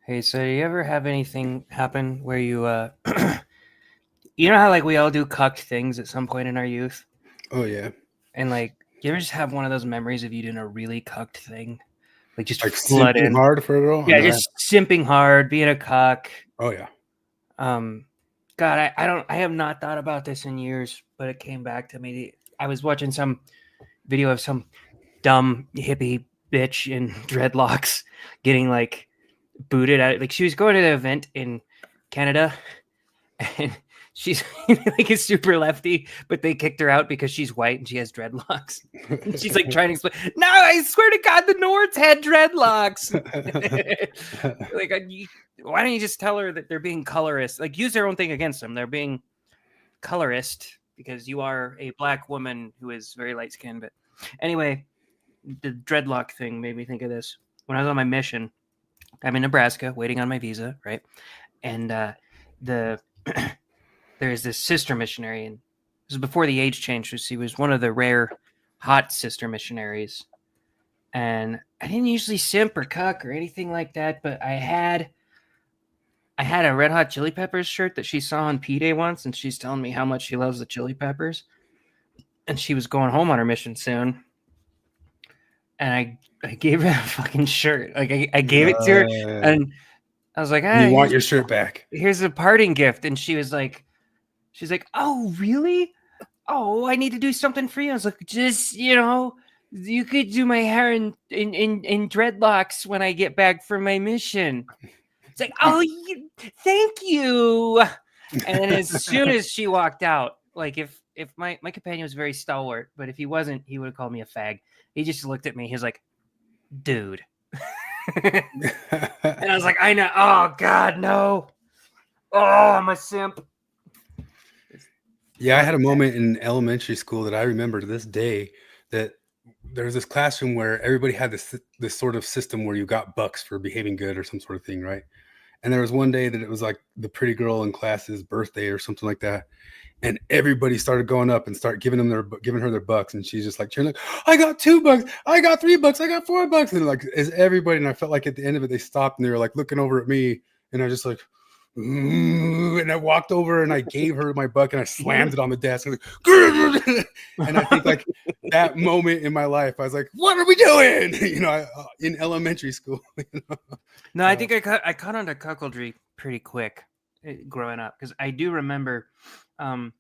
Hey, so do you ever have anything happen where you you know how like we all do cucked things at some point in our youth? Oh yeah, And like you ever just have one of those memories of you doing a really cucked thing? Like just like flood simping in. hard for a girl. Yeah, just simping hard, being a cuck. Oh yeah. Um God, I have not thought about this in years, but it came back to me. I was watching some video of some dumb hippie bitch in dreadlocks getting like booted out. Like she was going to the event in Canada and she's like a super lefty, but they kicked her out because she's white and she has dreadlocks. And she's like trying to explain, no, I swear to God, the Nords had dreadlocks. Like, why don't you just tell her that they're being colorist? Like, use their own thing against them. They're being colorist because you are a black woman who is very light skinned. But anyway, the dreadlock thing made me think of this. When I was on my mission, I'm in Nebraska waiting on my visa, right? And there's this sister missionary, and this was before the age change. So she was one of the rare hot sister missionaries. And I didn't usually simp or cuck or anything like that, but I had a Red Hot Chili Peppers shirt that she saw on P-Day once, and she's telling me how much she loves the Chili Peppers. And she was going home on her mission soon. And I gave her a fucking shirt. Like I gave it to her, and I was like, you want your shirt back? Here's a parting gift. And she's like, oh, really? Oh, I need to do something for you. I was like, just, you could do my hair in dreadlocks when I get back from my mission. It's like, oh, thank you. And then as soon as she walked out, like if my companion was very stalwart, but if he wasn't, he would have called me a fag. He just looked at me. He was like, dude. And I was like, I know. Oh, God, no. Oh, I'm a simp. Yeah, I had a moment in elementary school that I remember to this day that there was this classroom where everybody had this sort of system where you got bucks for behaving good or some sort of thing, right? And there was one day that it was like the pretty girl in class's birthday or something like that. And everybody started going up and start giving her their bucks. And she's just like, cheering, like, I got $2, I got $3, I got $4. And like, as everybody, and I felt like at the end of it, they stopped and they were like looking over at me. And I just like, and I walked over and I gave her my buck and I slammed it on the desk. And I think like that moment in my life, I was like, what are we doing? In elementary school. No, I think I caught on to cuckoldry pretty quick growing up, because I do remember there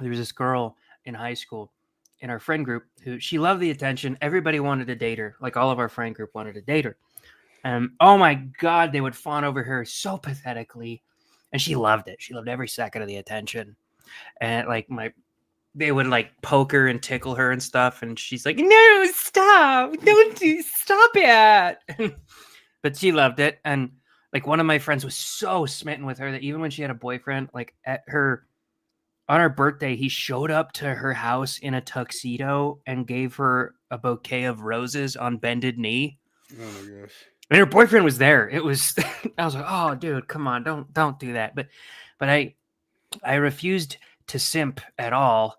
was this girl in high school in our friend group who she loved the attention. Everybody wanted to date her. Like all of our friend group wanted to date her. And oh my God, they would fawn over her so pathetically. And she loved it. She loved every second of the attention. And like they would like poke her and tickle her and stuff. And she's like, no, stop. Stop it. But she loved it. And like one of my friends was so smitten with her that even when she had a boyfriend, like on her birthday, he showed up to her house in a tuxedo and gave her a bouquet of roses on bended knee. Oh my gosh. And her boyfriend was there. It was, I was like, oh, dude, come on, don't do that. But I refused to simp at all.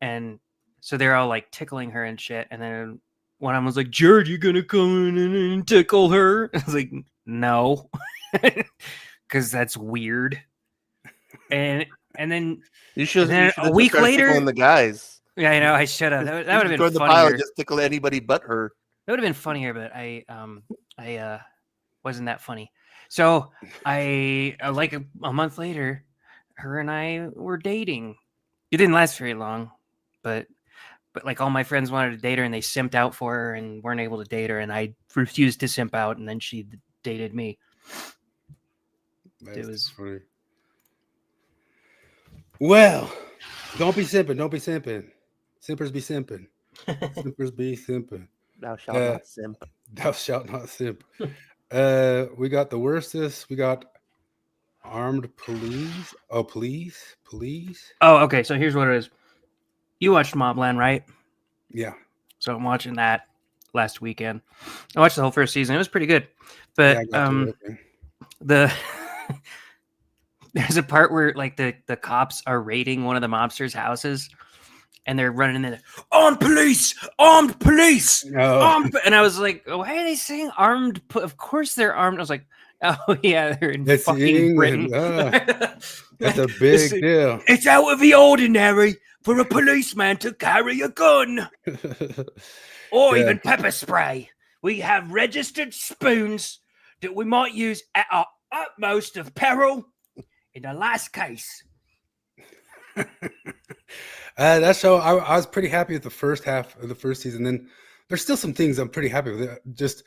And so they're all like tickling her and shit. And then one of them was like, Jared, you gonna come in and tickle her? I was like, no, because that's weird. And then you should a week later, the guys. Yeah, I know, I should have. That would have been funnier. The pile, just tickle anybody but her. That would have been funnier, but I wasn't that funny. So I like a month later, her and I were dating. It didn't last very long, but like all my friends wanted to date her and they simped out for her and weren't able to date her, and I refused to simp out, and then she dated me. It was funny. Well, don't be simping. Don't be simping. Simpers be simping. Simpers be simping. Thou shalt not simp. Thou shalt not simp. We got the worstest. We got armed police. Oh, police. Oh, okay. So here's what it is. You watched Mobland, right? Yeah. So I'm watching that last weekend. I watched the whole first season. It was pretty good. But there's a part where like the cops are raiding one of the mobsters' houses. And they're running in there, armed police. Oh. And I was like, why are they saying armed? Of course they're armed. I was like, Oh yeah, they're in That's fucking England. Britain. That's a big deal. It's out of the ordinary for a policeman to carry a gun or Yeah. even pepper spray. We have registered spoons that we might use at our utmost of peril in the last case. That show, I was pretty happy with the first half of the first season. Then there's still some things I'm pretty happy with. Just,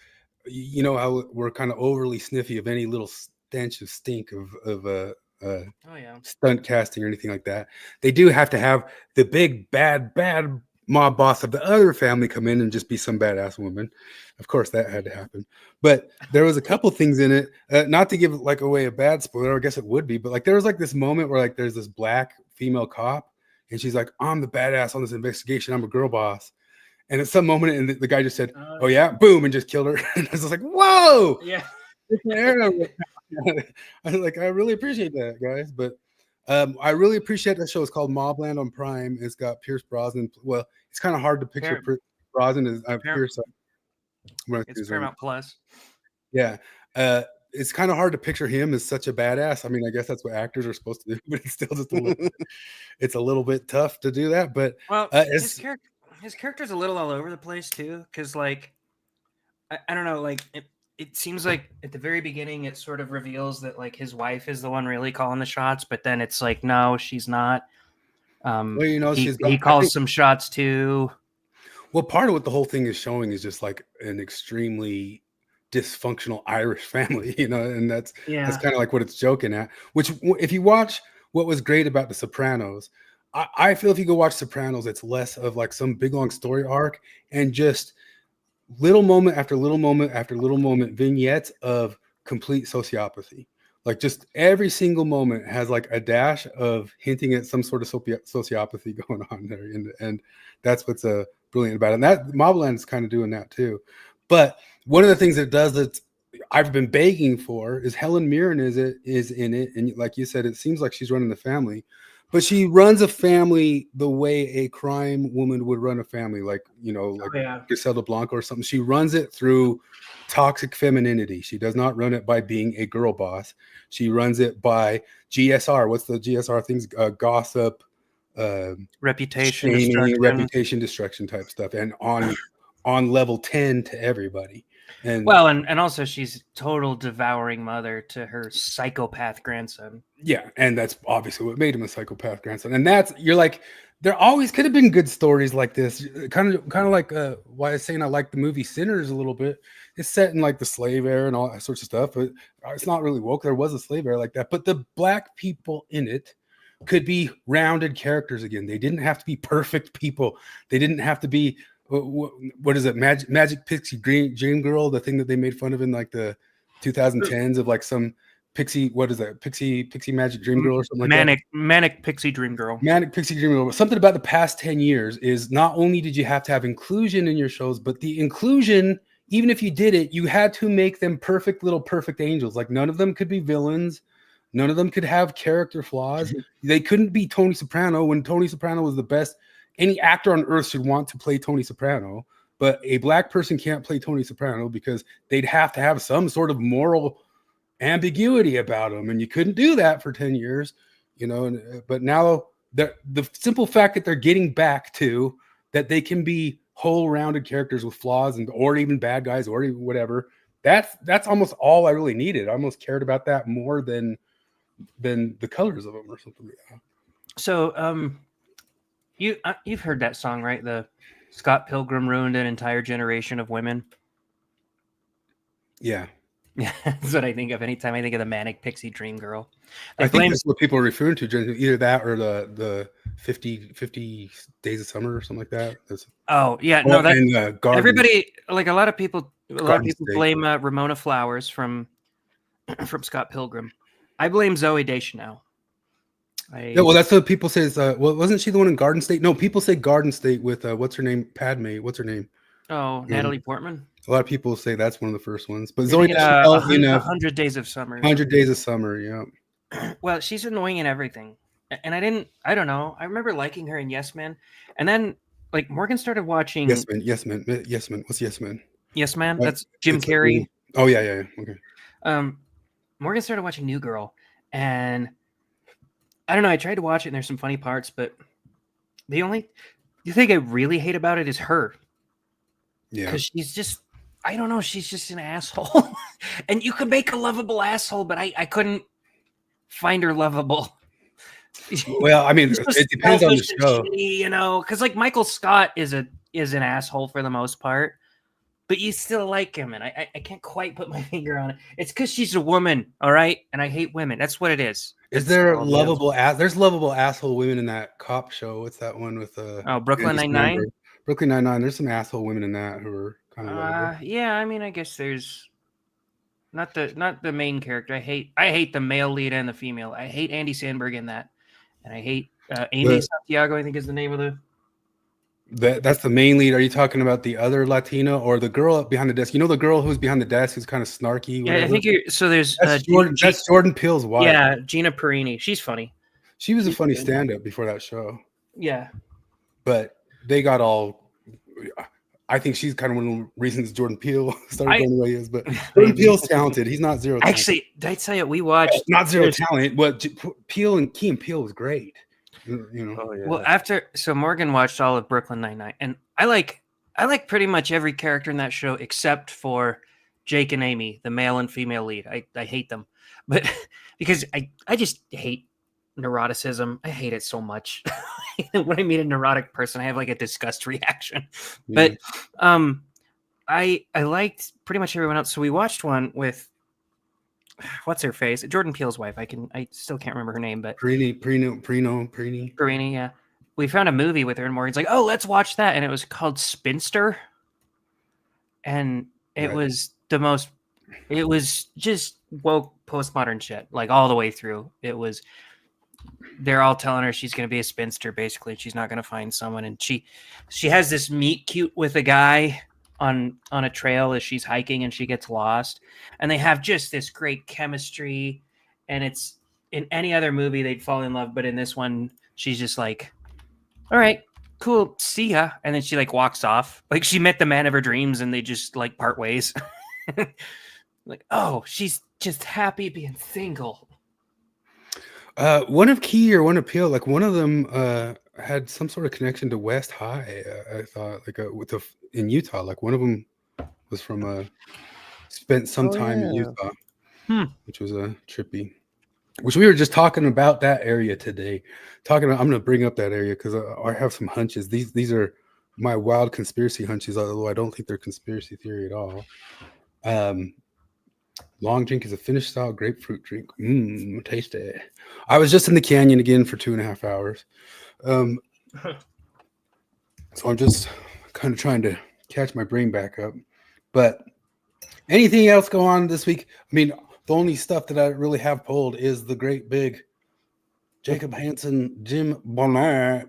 you know, how we're kind of overly sniffy of any little stench of stink of Oh yeah. stunt casting or anything like that. They do have to have the big bad mob boss of the other family come in and just be some badass woman. Of course, that had to happen. But there was a couple things in it, not to give like away a bad spoiler. I guess it would be, but like there was like this moment where like there's this black female cop, and she's like, "I'm the badass on this investigation. I'm a girl boss." And at some moment, and the guy just said, "Oh yeah," boom, and just killed her. And I was like, "Whoa!" Yeah. I was like, I really appreciate that, guys. But I really appreciate that show. It's called Mobland on Prime. It's got Pierce Brosnan. Well, it's kind of hard to picture Brosnan as Pierce. It's Paramount Plus. Yeah. It's kind of hard to picture him as such a badass. I mean, I guess that's what actors are supposed to do, but it's still just it's a little bit tough to do that. But well, his character's a little all over the place too, because like I don't know, like it seems like at the very beginning it sort of reveals that like his wife is the one really calling the shots, but then it's like no, she's not. Well, you know, he calls some shots too. Well, part of what the whole thing is showing is just like an extremely dysfunctional Irish family, you know, and that's kind of like what it's joking at. Which, if you watch what was great about The Sopranos, I feel if you go watch Sopranos, it's less of like some big long story arc and just little moment after little moment after little moment vignettes of complete sociopathy. Like just every single moment has like a dash of hinting at some sort of sociopathy going on there, and that's what's brilliant about it. And that Mobland is kind of doing that too. But one of the things it does that I've been begging for is Helen Mirren is in it, and like you said, it seems like she's running the family, but she runs a family the way a crime woman would run a family, like Griselda Blanco or something. She runs it through toxic femininity. She does not run it by being a girl boss. She runs it by GSR. What's the GSR things? Gossip, reputation, shaming, destruction. reputation destruction type stuff, and on level 10 to everybody. And well, and also she's total devouring mother to her psychopath grandson. Yeah, and that's obviously what made him a psychopath grandson. And that's, you're like, there always could have been good stories like this. Kind of like why I was saying I like the movie Sinners a little bit. It's set in like the slave era and all that sorts of stuff, but it's not really woke. There was a slave era like that, but the black people in it could be rounded characters again. They didn't have to be perfect people. They didn't have to be what is it? Magic Pixie Dream Girl, the thing that they made fun of in like the 2010s of like some pixie, what is that? Pixie Magic Dream Girl or something like that? Manic Pixie Dream Girl. Manic Pixie Dream Girl. Something about the past 10 years is not only did you have to have inclusion in your shows, but the inclusion, even if you did it, you had to make them perfect little perfect angels. Like none of them could be villains. None of them could have character flaws. They couldn't be Tony Soprano when Tony Soprano was the best. Any actor on earth should want to play Tony Soprano, but a black person can't play Tony Soprano because they'd have to have some sort of moral ambiguity about them, and you couldn't do that for 10 years, you know. But now the simple fact that they're getting back to that they can be whole rounded characters with flaws and or even bad guys or even whatever, that's almost all I really needed. I almost cared about that more than the colors of them or something like that. So you've heard that song, right? The Scott Pilgrim ruined an entire generation of women. Yeah. Yeah, that's what I think of anytime I think of the Manic Pixie Dream Girl. I think that's what people are referring to, either that or the 50 Days of Summer or something like that. Everybody, like a lot of people State. blame Ramona Flowers from Scott Pilgrim. I blame Zooey Deschanel. Yeah, well, that's what people say. Is wasn't she the one in Garden State? No, people say Garden State with what's her name? Padme. What's her name? Oh, Natalie Portman. A lot of people say that's one of the first ones. But Zooey Deschanel, 100 Days of Summer. 100 Days of Summer. Yeah. Well, she's annoying in everything, and I don't know. I remember liking her in Yes Man, and then like Morgan started watching Yes Man. What's Yes Man? Yes Man. That's Jim Carrey. Oh yeah. Okay. Morgan started watching New Girl, and I don't know. I tried to watch it, and there's some funny parts, but the thing I really hate about it is her. Yeah. Because she's just, I don't know, she's just an asshole. And you could make a lovable asshole, but I couldn't find her lovable. Well, I mean, it depends on the show. Shitty, you know, because like Michael Scott is an asshole for the most part, but you still like him, and I can't quite put my finger on it. It's because she's a woman, all right, and I hate women. That's what it is. Is there lovable there's lovable asshole women in that cop show? What's that one with Brooklyn Nine-Nine? Brooklyn Nine-Nine. There's some asshole women in that who are kind of lovable. Yeah, I mean, I guess there's not the main character. I hate the male lead and the female. I hate Andy Samberg in that. And I hate Amy Santiago, I think is the name of that's the main lead. Are you talking about the other Latina or the girl up behind the desk? You know the girl who's behind the desk who's kind of snarky? Whatever? Yeah, I think there's that's Jordan Peele's wife. Yeah, Gina Perini. She's funny. She was a funny stand-up before that show. Yeah. But they got all... I think she's kind of one of the reasons Jordan Peele started going the way he is. But Jordan Peele's talented. He's not zero talent. Actually, did I tell you, we watched... Not zero talent, but Peele and Key and Peele was great. You know. Oh, yeah. Well, so Morgan watched all of Brooklyn Nine-Nine, and I like pretty much every character in that show except for Jake and Amy, the male and female lead. I hate them, but because I just hate neuroticism. I hate it so much. When I meet a neurotic person, I have like a disgust reaction. Yeah. But I liked pretty much everyone else. So we watched one with what's her face? Jordan Peele's wife. I still can't remember her name, but Perini. Yeah. We found a movie with her, and Morgan's like, "Oh, let's watch that." And it was called Spinster. And it was it was just woke postmodern shit, like all the way through. They're all telling her she's going to be a spinster, basically. She's not going to find someone. And she has this meet cute with a guy on a trail as she's hiking, and she gets lost. And they have just this great chemistry. And it's in any other movie, they'd fall in love. But in this one, she's just like, all right, cool. See ya. And then she like walks off. Like she met the man of her dreams, and they just like part ways. Like, oh, she's just happy being single. One of Key or one of Peele, like one of them had some sort of connection to West High. I thought, like in Utah, like one of them was from spent some time in Utah, which was trippy. Which we were just talking about that area today. I'm going to bring up that area because I have some hunches. These are my wild conspiracy hunches, although I don't think they're conspiracy theory at all. Long drink is a finished style grapefruit drink. Tasty. I was just in the canyon again for 2.5 hours. So I'm just kind of trying to catch my brain back up. But anything else go on this week? I mean, the only stuff that I really have pulled is the great big Jacob Hansen, Jim Bonnet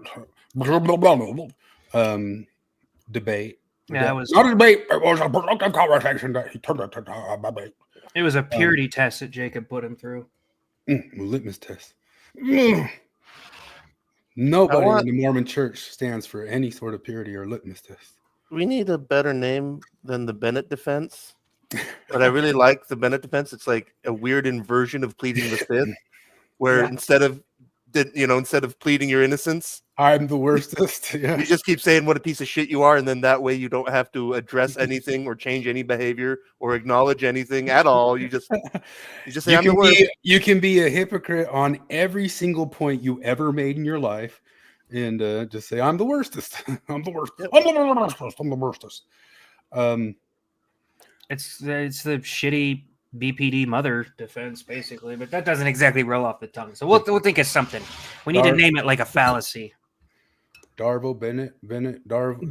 debate. Yeah, it was not a debate. It was a productive conversation that he turned into a debate. It was a purity test that Jacob put him through. Litmus test. Nobody in the Mormon Church stands for any sort of purity or litmus test. We need a better name than the Bennett defense. But I really like the Bennett defense. It's like a weird inversion of pleading the fifth, where instead of pleading your innocence, I'm the worstest. Yeah. You just keep saying what a piece of shit you are, and then that way you don't have to address anything or change any behavior or acknowledge anything at all. You just say I'm the worst. You can be a hypocrite on every single point you ever made in your life, and just say I'm the worstest. I'm the worst. I'm the worstest. It's the shitty BPD mother defense, basically, but that doesn't exactly roll off the tongue. So we'll think of something. We need to name it like a fallacy. Darvo Bennett, Darvo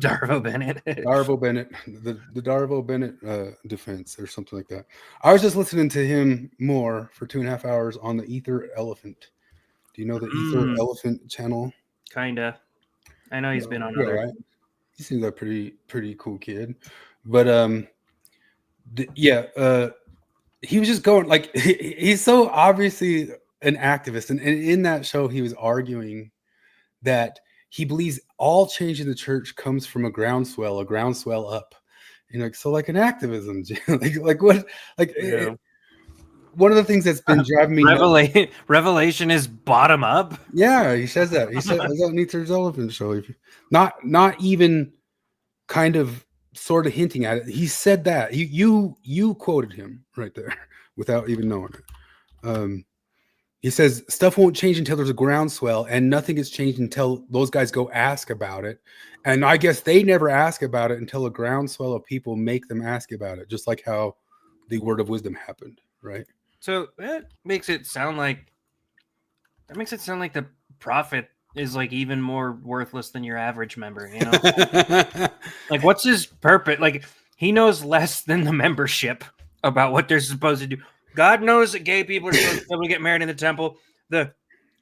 Bennett, the Darvo Bennett defense or something like that. I was just listening to him more for 2.5 hours on the Ether Elephant. Do you know the Ether Elephant channel? Kinda. I know he's been on other. Right? He seems like a pretty cool kid, but he was just going like he's so obviously an activist, and in that show he was arguing that he believes all change in the church comes from a groundswell up. And like so, like an activism, like what, like one of the things that's been driving me nuts. Revelation is bottom up. Yeah, he says that. He says that in Ether's Elephant Show. Not even kind of sort of hinting at it. He said that. You quoted him right there without even knowing it. He says stuff won't change until there's a groundswell, and nothing has changed until those guys go ask about it. And I guess they never ask about it until a groundswell of people make them ask about it, just like how the word of wisdom happened, right? So that makes it sound like the prophet is like even more worthless than your average member, you know? Like, what's his purpose? Like, he knows less than the membership about what they're supposed to do. God knows that gay people are supposed to be able to get married in the temple. The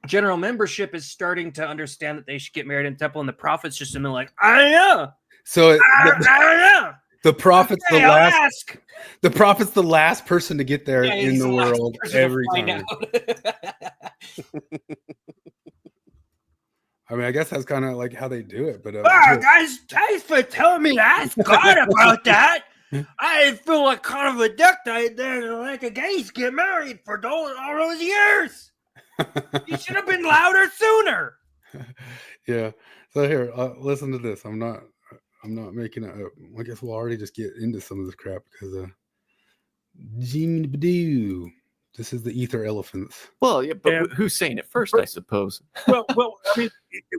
general membership is starting to understand that they should get married in the temple, and the prophet's just in the like, I know. So I know. The prophet's okay, the prophet's the last person to get there in the world every time. I mean, I guess that's kind of like how they do it. But guys, thanks for telling me to ask God about that. I feel like kind of a dick there, like a gays get married for all those years. You should have been louder sooner. Yeah. So here, listen to this. I'm not making it up. I guess we'll already just get into some of this crap because this is the ether elephants. Well, yeah, but who's saying it first, I suppose? Well, I mean,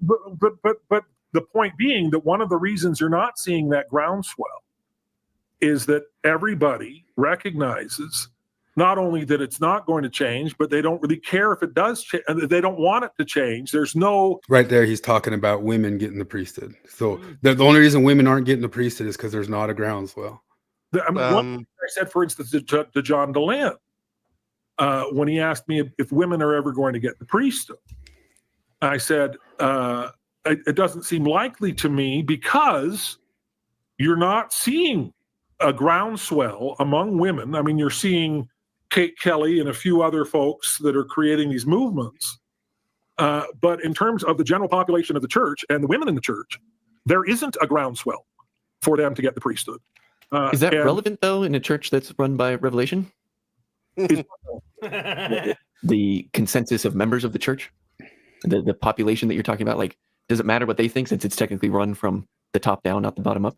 but the point being that one of the reasons you're not seeing that groundswell is that everybody recognizes not only that it's not going to change, but they don't really care if it does change. They don't want it to change. There's no... Right there, he's talking about women getting the priesthood. So the only reason women aren't getting the priesthood is because there's not a groundswell. I said, for instance, to John Dehlin, when he asked me if women are ever going to get the priesthood, I said, it doesn't seem likely to me because you're not seeing a groundswell among women. I mean, you're seeing Kate Kelly and a few other folks that are creating these movements. But in terms of the general population of the church and the women in the church, there isn't a groundswell for them to get the priesthood. Is that relevant, though, in a church that's run by Revelation? The consensus of members of the church? The population that you're talking about? Like, does it matter what they think since it's technically run from the top down, not the bottom up?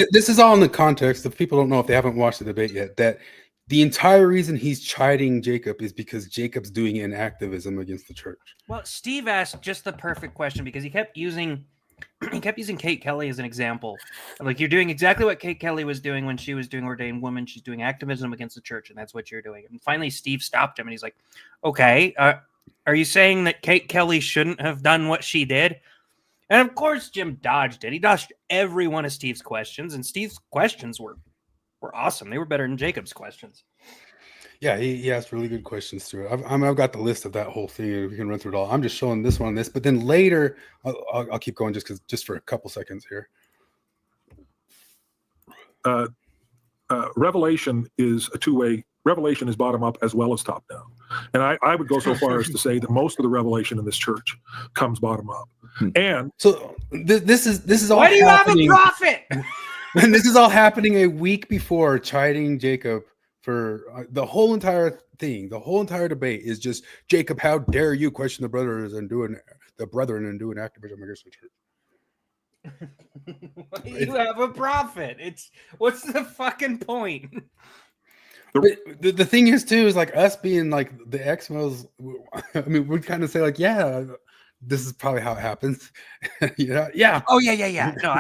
This is all in the context of people don't know if they haven't watched the debate yet, that the entire reason he's chiding Jacob is because Jacob's doing an activism against the church. Well, Steve asked just the perfect question because he kept using Kate Kelly as an example. Like, you're doing exactly what Kate Kelly was doing when she was doing Ordained Women. She's doing activism against the church, and that's what you're doing. And finally, Steve stopped him, and he's like, okay, are you saying that Kate Kelly shouldn't have done what she did? And of course, Jim dodged it. He dodged every one of Steve's questions, and Steve's questions were awesome. They were better than Jacob's questions. Yeah, he asked really good questions through it. I've got the list of that whole thing, and we can run through it all. I'm just showing this one on this, but then later I'll keep going just for a couple seconds here. Revelation is a two-way. Revelation is bottom up as well as top down, and I would go so far as to say that most of the revelation in this church comes bottom up. And so this is all. Why do you have a prophet? And this is all happening a week before chiding Jacob for the whole entire thing. The whole entire debate is just, Jacob, how dare you question the brothers and doing activism against the church? Why do you have a prophet? What's the fucking point? The thing is too is like us being like the Exmos. I mean, we kind of say like, yeah, this is probably how it happens. Yeah. Oh yeah. No,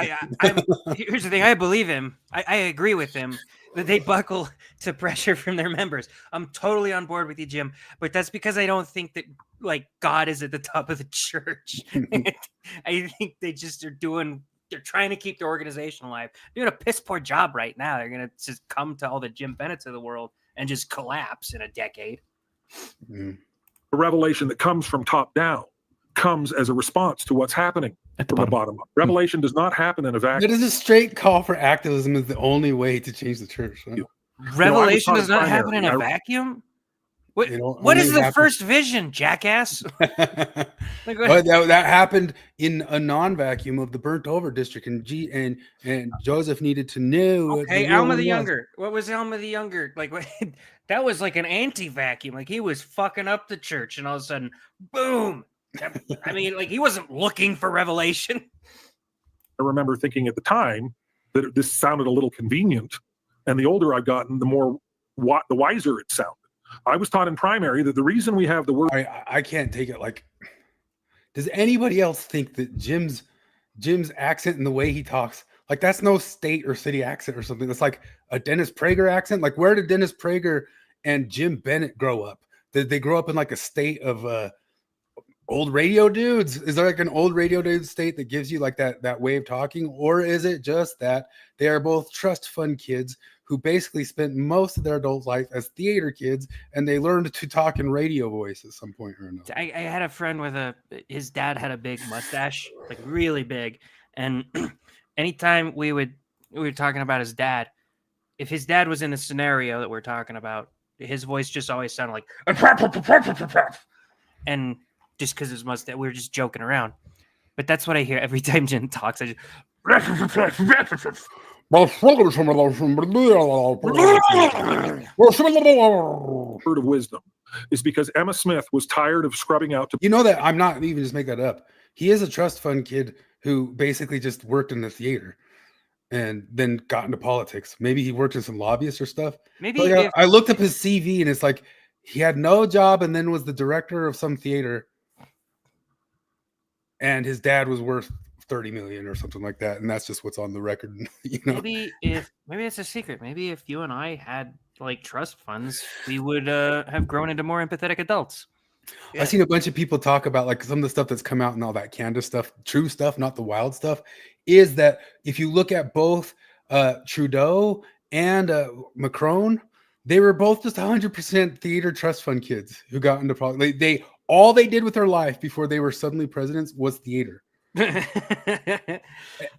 here's the thing. I believe him. I agree with him that they buckle to pressure from their members. I'm totally on board with you, Jim. But that's because I don't think that like God is at the top of the church. I think they just they're trying to keep the organization alive. They're doing a piss poor job right now. They're gonna just come to all the Jim Bennett's of the world and just collapse in a decade. The revelation that comes from top down comes as a response to what's happening at the bottom up. Revelation does not happen in a vacuum. It is a straight call for activism is the only way to change the church. Huh? Revelation does not happen in a vacuum? What is the first vision, jackass? That happened in a non-vacuum of the burnt over district, and Joseph needed to know. Okay, Alma the Younger. What was Alma the Younger like? that was like an anti-vacuum. Like he was fucking up the church, and all of a sudden, boom. I mean, like he wasn't looking for revelation. I remember thinking at the time that this sounded a little convenient, and the older I've gotten, the more the wiser it sounded. I was taught in primary that the reason we have the word I can't take it. Like, does anybody else think that Jim's accent and the way he talks, like that's no state or city accent or something? That's like a Dennis Prager accent. Like, where did Dennis Prager and Jim Bennett grow up? Did they grow up in like a state of old radio dudes? Is there like an old radio dude state that gives you like that way of talking? Or is it just that they are both trust fund kids who basically spent most of their adult life as theater kids, and they learned to talk in radio voice at some point or another? I had a friend with his dad had a big mustache, like really big. And anytime we were talking about his dad, if his dad was in a scenario that we're talking about, his voice just always sounded like, and just because his mustache, we were just joking around. But that's what I hear every time Jim talks. I just, word of wisdom is because Emma Smith was tired of scrubbing out to You know that I'm not even just make that up. He is a trust fund kid who basically just worked in the theater and then got into politics. Maybe he worked in some lobbyists or stuff. maybe But, if, I looked up his CV and it's like he had no job and then was the director of some theater. And his dad was worth 30 million or something like that. And that's just what's on the record. You know? maybe it's a secret. Maybe if you and I had like trust funds, we would have grown into more empathetic adults. Yeah. I've seen a bunch of people talk about like some of the stuff that's come out and all that Candace stuff, true stuff, not the wild stuff, is that if you look at both Trudeau and Macron, they were both just 100% theater trust fund kids who got into politics. They all they did with their life before they were suddenly presidents was theater.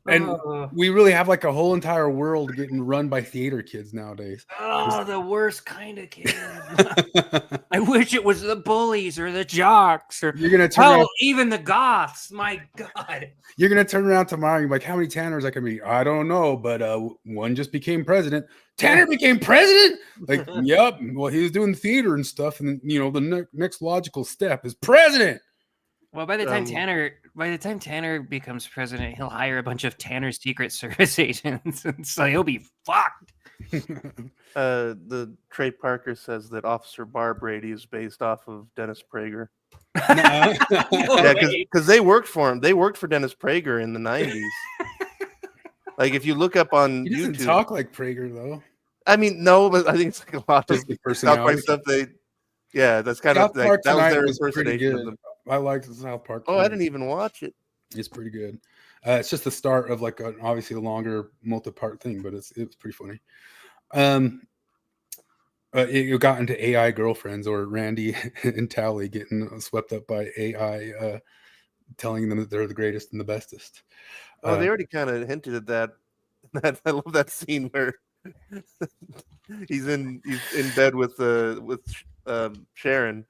And we really have like a whole entire world getting run by theater kids nowadays. Oh, the worst kind of kid. I wish it was the bullies or the jocks or You're gonna turn hell, around, even the goths. My God. you're gonna turn around tomorrow and you're like, how many Tanners I can be? I don't know, but one just became president. Tanner became president? Like, yep. Well, he was doing theater and stuff, and you know, the next logical step is president. Well, by the time Tanner becomes president, he'll hire a bunch of Tanner's Secret Service agents, and so he'll be fucked. The Trey Parker says that Officer Barb Brady is based off of Dennis Prager. Yeah, because they worked for him. They worked for Dennis Prager in the 90s. Like if you look up on He doesn't YouTube, talk like Prager though. I mean, no, but I think it's like a lot of Just the South Park personality. stuff. That's kind South of like Park that was Tonight their was pretty impersonation of good. them. I liked the South Park. Oh, I Tonight. didn't even watch it. It's pretty good. It's just the start of like obviously a longer multi-part thing, but it's pretty funny. It got into AI girlfriends or Randy and Tally getting swept up by AI, telling them that they're the greatest and the bestest. Oh, they already kind of hinted at that. I love that scene where he's in bed with Sharon,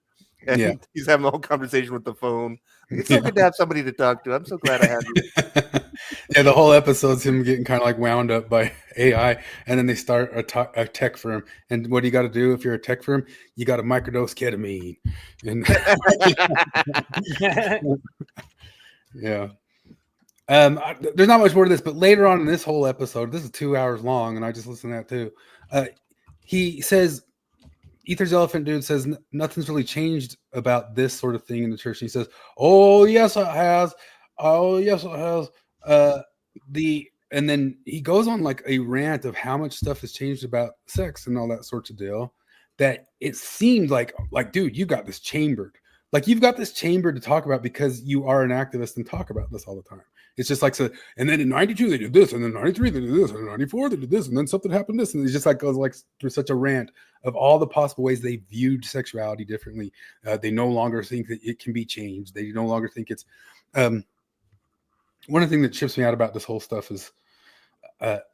and Yeah. he's having a whole conversation with the phone. It's so good to have somebody to talk to. I'm so glad I have you. Yeah, the whole episode's him getting kind of like wound up by AI, and then they start a tech firm. And what do you got to do if you're a tech firm? You got to microdose ketamine. And yeah. There's not much more to this, but later on in this whole episode, this is 2 hours long, and I just listened to that too. He says, Ether's Elephant Dude says nothing's really changed about this sort of thing in the church. And he says, "Oh yes, it has. Oh yes, it has." And then he goes on like a rant of how much stuff has changed about sex and all that sorts of deal. That it seemed like, dude, you got this chambered. Like you've got this chambered to talk about because you are an activist and talk about this all the time. It's just like so. And then in '92 they did this, and then '93 they did this, and in '94 they did this, and then something happened this, and he just like goes like through such a rant of all the possible ways they viewed sexuality differently. They no longer think that it can be changed. They no longer think it's. One of the things that trips me out about this whole stuff is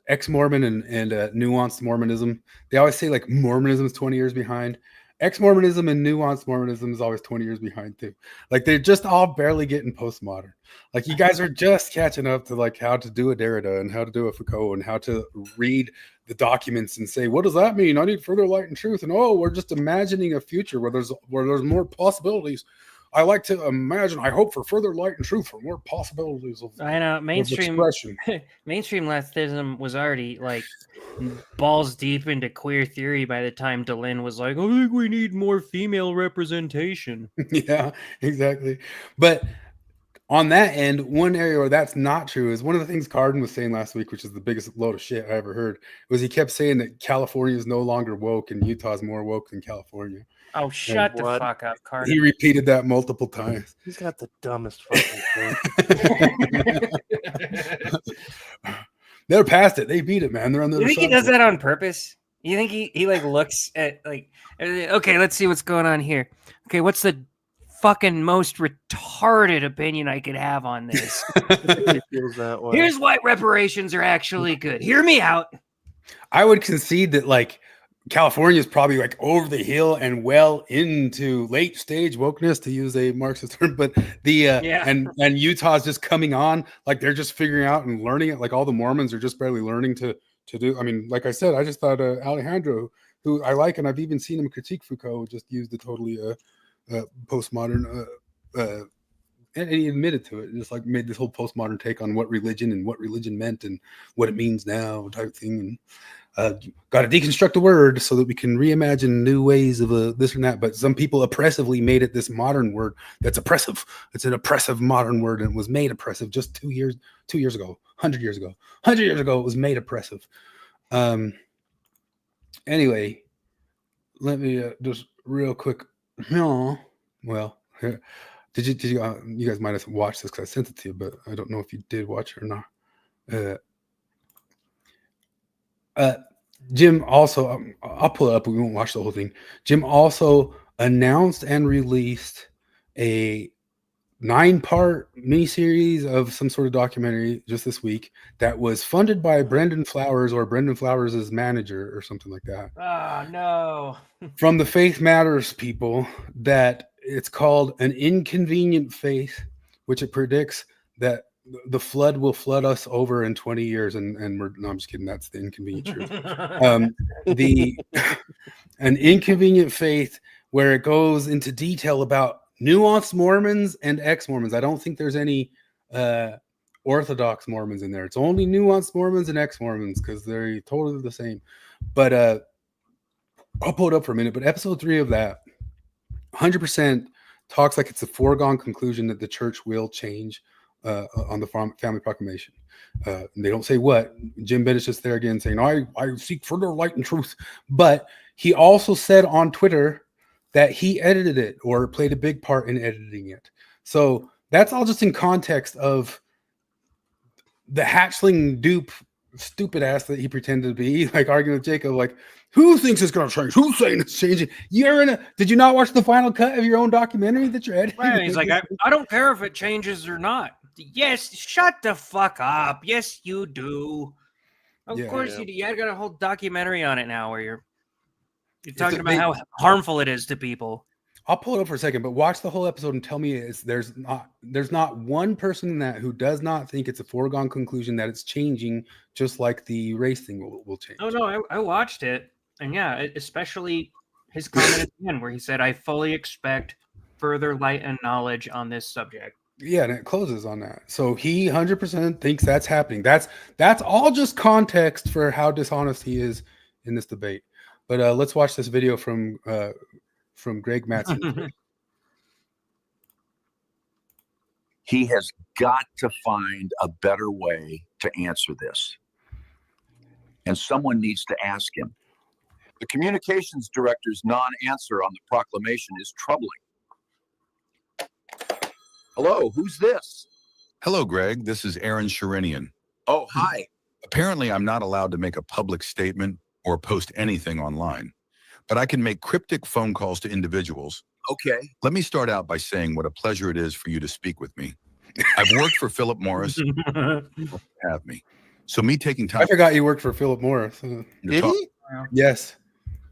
ex-Mormon and nuanced Mormonism. They always say like Mormonism is 20 years behind. ex-Mormonism and nuanced Mormonism is always 20 years behind too. Like they're just all barely getting postmodern. Like you guys are just catching up to like how to do a Derrida and how to do a Foucault and how to read the documents and say, what does that mean? I need further light and truth. And we're just imagining a future where there's more possibilities. I like to imagine. I hope for further light and truth, for more possibilities of. I know mainstream leftism was already like balls deep into queer theory by the time Dehlin was like, I think we need more female representation. Yeah, exactly. But on that end, one area where that's not true is one of the things Cardin was saying last week, which is the biggest load of shit I ever heard, was he kept saying that California is no longer woke and Utah's more woke than California. Oh, shut the fuck up, Cardin. He repeated that multiple times. He's got the dumbest fucking thing. They're past it. They beat it, man. They're on the You other think he side does of it. that on purpose? You think he like looks at like, okay, let's see what's going on here. Okay, what's the fucking most retarded opinion I could have on this? It feels that way. Here's why reparations are actually good. Hear me out. I would concede that like California is probably like over the hill and well into late stage wokeness, to use a Marxist term, but and Utah's just coming on, like they're just figuring out and learning it. Like all the Mormons are just barely learning to do. I mean, like I said, I just thought Alejandro, who I like, and I've even seen him critique Foucault, just used a totally postmodern and he admitted to it, just like made this whole postmodern take on what religion meant and what it means now type thing. And got to deconstruct the word so that we can reimagine new ways of this and that. But some people oppressively made it this modern word that's oppressive. It's an oppressive modern word, and it was made oppressive just 2 years ago, 100 years ago. 100 years ago, it was made oppressive. Anyway, let me just real quick. Well, did you you guys might have watched this because I sent it to you, but I don't know if you did watch it or not. Jim also, I'll pull it up. We won't watch the whole thing. Jim also announced and released a 9-part miniseries of some sort of documentary just this week that was funded by Brendan Flowers or Brendan Flowers' manager or something like that. Oh, no. From the Faith Matters people, that it's called An Inconvenient Faith, which it predicts that the flood will flood us over in 20 years. And no, I'm just kidding. That's the inconvenient truth. An Inconvenient Faith, where it goes into detail about nuanced Mormons and ex-Mormons. I don't think there's any Orthodox Mormons in there. It's only nuanced Mormons and ex-Mormons because they're totally the same. But I'll pull it up for a minute. But episode 3 of that 100% talks like it's a foregone conclusion that the church will change on the family proclamation. They don't say what. Jim Bennett's just there again saying, I seek further light and truth. But he also said on Twitter that he edited it or played a big part in editing it. So that's all just in context of the hatchling dupe stupid ass that he pretended to be, like arguing with Jacob, like, who thinks it's going to change? Who's saying it's changing? Did you not watch the final cut of your own documentary that you're editing? Right, he's like, I don't care if it changes or not. Yes, shut the fuck up. Yes, you do. Of course you do. You got a whole documentary on it now where you're talking about how harmful it is to people. I'll pull it up for a second, but watch the whole episode and tell me there's not one person in that who does not think it's a foregone conclusion that it's changing, just like the race thing will change. Oh no, I watched it, and yeah, especially his comment at the end where he said, "I fully expect further light and knowledge on this subject." Yeah, and it closes on that. So he 100% thinks that's happening. That's all just context for how dishonest he is in this debate. But let's watch this video from Greg Mattson. He has got to find a better way to answer this. And someone needs to ask him. The communications director's non-answer on the proclamation is troubling. Hello, who's this? Hello, Greg. This is Aaron Sherinian. Oh, hi. Apparently, I'm not allowed to make a public statement or post anything online, but I can make cryptic phone calls to individuals. Okay. Let me start out by saying what a pleasure it is for you to speak with me. I've worked for Philip Morris. Have me. So me taking time. I forgot you worked for Philip Morris. Did he? Yes.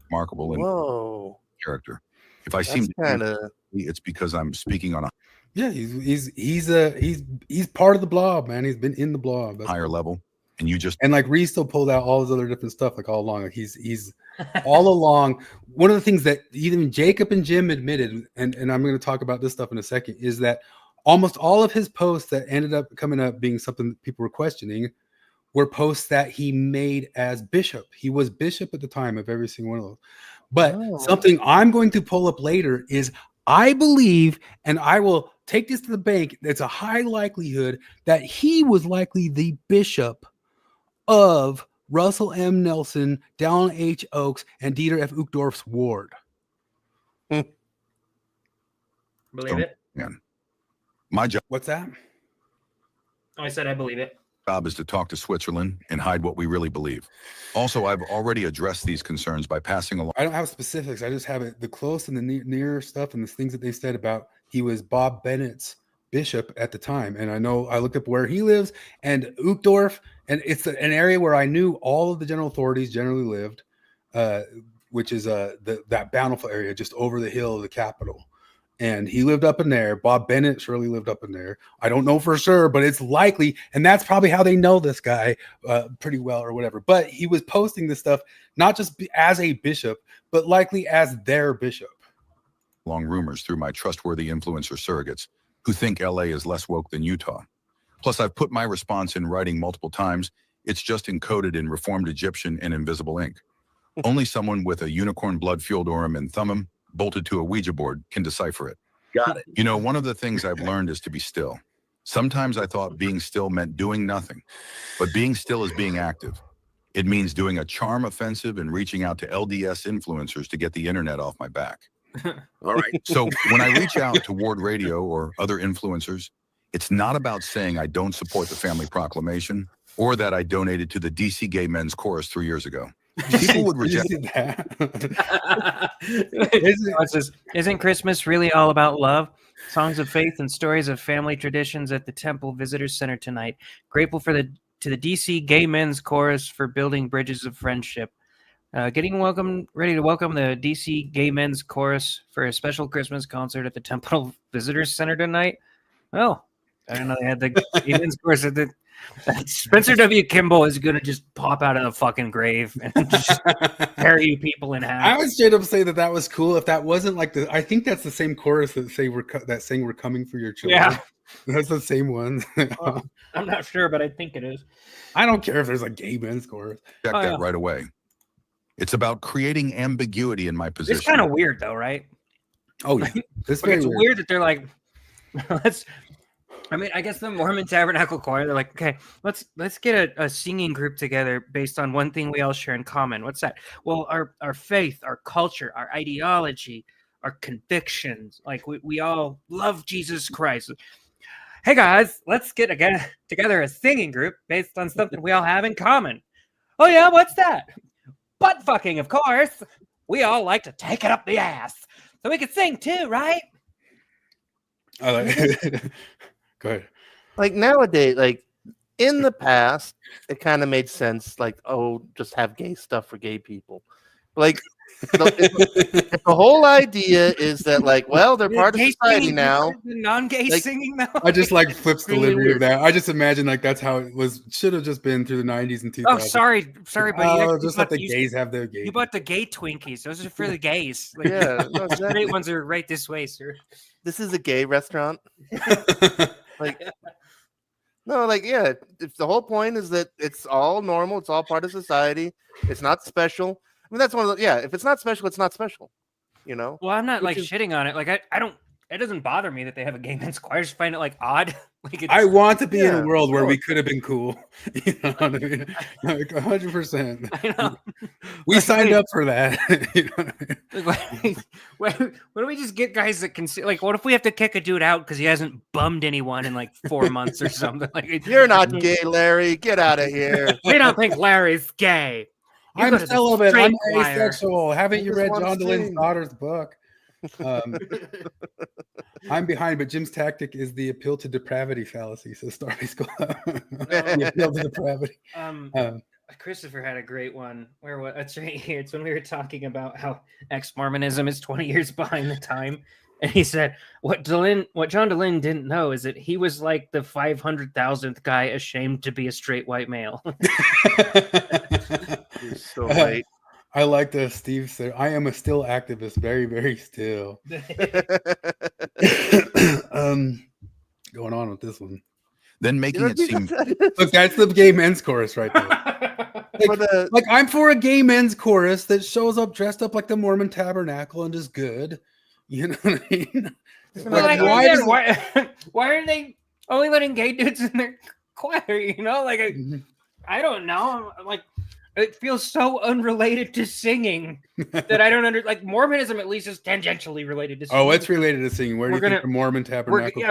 Remarkable. And Whoa. character. If I seem That's kind of it's because I'm speaking on a Yeah, he's part of the blob, man. He's been in the blob. That's higher cool. level, and you just And like Reese still pulled out all his other different stuff, like all along. Like he's all along. One of the things that even Jacob and Jim admitted, and I'm going to talk about this stuff in a second, is that almost all of his posts that ended up coming up being something that people were questioning were posts that he made as bishop. He was bishop at the time of every single one of those. But something I'm going to pull up later is I believe, and I will take this to the bank, it's a high likelihood that he was likely the bishop of Russell M. Nelson, Dallin H. Oaks, and Dieter F. Uchtdorf's ward. Believe it? man. My job What's that? I said I believe it. is to talk to Switzerland and hide what we really believe. Also, I've already addressed these concerns by passing along. I don't have specifics. I just have it, the close and the near stuff and the things that they said about he was Bob Bennett's bishop at the time. And I know I looked up where he lives and Uchtdorf, and it's an area where I knew all of the general authorities generally lived, which is that Bountiful area just over the hill of the Capitol. And he lived up in there. Bob Bennett surely lived up in there. I don't know for sure, but it's likely. And that's probably how they know this guy pretty well or whatever. But he was posting this stuff, not just as a bishop, but likely as their bishop. Long rumors through my trustworthy influencer surrogates who think LA is less woke than Utah. Plus, I've put my response in writing multiple times. It's just encoded in Reformed Egyptian and invisible ink. Only someone with a unicorn blood-fueled Urim and Thummim bolted to a Ouija board can decipher it. Got it. You know, one of the things I've learned is to be still. Sometimes I thought being still meant doing nothing, but being still is being active. It means doing a charm offensive and reaching out to LDS influencers to get the internet off my back. All right. So when I reach out to Ward Radio or other influencers, it's not about saying I don't support the family proclamation or that I donated to the DC Gay Men's Chorus 3 years ago. People would reject that. Isn't Christmas really all about love? Songs of faith and stories of family traditions at the Temple Visitors Center tonight. Grateful to the DC Gay Men's Chorus for building bridges of friendship. Ready to welcome the DC Gay Men's Chorus for a special Christmas concert at the Temple Visitors Center tonight. Well, I didn't know they had the Gay Men's Chorus at the. Spencer W. Kimball is going to just pop out of the fucking grave and just tear you people in half. I would straight up say that was cool. If that wasn't like I think that's the same chorus that saying we're coming for your children. Yeah, that's the same one. I'm not sure, but I think it is. I don't care if there's a Gay Men's Chorus. that right away. It's about creating ambiguity in my position. It's kind of weird, though, right? Oh yeah, It's weird that they're like, I guess the Mormon Tabernacle Choir, they're like, okay, let's get a singing group together based on one thing we all share in common. What's that? Well, our faith, our culture, our ideology, our convictions. Like we all love Jesus Christ. Hey guys, let's get together a singing group based on something we all have in common. Oh yeah, what's that? Butt fucking, of course. We all like to take it up the ass, so we can sing too, right? I like it. Go ahead. like nowadays, like in the past, it kind of made sense. Like, oh, just have gay stuff for gay people. Like, if the whole idea is that, like, well, they're part of society now. Non-gay Like, singing though. I just like flips really delivery weird. of that. I just imagine like that's how it was. Should have just been through the 90s and 2000s. Oh, sorry, buddy. Just let the gays have their gay. You bought the gay Twinkies. Those are for the gays. Like, Yeah, no, the exactly. great ones are right this way, sir. This is a gay restaurant. Like, no, like, yeah. If the whole point is that it's all normal, it's all part of society. It's not special. I mean, that's one of the, yeah. If it's not special, it's not special. You know. Well, I'm not Which like is- shitting on it. Like I don't. It doesn't bother me that they have a gay men's choir. I just find it like odd. Like it's, I want to be in Yeah, a world where we sure. could have been cool. You know what I mean? Like 100%. I know. We signed up for that. You know what I mean? Like, why don't we just get guys that can see? Like, what if we have to kick a dude out because he hasn't bummed anyone in like 4 months or something? Like, You're not gay, Larry. Get out of here. We don't think Larry's gay. You I'm go to the celibate. I'm straight choir. asexual. Haven't you just read wanna John Dehlin sing. daughter's book? I'm behind, but Jim's tactic is the appeal to depravity fallacy. So Starry School. The appeal to depravity. Christopher had a great one. Where what? It's right here. It's when we were talking about how ex-Mormonism is 20 years behind the time, and he said what John Dehlin didn't know is that he was like the 500,000th guy ashamed to be a straight white male. You're so right. I like that Steve said, I am a still activist, very, very still. Going on with this one. Then making it seem Look, that's the gay men's chorus right there. Like I'm for a gay men's chorus that shows up dressed up like the Mormon Tabernacle and is good. You know what I mean? Why are they only letting gay dudes in their choir? You know, like I don't know. Like it feels so unrelated to singing that I don't like Mormonism at least is tangentially related to singing. Oh, it's related to singing. Where do you think the Mormon Tabernacle?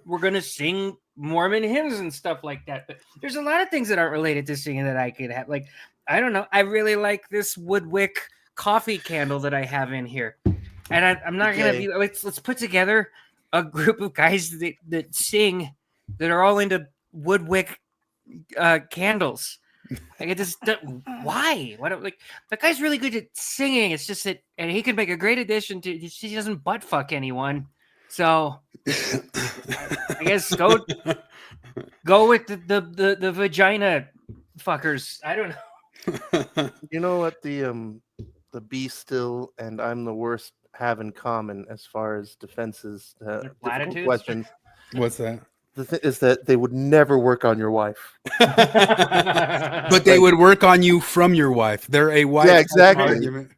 We're gonna sing Mormon hymns and stuff like that. But there's a lot of things that aren't related to singing that I could have. Like, I don't know. I really like this woodwick coffee candle that I have in here. And I'm not gonna be let's put together a group of guys that sing that are all into woodwick candles. Like it just why? Why don't like that guy's really good at singing? It's just that, and he could make a great addition to. He doesn't butt fuck anyone, so I guess go with the vagina fuckers. I don't know. You know what the be still and I'm the worst have in common as far as defenses difficult questions? What's that? The thing is that they would never work on your wife. But they would work on you from your wife. They're a wife. Yeah, exactly. Argument.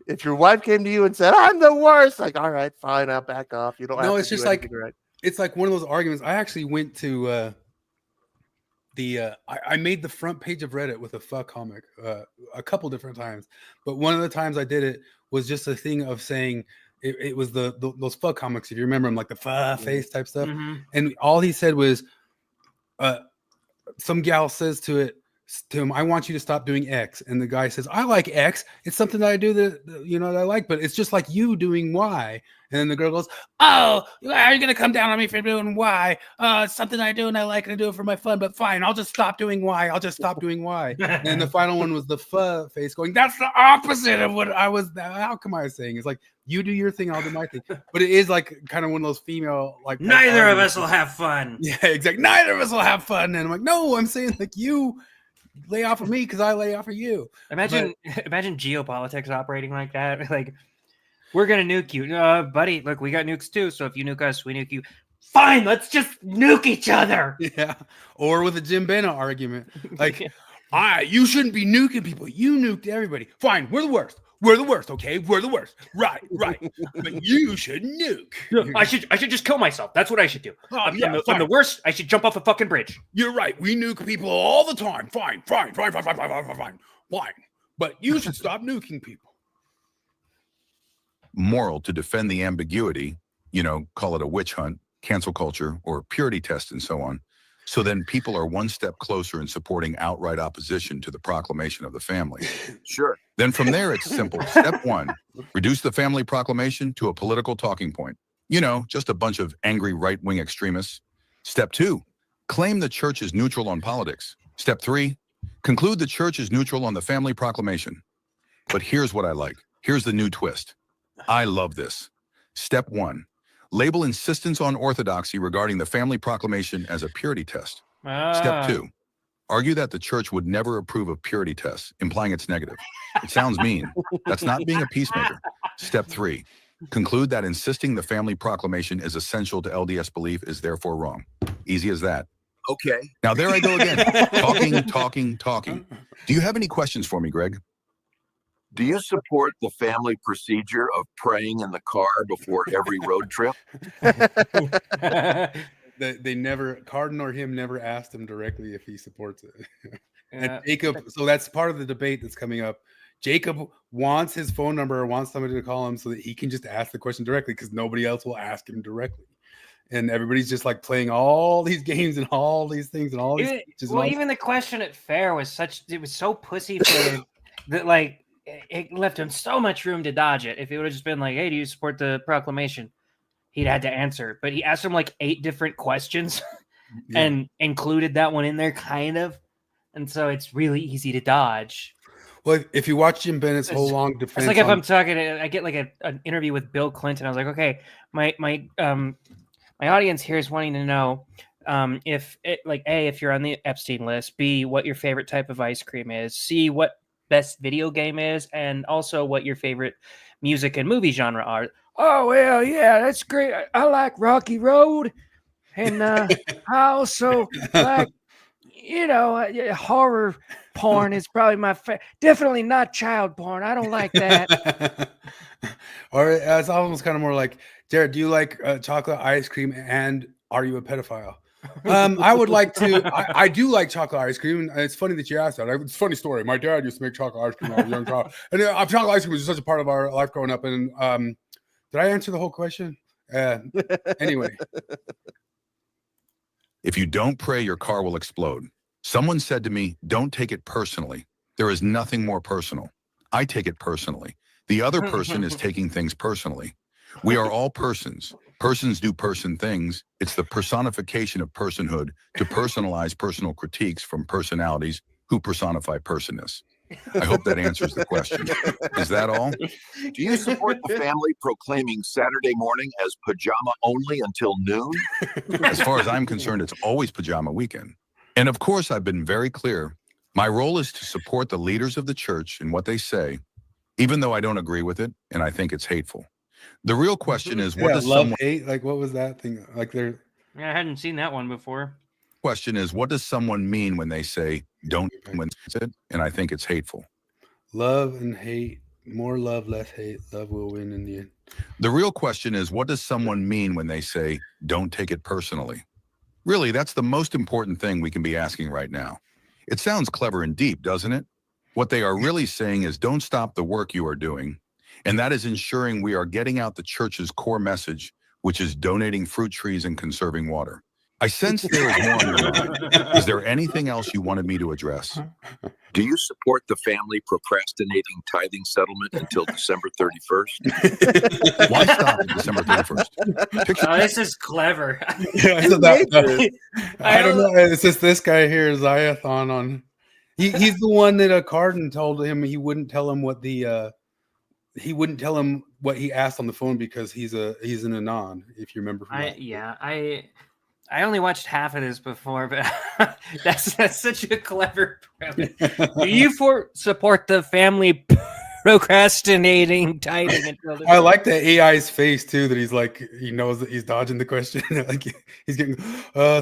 If your wife came to you and said, I'm the worst, like, all right, fine, I'll back off. You don't have to it's just like it's like one of those arguments. I actually went to I made the front page of Reddit with a fuck comic a couple different times, but one of the times I did it was just a thing of saying it was those fuck comics, if you remember them, like the fuck face type stuff. And all he said was some gal says to him, I want you to stop doing X. And the guy says, I like X. It's something that I do that I like, but it's just like you doing Y. And then the girl goes, oh, are you going to come down on me for doing Y? It's something I do and I like and I do it for my fun, but fine, I'll just stop doing Y. I'll just stop doing Y. And the final one was the fuh face going, that's the opposite of what I was. How come I was saying? It's like, you do your thing, I'll do my thing. But it is like kind of one of those female, like, neither of us will have fun. Yeah, exactly. Neither of us will have fun. And I'm like, no, I'm saying like you lay off of me because I lay off of you. Imagine geopolitics operating like that. Like, we're gonna nuke you, buddy. Look, we got nukes too. So if you nuke us, we nuke you. Fine, let's just nuke each other. Yeah. Or with a Jim Bennett argument, like, you shouldn't be nuking people. You nuked everybody. Fine, we're the worst. We're the worst. Okay, we're the worst. Right. But you should nuke. I should just kill myself. That's what I should do. I'm the worst. I should jump off a fucking bridge. You're right. We nuke people all the time. Fine. But you should stop nuking people. moral to defend the ambiguity, call it a witch hunt, cancel culture, or purity test, and so on. So then people are one step closer in supporting outright opposition to the proclamation of the family. Sure. Then from there, it's simple. Step one, reduce the family proclamation to a political talking point. Just a bunch of angry right-wing extremists. Step two, claim the church is neutral on politics. Step three, conclude the church is neutral on the family proclamation. But here's what I like. Here's the new twist. I love this. Step one, label insistence on orthodoxy regarding the family proclamation as a purity test. Step two, argue that the church would never approve of purity tests, implying it's negative. It sounds mean. That's not being a peacemaker. Step three, conclude that insisting the family proclamation is essential to LDS belief is therefore wrong. Easy as that. Okay. Now there I go again. Talking. Do you have any questions for me, Greg? Do you support the family procedure of praying in the car before every road trip? They never, Cardin or him never asked him directly if he supports it. And Jacob, so that's part of the debate that's coming up. Jacob wants his phone number, wants somebody to call him so that he can just ask the question directly because nobody else will ask him directly. And everybody's just like playing all these games and all these things and all these speeches. Well, even the question at fair was so pussyfooted that like it left him so much room to dodge it. If it would have just been like, hey, do you support the proclamation? He'd had to answer. But he asked him like 8 different questions and included that one in there kind of. and so it's really easy to dodge. Well, if you watch Jim Bennett's whole long defense, It's like if I'm talking, I get like an interview with Bill Clinton. I was like, okay, my audience here is wanting to know if it, like, A, if you're on the Epstein list, B, what your favorite type of ice cream is, C, what best video game is, and also what your favorite music and movie genre are. Oh, well, yeah, that's great. I like Rocky Road, and I also like, horror porn is probably my definitely not child porn. I don't like that. Or it's almost kind of more like, Jared, do you like chocolate ice cream, and are you a pedophile? I would like to. I do like chocolate ice cream. It's funny that you asked that. It's a funny story. My dad used to make chocolate ice cream when I was a young child, and chocolate ice cream was such a part of our life growing up. And did I answer the whole question? Anyway, If you don't pray, your car will explode. Someone said to me, don't take it personally. There is nothing more personal. I take it personally. The other person is taking things personally. We are all persons. Persons do person things. It's the personification of personhood to personalize personal critiques from personalities who personify personness. I hope that answers the question. Is that all? Do you support the family proclaiming Saturday morning as pajama only until noon? As far as I'm concerned, it's always pajama weekend. And of course, I've been very clear. My role is to support the leaders of the church in what they say, even though I don't agree with it and I think it's hateful. The real question is, what does love hate? Like, what was that thing? Like, I hadn't seen that one before. question is, what does someone mean when they say don't when it? And I think it's hateful. Love and hate, more love, less hate. Love will win in the end. The real question is, what does someone mean when they say don't take it personally? Really, that's the most important thing we can be asking right now. It sounds clever and deep, doesn't it? What they are really saying is don't stop the work you are doing. And that is ensuring we are getting out the church's core message, which is donating fruit trees and conserving water. I sense there is more on your mind. Is there anything else you wanted me to address? Do you support the family procrastinating tithing settlement until December 31st? Why stop at December 31st? Picture This is clever. Yeah, I don't know. It's just this guy here, Ziathon, on. He's the one that Cardin told him he wouldn't tell him what what he asked on the phone because he's an anon, if you remember. I only watched half of this before, but that's such a clever premise. Do you support the family procrastinating tithing until the I like the AI's face too, that he's like, he knows that he's dodging the question. Like he's getting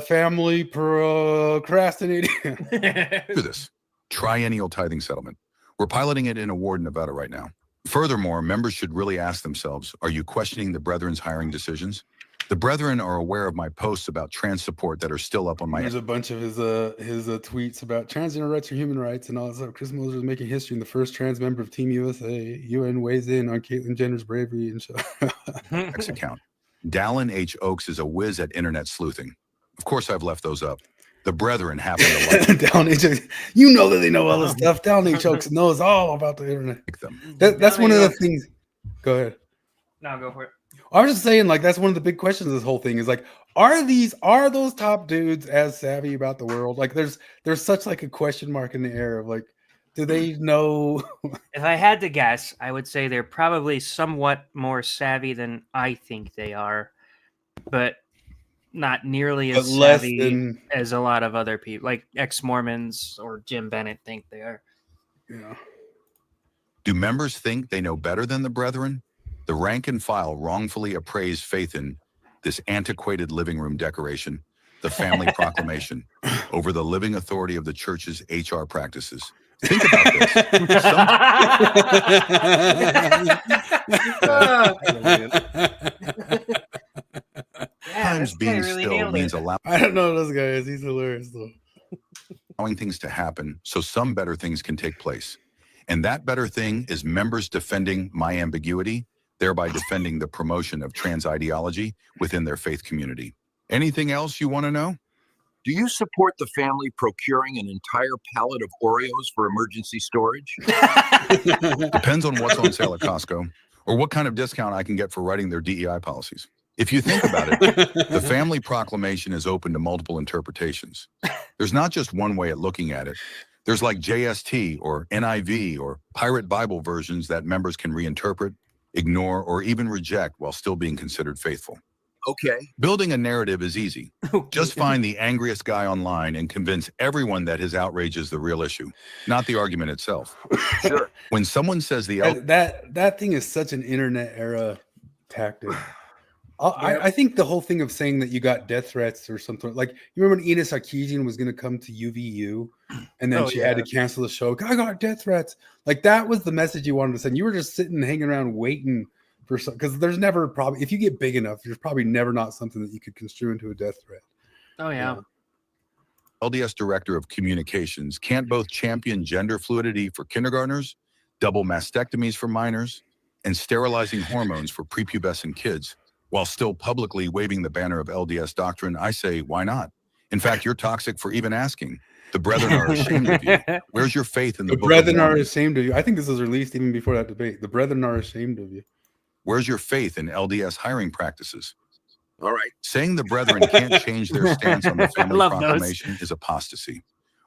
family procrastinating. do this. Triennial tithing settlement. We're piloting it in a ward in Nevada right now. Furthermore, members should really ask themselves, are you questioning the Brethren's hiring decisions? The Brethren are aware of my posts about trans support that are still up on my... There's a bunch of his tweets about transgender rights or human rights and all that stuff. Chris Moser is making history in the first trans member of Team USA. UN weighs in on Caitlyn Jenner's bravery and show. X account. Dehlin H. Oaks is a whiz at internet sleuthing. Of course, I've left those up. The Brethren happen to like Down H. Oaks. You know that they know all this stuff. Down H. Oaks knows all about the internet. them. That's one of the things. Go ahead. No, go for it. I was just saying, like, that's one of the big questions of this whole thing is like, are those top dudes as savvy about the world? Like, there's such like a question mark in the air of like, do they know? If I had to guess, I would say they're probably somewhat more savvy than I think they are, but not nearly as savvy as a lot of other people, like ex-Mormons or Jim Bennett think they are. Yeah. Do members think they know better than the Brethren? The rank and file wrongfully appraise faith in this antiquated living room decoration, the family proclamation, over the living authority of the church's HR practices. Think about this. Sometimes being still means allowing I don't know this guy is. He's hilarious though. things to happen so some better things can take place. And that better thing is members defending my ambiguity, thereby defending the promotion of trans ideology within their faith community. Anything else you want to know? Do you support the family procuring an entire pallet of Oreos for emergency storage? Depends on what's on sale at Costco or what kind of discount I can get for writing their DEI policies. If you think about it, the family proclamation is open to multiple interpretations. There's not just one way at looking at it. There's like JST or NIV or Pirate Bible versions that members can reinterpret, ignore, or even reject while still being considered faithful. Okay. Building a narrative is easy. Just find the angriest guy online and convince everyone that his outrage is the real issue, not the argument itself. Sure. When someone says the that thing is such an internet era tactic. I think the whole thing of saying that you got death threats or something, like, you remember when Enos Sarkeesian was going to come to UVU and then she had to cancel the show. I got death threats. Like, that was the message you wanted to send. You were just sitting, hanging around, waiting for some, because there's never probably, if you get big enough, there's probably never not something that you could construe into a death threat. Oh yeah. LDS Director of Communications can't both champion gender fluidity for kindergartners, double mastectomies for minors, and sterilizing hormones for prepubescent kids, while still publicly waving the banner of LDS doctrine. I say, why not? In fact, you're toxic for even asking. The brethren are ashamed of you. Where's your faith in the book? The brethren are ashamed of you. I think this was released even before that debate. The brethren are ashamed of you. Where's your faith in LDS hiring practices? All right. Saying the brethren can't change their stance on the family proclamation is apostasy.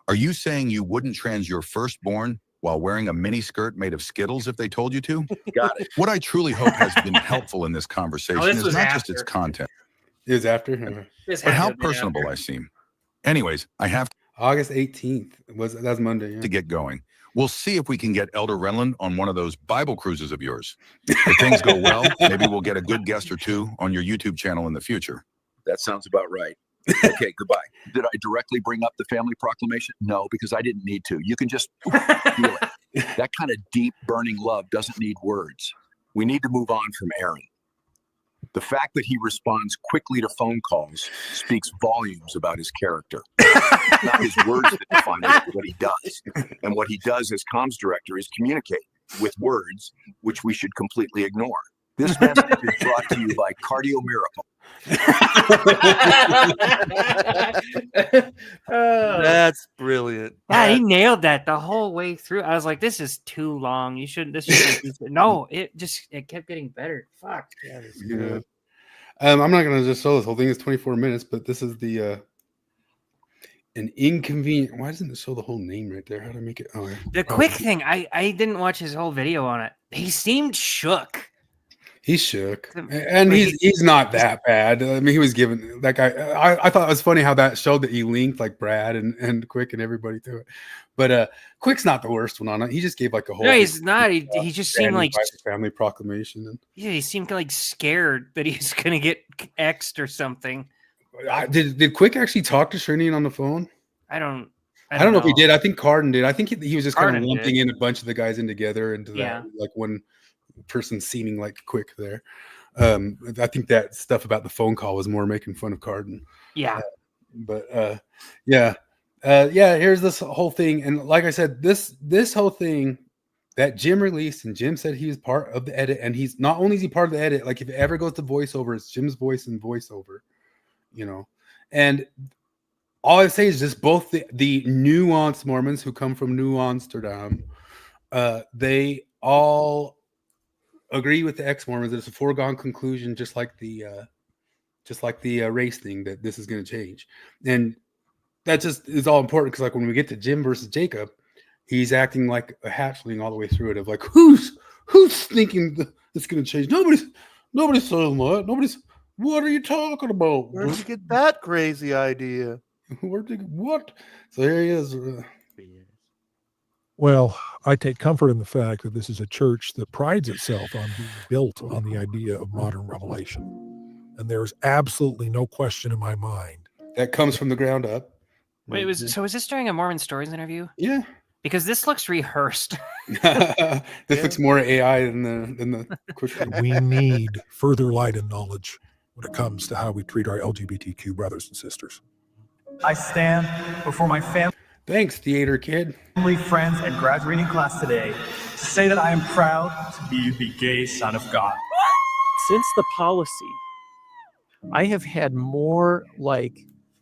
Are you saying you wouldn't trans your firstborn while wearing a mini skirt made of Skittles if they told you to? Got it. What I truly hope has been helpful in this conversation is not just its content. It was after? But how personable I seem. Anyways, I have August 18th. That's Monday. to get going. We'll see if we can get Elder Renlund on one of those Bible cruises of yours. If things go well, maybe we'll get a good guest or two on your YouTube channel in the future. That sounds about right. Okay, goodbye. Did I directly bring up the family proclamation? No, because I didn't need to. You can just feel it. That kind of deep, burning love doesn't need words. We need to move on from Aaron. The fact that he responds quickly to phone calls speaks volumes about his character. Not his words that define what he does. And what he does as comms director is communicate with words, which we should completely ignore. This message is brought to you by Cardio Miracle. That's brilliant. Yeah, he nailed that the whole way through. I was like, this is too long. You shouldn't. This should. No, it kept getting better. Fuck. Yeah. I'm not gonna just show this whole thing. It's 24 minutes, but this is the an inconvenient. Why doesn't it show the whole name right there? How do I make it? Oh, the quick thing. I didn't watch his whole video on it. He seemed shook. He's shook, and he's not that bad. I mean, he was given that guy. I thought it was funny how that showed that he linked like Brad and Quick and everybody to it. But Quick's not the worst one on it. He just gave like a whole. No, he's not. He just seemed like family proclamation. And yeah, he seemed like scared that he's gonna get X'd or something. Did Quick actually talk to Shernian on the phone? I don't know if he did. I think Cardin did. I think he was just kind of lumping did. in a bunch of the guys in together into that, Yeah. like one person seeming like Quick there. I think that stuff about the phone call was more making fun of Cardin. Yeah. Here's this whole thing. And like I said, this whole thing that Jim released, and Jim said he was part of the edit, and he's not only is he part of the edit, like if it ever goes to voiceover, it's Jim's voice and voiceover, you know. And all I say is just both the nuanced Mormons who come from New Auncederdam, they all agree with the ex-Mormons that it's a foregone conclusion, just like the race thing, that this is going to change. And that just is all important because, like, when we get to Jim versus Jacob, he's acting like a hatchling all the way through it, of like, who's thinking it's going to change? Nobody's saying that. What are you talking about? Where'd you get that crazy idea? What? So here he is. Well, I take comfort in the fact that this is a church that prides itself on being built on the idea of modern revelation. And there's absolutely no question in my mind. That comes from the ground up. Wait, was this during a Mormon Stories interview? Yeah. Because this looks rehearsed. This looks more AI than the quick. We need further light and knowledge when it comes to how we treat our LGBTQ brothers and sisters. I stand before my Thanks, theater kid. family, friends, and graduating class today to say that I am proud to be the gay son of God. Since the policy, I have had more like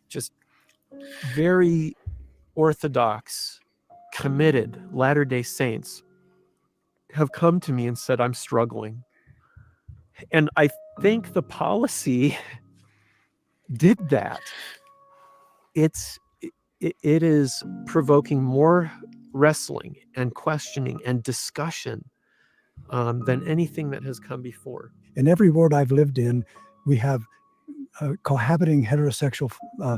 just very orthodox, committed Latter-day Saints have come to me and said, I'm struggling. And I think the policy did that. It is provoking more wrestling and questioning and discussion than anything that has come before. In every ward I've lived in, we have cohabiting heterosexual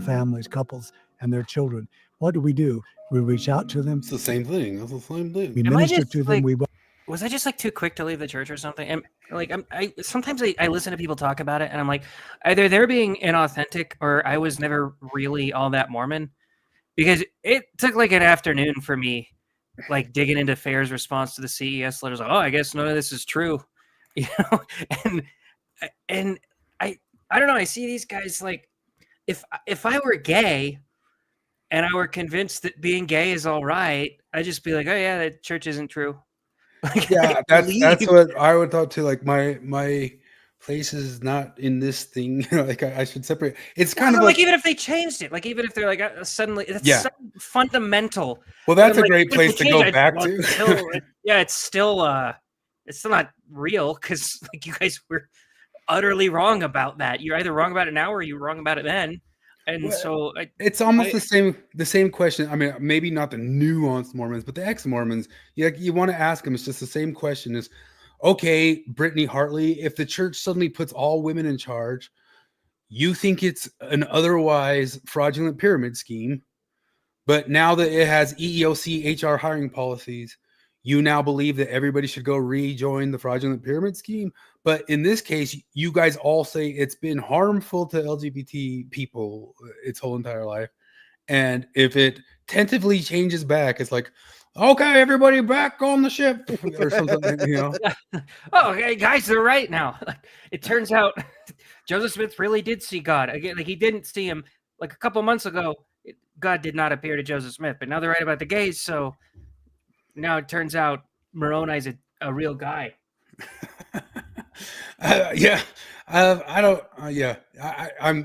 families, couples, and their children. What do? We reach out to them. It's the same thing. That's the same thing. We Am I minister just, to them. like, We was I just like too quick to leave the church or something? And like sometimes I listen to people talk about it and I'm like, either they're being inauthentic or I was never really all that Mormon, because it took like an afternoon for me, like digging into Fair's response to the CES letters. Like, oh, I guess none of this is true, you know. And I don't know. I see these guys like, if I were gay and I were convinced that being gay is all right, I'd just be like, oh yeah, the church isn't true. Like, Yeah, that's what I would thought too. Like my place is not in this thing. Like I should separate. It's kind of like even if they changed it, like even if they're like suddenly, it's so fundamental. Well, that's a like, great place to go back to. It's still not real, because like you guys were utterly wrong about that. You're either wrong about it now or you're wrong about it then. And Well, so it's almost the same question. I mean, maybe not the nuanced Mormons, but the ex-Mormons. You want to ask them. It's just the same question: is okay, Brittany Hartley, if the church suddenly puts all women in charge, you think it's an otherwise fraudulent pyramid scheme, but now that it has EEOC HR hiring policies, you now believe that everybody should go rejoin the fraudulent pyramid scheme. But in this case, you guys all say it's been harmful to LGBT people its whole entire life. And if it tentatively changes back, it's like, okay, everybody back on the ship or something, you know. oh, okay, guys, they're right now. It turns out Joseph Smith really did see God. Again, like he didn't see him like a couple months ago. God did not appear to Joseph Smith, but now they're right about the gays. So now it turns out Moroni's a real guy. I'm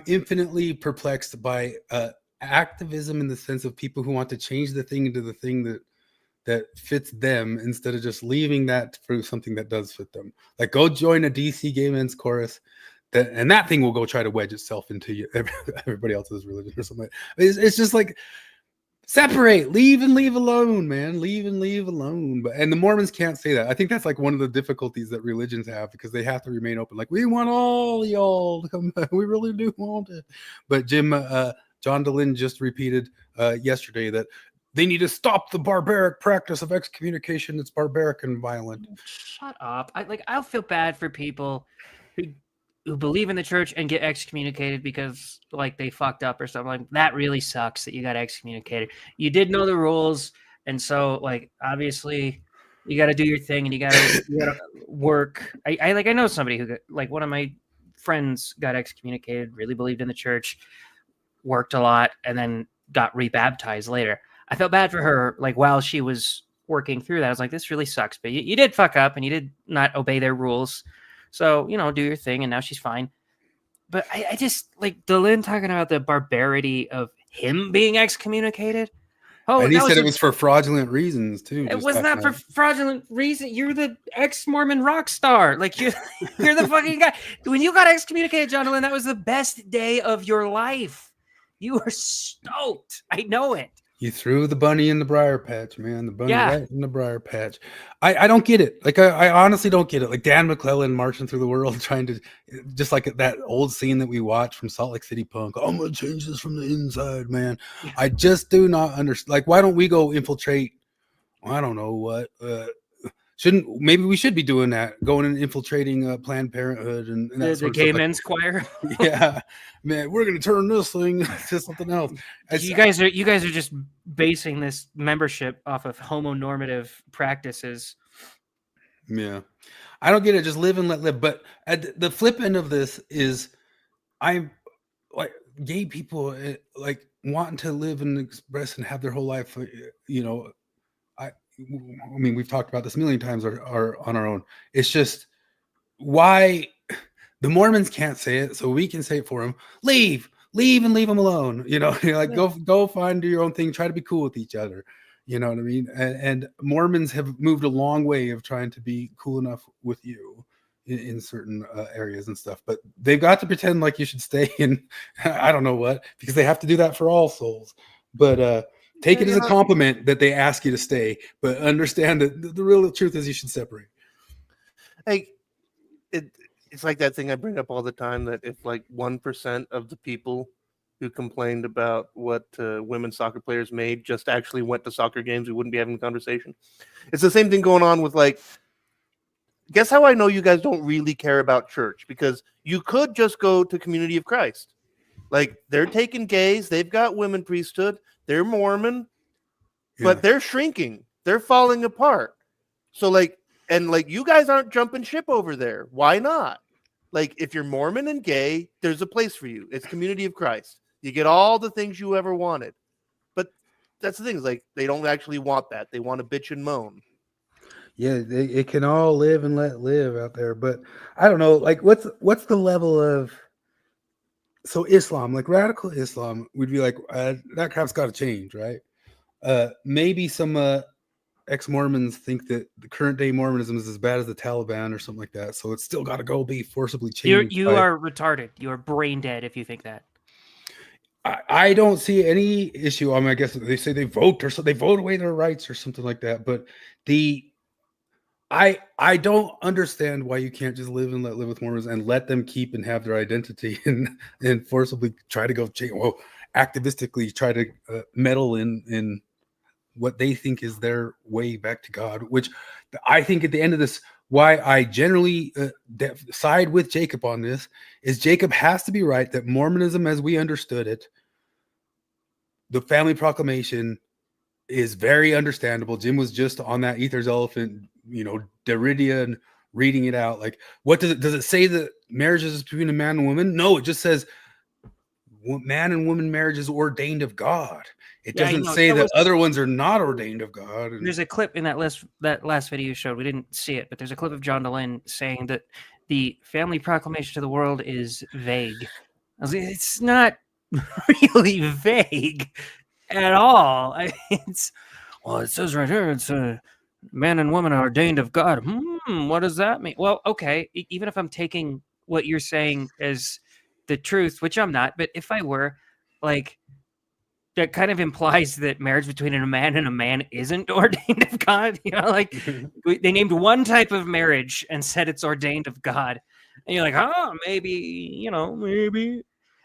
infinitely perplexed by activism in the sense of people who want to change the thing into the thing that fits them instead of just leaving that for something that does fit them. Like, go join a DC gay men's chorus, and that thing will go try to wedge itself into everybody else's religion or something. It's just like, separate, leave and leave alone, man. Leave and leave alone. And the Mormons can't say that. I think that's like one of the difficulties that religions have, because they have to remain open. Like, we want all y'all to come back. We really do want it. But John Dehlin just repeated yesterday that they need to stop the barbaric practice of excommunication. It's barbaric and violent. Shut up. I'll feel bad for people who believe in the church and get excommunicated because like they fucked up or something. Like, that really sucks that you got excommunicated. You did know the rules, and so like obviously you got to do your thing and you got to work. I know somebody who got, like, one of my friends got excommunicated, really believed in the church, worked a lot, and then got rebaptized later. I felt bad for her, like, while she was working through that. I was like, this really sucks, but you did fuck up and you did not obey their rules. So, you know, do your thing, and now she's fine. But I just, like, Dehlin talking about the barbarity of him being excommunicated. Oh, and he said it was for fraudulent reasons, too. It was not for fraudulent reason. You're the ex-Mormon rock star. Like, you're the fucking guy. When you got excommunicated, John Dehlin, that was the best day of your life. You were stoked. I know it. You threw the bunny in the briar patch, man. The bunny right in the briar patch. I don't get it. Like, I honestly don't get it. Like, Dan McClellan marching through the world trying to, just like that old scene that we watched from Salt Lake City Punk. I'm going to change this from the inside, man. I just do not understand. Like, why don't we go infiltrate? I don't know what. Maybe we should be doing that, going and infiltrating Planned Parenthood and that the gay men's choir. Yeah, man, we're gonna turn this thing to something else. You guys are just basing this membership off of homonormative practices. Yeah, I don't get it. Just live and let live. But at the flip end of this is, I'm like, gay people like wanting to live and express and have their whole life. You know, I mean, we've talked about this a million times are on our own. It's just why the Mormons can't say it, so we can say it for them. Leave and leave them alone. You know, you're like, go find your own thing. Try to be cool with each other. You know what I mean? And Mormons have moved a long way of trying to be cool enough with you. in certain areas and stuff. But they've got to pretend like you should stay in I don't know what, because they have to do that for all souls. But take it as a compliment that they ask you to stay, but understand that the real truth is you should separate. Like it's like that thing I bring up all the time, that if like 1% of the people who complained about what women's soccer players made just actually went to soccer games, we wouldn't be having a conversation. It's the same thing going on with like, guess how I know you guys don't really care about church? Because you could just go to Community of Christ. Like, they're taking gays, they've got women priesthood, they're Mormon, but they're shrinking, they're falling apart. So like, and like, you guys aren't jumping ship over there. Why not? Like, if you're Mormon and gay, there's a place for you. It's Community of Christ. You get all the things you ever wanted. But that's the thing, is like, they don't actually want that. They want to bitch and moan. Yeah, it can all live and let live out there. But I don't know, like, what's the level of, so Islam, like radical Islam, we'd be like, that crap's got to change, right? Maybe some ex-Mormons think that the current day Mormonism is as bad as the Taliban or something like that. So it's still got to go be forcibly changed. You are retarded. You are brain dead if you think that. I don't see any issue. I mean, I guess they say they vote, or so they vote away their rights or something like that. But I don't understand why you can't just live and let live with Mormons and let them keep and have their identity and forcibly try to go change. Well, activistically try to meddle in what they think is their way back to God. Which I think at the end of this, why I generally side with Jacob on this is Jacob has to be right that Mormonism, as we understood it, the family proclamation, is very understandable. Jim was just on that Ether's Elephant, Derrida, reading it out. Like, what does it say that marriage is between a man and woman? No, it just says man and woman marriage is ordained of God. It doesn't say that other ones are not ordained of God. There's a clip in that last video you showed. We didn't see it, but there's a clip of John Dehlin saying that the family proclamation to the world is vague. I was like, it's not really vague at all. It says right here, it's man and woman are ordained of God. What does that mean? Well, okay, even if I'm taking what you're saying as the truth, which I'm not, but if I were, like, that kind of implies that marriage between a man and a man isn't ordained of God. Like, they named one type of marriage and said it's ordained of God. And you're like, maybe, maybe.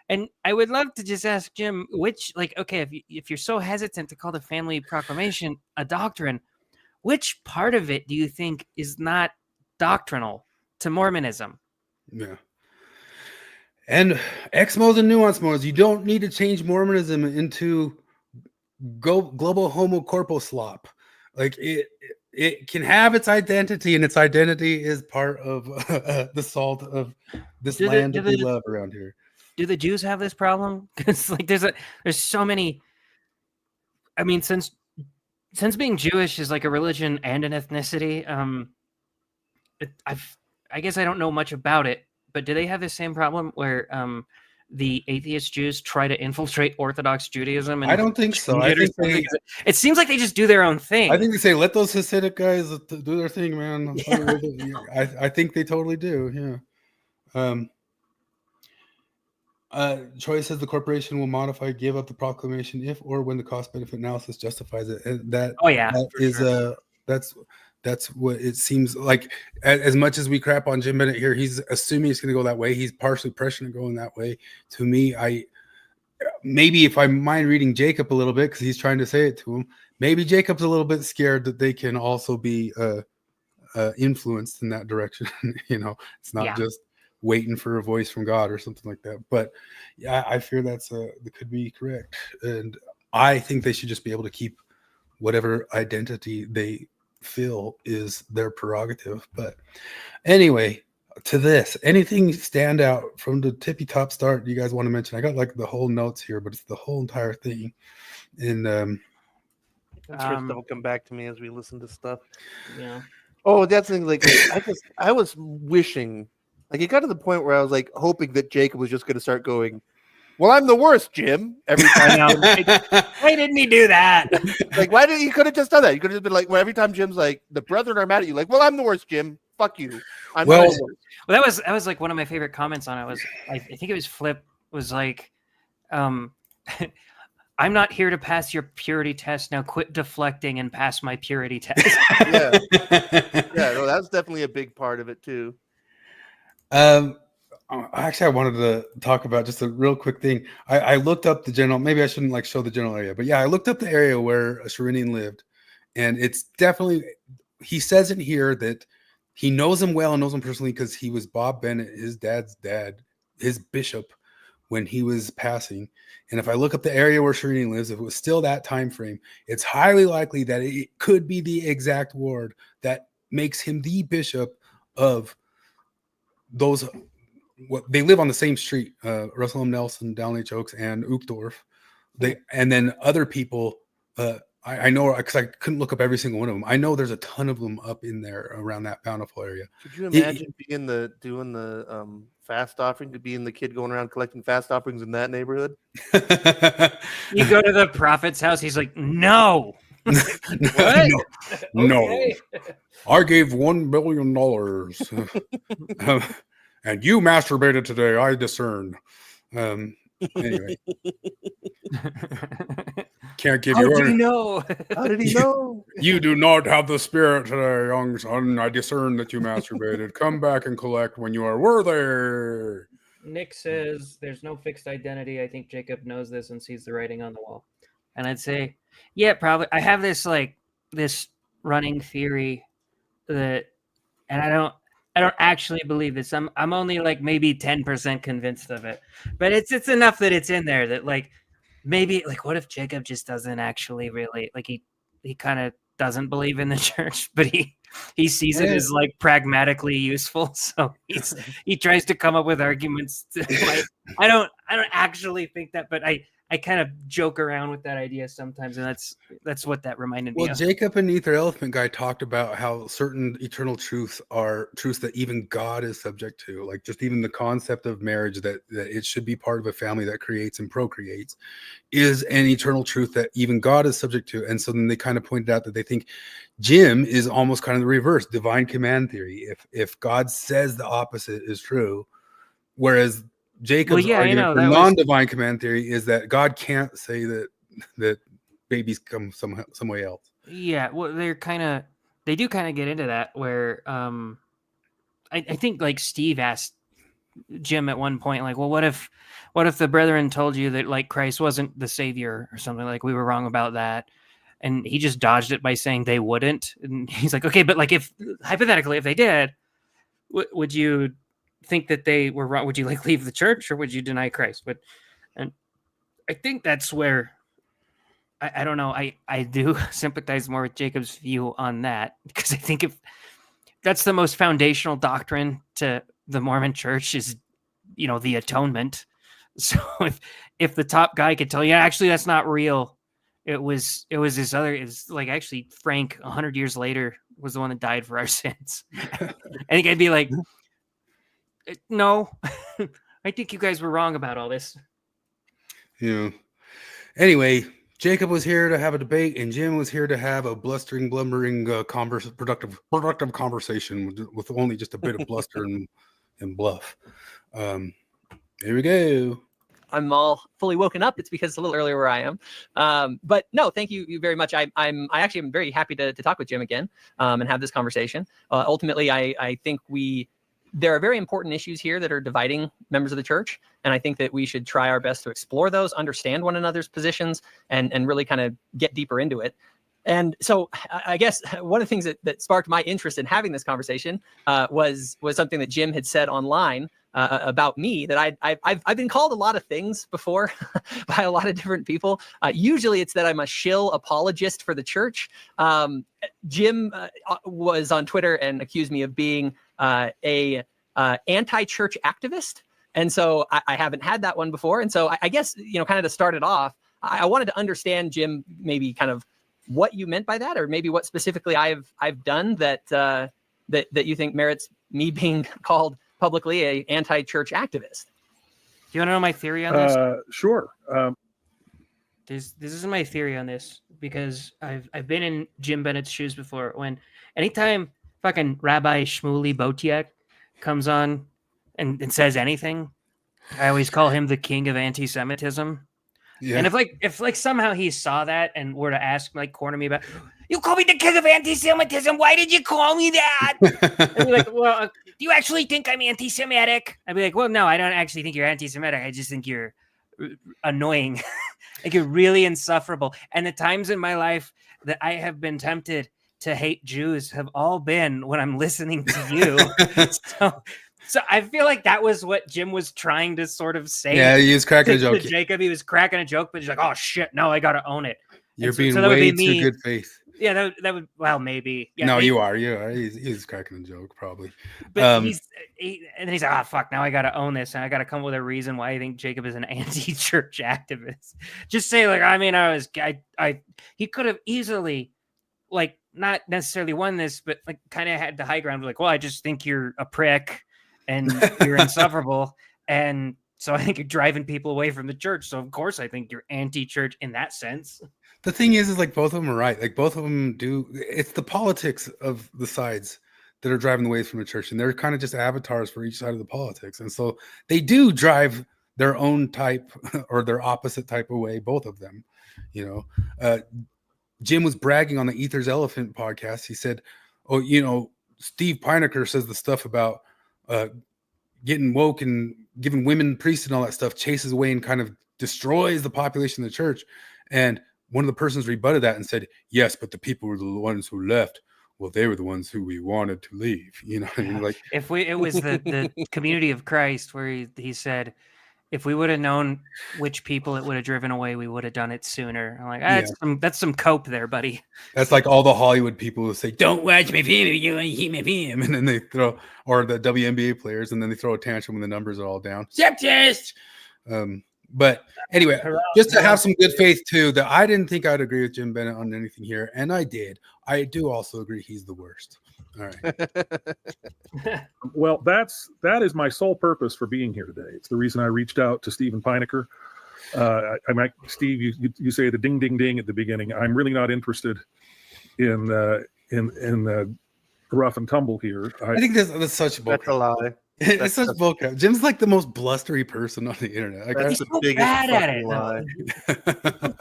And I would love to just ask Jim, which, like, okay, if you're so hesitant to call the family proclamation a doctrine, which part of it do you think is not doctrinal to Mormonism? Yeah. And X modes and nuance modes, you don't need to change Mormonism into global homo corpo slop. Like, it can have its identity, and its identity is part of the salt of this land that we love around here. Do the Jews have this problem? Because like there's so many. I mean, since being Jewish is like a religion and an ethnicity, I guess I don't know much about it. But do they have the same problem where the atheist Jews try to infiltrate Orthodox Judaism? And I don't think so. I think it seems like they just do their own thing. I think they say, let those Hasidic guys do their thing, man. Yeah. I think they totally do. Yeah. Troy says the corporation will give up the proclamation if or when the cost-benefit analysis justifies it. And that's what it seems like. As much as we crap on Jim Bennett here, he's assuming it's going to go that way. He's partially pressuring it going that way. To me, maybe if I mind reading Jacob a little bit, because he's trying to say it to him, maybe Jacob's a little bit scared that they can also be influenced in that direction. It's not just waiting for a voice from God or something like that. But yeah, I fear that could be correct. And I think they should just be able to keep whatever identity they feel is their prerogative. But anyway, to this, anything stand out from the tippy top start you guys want to mention? I got like the whole notes here, but it's the whole entire thing. And that's where stuff will come back to me as we listen to stuff. Yeah. Oh, that's the thing. Like, I was wishing, like, it got to the point where I was like hoping that Jacob was just going to start going, well, I'm the worst, Jim. Every time. Why didn't he do that? Like, why didn't you could have just done that? You could have been like, well, every time Jim's like, the brethren are mad at you, like, well, I'm the worst, Jim. Fuck you. I'm Well- not yours. Well, that was like one of my favorite comments on it. Was I think it was Flip was like, I'm not here to pass your purity test. Now quit deflecting and pass my purity test. Yeah. Yeah, no, that's definitely a big part of it too. Actually, I wanted to talk about just a real quick thing. I looked up the general. Maybe I shouldn't like show the general area, but yeah, I looked up the area where a Sharinian lived, and it's definitely. He says in here that he knows him well and knows him personally because he was Bob Bennett, his dad's dad, his bishop, when he was passing. And if I look up the area where Sharinian lives, if it was still that time frame, it's highly likely that it could be the exact ward that makes him the bishop of those. What they live on the same street, Russell M. Nelson, Downey Oaks, and Uchtdorf. And then other people. I know because I couldn't look up every single one of them. I know there's a ton of them up in there around that Bountiful area. Could you imagine doing the fast offering, to being the kid going around collecting fast offerings in that neighborhood? You go to the prophet's house. He's like, no. What? No. Okay. I gave $1 billion. And you masturbated today, I discern. Anyway. Can't give How you do any. you know? How did he know? You do not have the spirit today, young son. I discern that you masturbated. Come back and collect when you are worthy. Nick says there's no fixed identity. I think Jacob knows this and sees the writing on the wall. And I'd say, yeah, probably. I have this running theory that, and I don't actually believe this. I'm only like maybe 10% convinced of it, but it's enough that it's in there that like maybe like what if Jacob just doesn't actually really like he kind of doesn't believe in the church, but he sees it as like pragmatically useful, so he tries to come up with arguments to, like I don't actually think that, but I kind of joke around with that idea sometimes, and that's what that reminded me of. Well, Jacob and Ether Elephant Guy talked about how certain eternal truths are truths that even God is subject to, like just even the concept of marriage, that it should be part of a family that creates and procreates, is an eternal truth that even God is subject to. And so then they kind of pointed out that they think Jim is almost kind of the reverse, divine command theory. If God says the opposite is true, whereas Jacob's argument for non-divine command theory is that God can't say that babies come some way else. Yeah, well, they do kind of get into that where I think like Steve asked Jim at one point, like, well, what if the brethren told you that like Christ wasn't the savior or something, like we were wrong about that? And he just dodged it by saying they wouldn't. And he's like, okay, but like if hypothetically, if they did, would you think that they were wrong? Would you like leave the church or would you deny Christ? And I think that's where I don't know. I do sympathize more with Jacob's view on that, because I think if that's the most foundational doctrine to the Mormon church is, the atonement. So if the top guy could tell you, actually, that's not real. It was this other, it's like actually Frank 100 years later was the one that died for our sins. I think I'd be like, no, I think you guys were wrong about all this. Yeah. Anyway, Jacob was here to have a debate, and Jim was here to have a blubbering, productive conversation with only just a bit of bluster and bluff. Here we go. I'm all fully woken up. It's because it's a little earlier where I am. But no, thank you very much. I actually am very happy to talk with Jim again and have this conversation. Ultimately, I think there are very important issues here that are dividing members of the church. And I think that we should try our best to explore those, understand one another's positions, and really kind of get deeper into it. And so I guess one of the things that sparked my interest in having this conversation was something that Jim had said online about me, that I've been called a lot of things before by a lot of different people. Usually it's that I'm a shill apologist for the church. Jim was on Twitter and accused me of being a anti-church activist. And so I haven't had that one before. And so I guess, kind of to start it off, I wanted to understand, Jim, maybe kind of what you meant by that, or maybe what specifically I've done that you think merits me being called publicly a anti-church activist. Do you want to know my theory on this? Sure. This is my theory on this, because I've been in Jim Bennett's shoes before. When anytime fucking Rabbi Shmuley Botiak comes on and says anything, I always call him the king of anti-Semitism. Yeah. And if somehow he saw that and were to ask, like, corner me about, you call me the king of anti-Semitism, why did you call me that? I'd be like, well, do you actually think I'm anti-Semitic? I'd be like, well, no, I don't actually think you're anti-Semitic. I just think you're annoying. Like, you're really insufferable. And the times in my life that I have been tempted to hate Jews have all been when I'm listening to you. So I feel like that was what Jim was trying to sort of say. Yeah, he was cracking a joke. Jacob, he was cracking a joke, but he's like, "Oh shit, no, I gotta own it." You're being way too good faith. Yeah, that would, well, maybe. Yeah, no, maybe. you are. He's cracking a joke, probably. But and then he's like, "Ah, fuck, now I gotta own this, and I gotta come up with a reason why I think Jacob is an anti-church activist." Just say, like, I mean, he could have easily, like, not necessarily won this, but like kind of had the high ground. Like, well, I just think you're a prick. And you're insufferable. And so I think you're driving people away from the church. So, of course, I think you're anti-church in that sense. The thing is like both of them are right. Like both of them do. It's the politics of the sides that are driving the way from the church. And they're kind of just avatars for each side of the politics. And so they do drive their own type or their opposite type of way, both of them. You know, Jim was bragging on the Ether's Elephant podcast. He said, oh, you know, Steve Pinecker says the stuff about getting woke and giving women priests and all that stuff chases away and kind of destroys the population of the church. And one of the persons rebutted that and said, yes, but the people were the ones who left. Well, they were the ones who we wanted to leave. You know what I mean? Like, it was the community of Christ where he said, if we would have known which people it would have driven away, we would have done it sooner. I'm like, that's some cope there, buddy. That's like all the Hollywood people who say, don't watch my film, you want to hear my film. And then they throw, or the WNBA players, and then they throw a tantrum when the numbers are all down. Septist! But anyway, just to have some good faith too, that I didn't think I'd agree with Jim Bennett on anything here, and I did. I do also agree he's the worst. All right. Well, that is my sole purpose for being here today. It's the reason I reached out to Stephen Pinecker. I might, Steve, you say the ding, ding, ding at the beginning. I'm really not interested in rough and tumble here. I think that's such bullcrap. That's a lie. It's such bullcrap. Jim's like the most blustery person on the internet. Like, that's the so biggest bad at it. lie. He's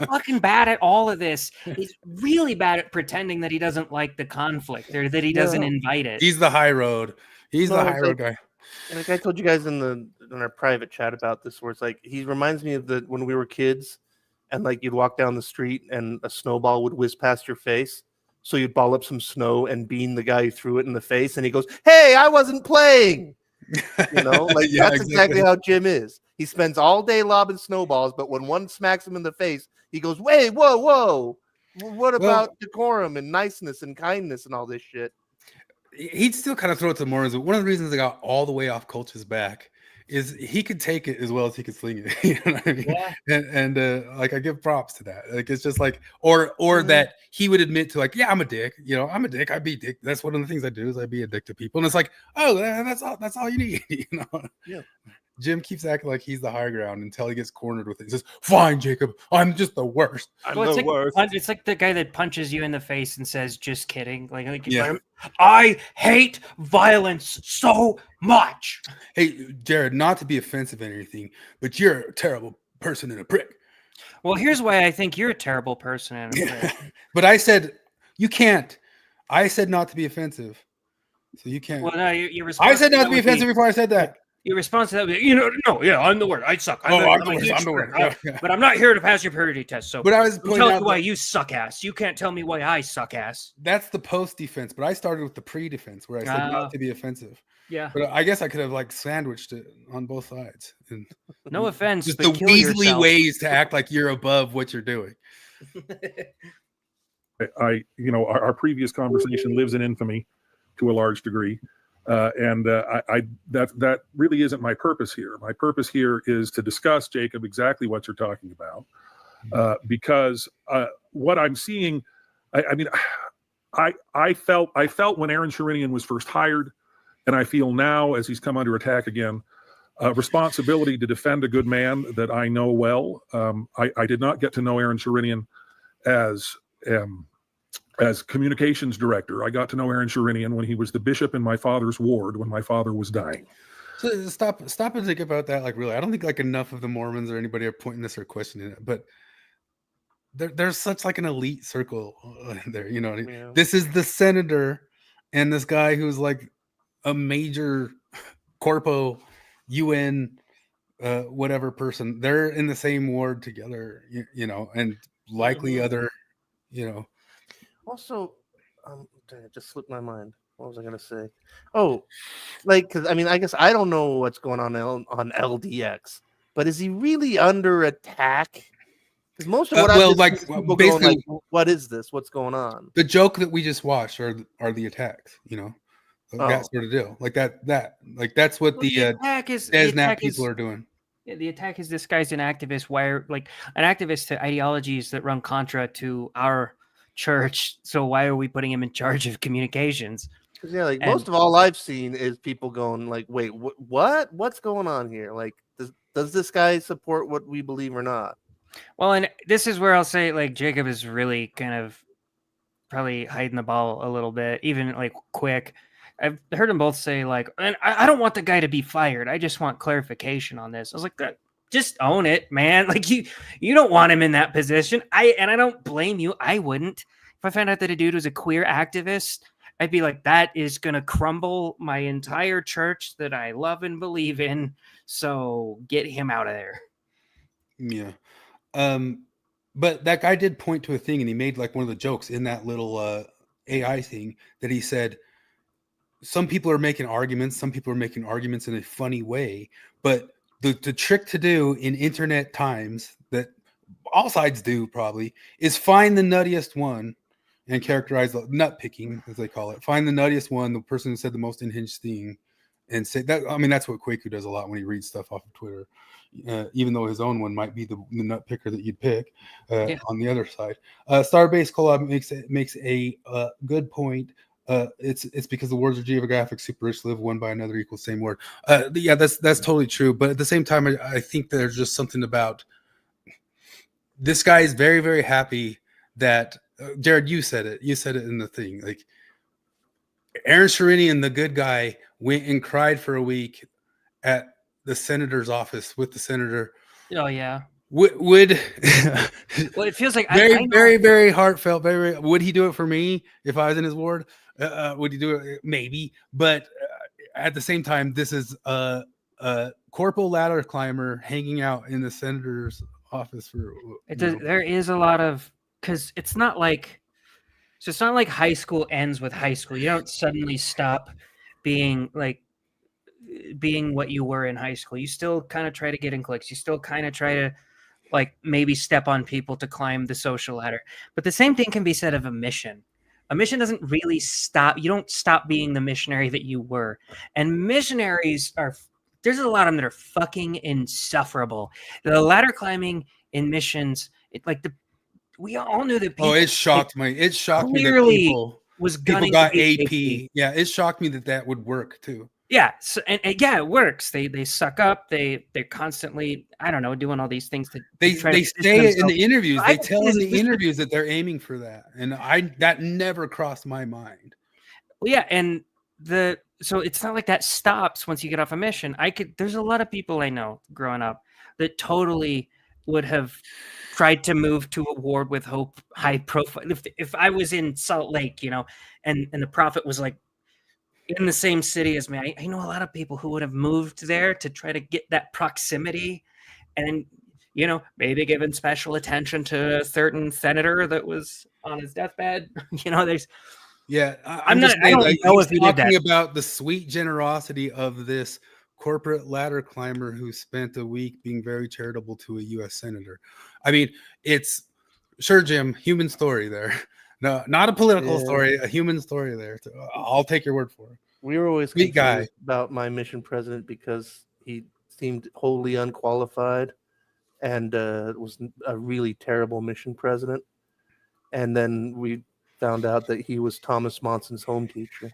fucking bad at all of this. He's really bad at pretending that he doesn't like the conflict or that he doesn't invite it. He's the high road. He's the high road guy. And like I told you guys in our private chat about this, where it's like he reminds me of when we were kids, and like you'd walk down the street and a snowball would whiz past your face. So you'd ball up some snow and bean the guy who threw it in the face, and he goes, "Hey, I wasn't playing." You know, like that's exactly how Jim is. He spends all day lobbing snowballs, but when one smacks him in the face, he goes, "Wait, whoa. What about decorum and niceness and kindness and all this shit?" He'd still kind of throw it to Mormons. One of the reasons I got all the way off Colch's back is he could take it as well as he could sling it. You know what I mean? Yeah. And like I give props to that. Like it's just like, or that he would admit to, like, yeah, I'm a dick. You know, I'm a dick. I be dick. That's one of the things I do is I be a dick to people. And it's like, oh, that's all you need. You know? Yeah. Jim keeps acting like he's the high ground until he gets cornered with it. He says, "Fine, Jacob, I'm just the worst. Worst." It's like the guy that punches you in the face and says, "Just kidding." Like I hate violence so much. Hey, Jared, not to be offensive or anything, but you're a terrible person and a prick. Well, here's why I think you're a terrible person and a prick. But I said you can't. I said not to be offensive, so you can't. Well, no, your I said not to be offensive before I said that. Your response to that would be, I'm the worst. I suck. I'm the worst. But I'm not here to pass your purity test. So, but I was pointing tell out me why you suck ass. You can't tell me why I suck ass. That's the post defense, but I started with the pre defense where I said not to be offensive. Yeah, but I guess I could have like sandwiched it on both sides. And no offense, just but the Weasley ways to act like you're above what you're doing. Our previous conversation lives in infamy to a large degree. That really isn't my purpose here. My purpose here is to discuss, Jacob, exactly what you're talking about, because what I'm seeing, I felt when Aaron Sherinian was first hired, and I feel now as he's come under attack again, responsibility to defend a good man that I know well. I did not get to know Aaron Sherinian as as communications director. I got to know Aaron Sherinian when he was the bishop in my father's ward when my father was dying. So stop and think about that. Like, really, I don't think like enough of the Mormons or anybody are pointing this or questioning it, but there's such like an elite circle there. You know, Yeah. this is the senator and this guy who's like a major corpo UN whatever person. They're in the same ward together, you know, and likely other, you know. Also, dang, it just slipped my mind. What was I going to say? Oh, like, because I mean, I guess I don't know what's going on LDX, but is he really under attack? Because most of what well, I've like, is people basically, going like, what is this? What's going on? The joke that we just watched are the attacks, you know, that sort of deal. Like that's what the attack is. people are doing. Yeah, the attack is disguised an activist. Why, like an activist to ideologies that run contra to our church. So why are we putting him in charge of communications? Because yeah, like most of all I've seen is people going like, wait, what's going on here? Like, does this guy support what we believe or not? Well, and this is where I'll say, like, Jacob is really kind of probably hiding the ball a little bit, even like quick. I've heard them both say, like, and I don't want the guy to be fired. I just want clarification on this. I was like, just own it, man. Like, you don't want him in that position. I don't blame you. I wouldn't. If I found out that a dude was a queer activist, I'd be like, that is going to crumble my entire church that I love and believe in. So get him out of there. Yeah. But that guy did point to a thing, and he made like one of the jokes in that little AI thing that he said, some people are making arguments. Some people are making arguments in a funny way, but the trick to do in internet times that all sides do probably is find the nuttiest one and characterize the nut picking, as they call it. Find the nuttiest one, the person who said the most unhinged thing, and say that. I mean, that's what Kwaku does a lot when he reads stuff off of Twitter, even though his own one might be the nut picker that you'd pick on the other side. Starbase Collab makes a good point. It's because the words are geographic, super rich, live one by another equals same word. Yeah, that's totally true. But at the same time, I think there's just something about this guy is very, very happy that Jared, you said it in the thing. Like Aaron Sherinian, the good guy, went and cried for a week at the senator's office with the senator. Oh yeah. Would well, it feels like very, very, very heartfelt. Very. Would he do it for me if I was in his ward? Would he do it? Maybe. But at the same time, this is a corporal ladder climber hanging out in the senator's office for. There is a lot of, because it's not like high school ends with high school. You don't suddenly stop being what you were in high school. You still kind of try to get in cliques. You still kind of try to like maybe step on people to climb the social ladder. But the same thing can be said of a mission. A mission doesn't really stop. You don't stop being the missionary that you were. And missionaries there's a lot of them that are fucking insufferable. The ladder climbing in missions, we all knew that people. Oh, it shocked me. It shocked me that people got AP. Yeah, it shocked me that would work too. Yeah, so, and yeah, it works. They suck up. They're constantly, I don't know, doing all these things to they to say it in the interviews. They tell in the interviews that they're aiming for that, and that never crossed my mind. Well, yeah, and so it's not like that stops once you get off a mission. There's a lot of people I know growing up that totally would have tried to move to a ward with Hope high profile. If I was in Salt Lake, you know, and the prophet was like in the same city as me, I know a lot of people who would have moved there to try to get that proximity and, you know, maybe given special attention to a certain senator that was on his deathbed. You know, there's. Yeah, I don't know if he did that. Talking about the sweet generosity of this corporate ladder climber who spent a week being very charitable to a U.S. senator. I mean, it's sure, Jim, human story there. No, not a political story, a human story there. I'll take your word for it. We were always sweet guy about my mission president because he seemed wholly unqualified and was a really terrible mission president. And then we found out that he was Thomas Monson's home teacher.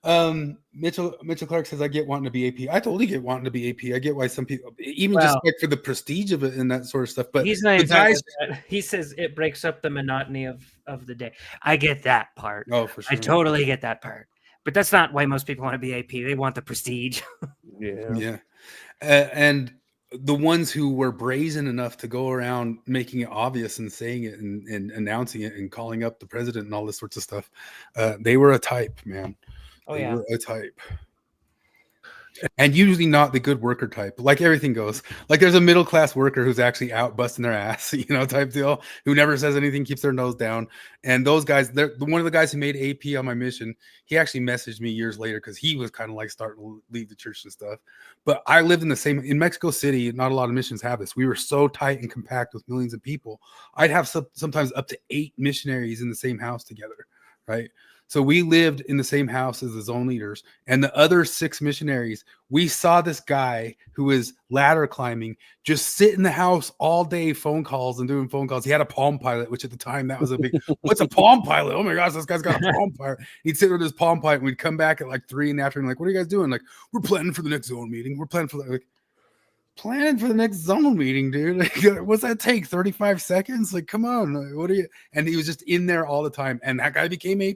Mitchell Clark says, I get wanting to be AP. I totally get wanting to be AP. I get why some people, even just Well, like for the prestige of it and that sort of stuff. But he's not the even talking guys, about that. He says it breaks up the monotony of the day. I get that part. oh, for sure. I totally get that part. But that's not why most people want to be AP. They want the prestige. Yeah. And the ones who were brazen enough to go around making it obvious and saying it and announcing it and calling up the president and all this sorts of stuff, they were a type, man. Oh, They yeah. were a type. And usually not the good worker type. Like everything goes. Like there's a middle class worker who's actually out busting their ass, type deal, who never says anything, keeps their nose down. And those guys, they're one of the guys who made AP on my mission. He actually messaged me years later because he was kind of like starting to leave the church and stuff. But I lived in Mexico City. Not a lot of missions have this. We were so tight and compact with millions of people. I'd have sometimes up to 8 missionaries in the same house together, right? So we lived in the same house as the zone leaders, and the other 6 missionaries, we saw this guy who was ladder climbing just sit in the house all day, phone calls and doing phone calls. He had a Palm Pilot, which at the time that was a big, what's a Palm Pilot? Oh my gosh, this guy's got a Palm Pilot. He'd sit with his Palm Pilot and we'd come back at like 3 in the afternoon. Like, what are you guys doing? Like, we're planning for the next zone meeting. We're planning for planning for the next zone meeting, dude. Like, what's that take? 35 seconds? Like, come on. Like, what are you? And he was just in there all the time. And that guy became AP.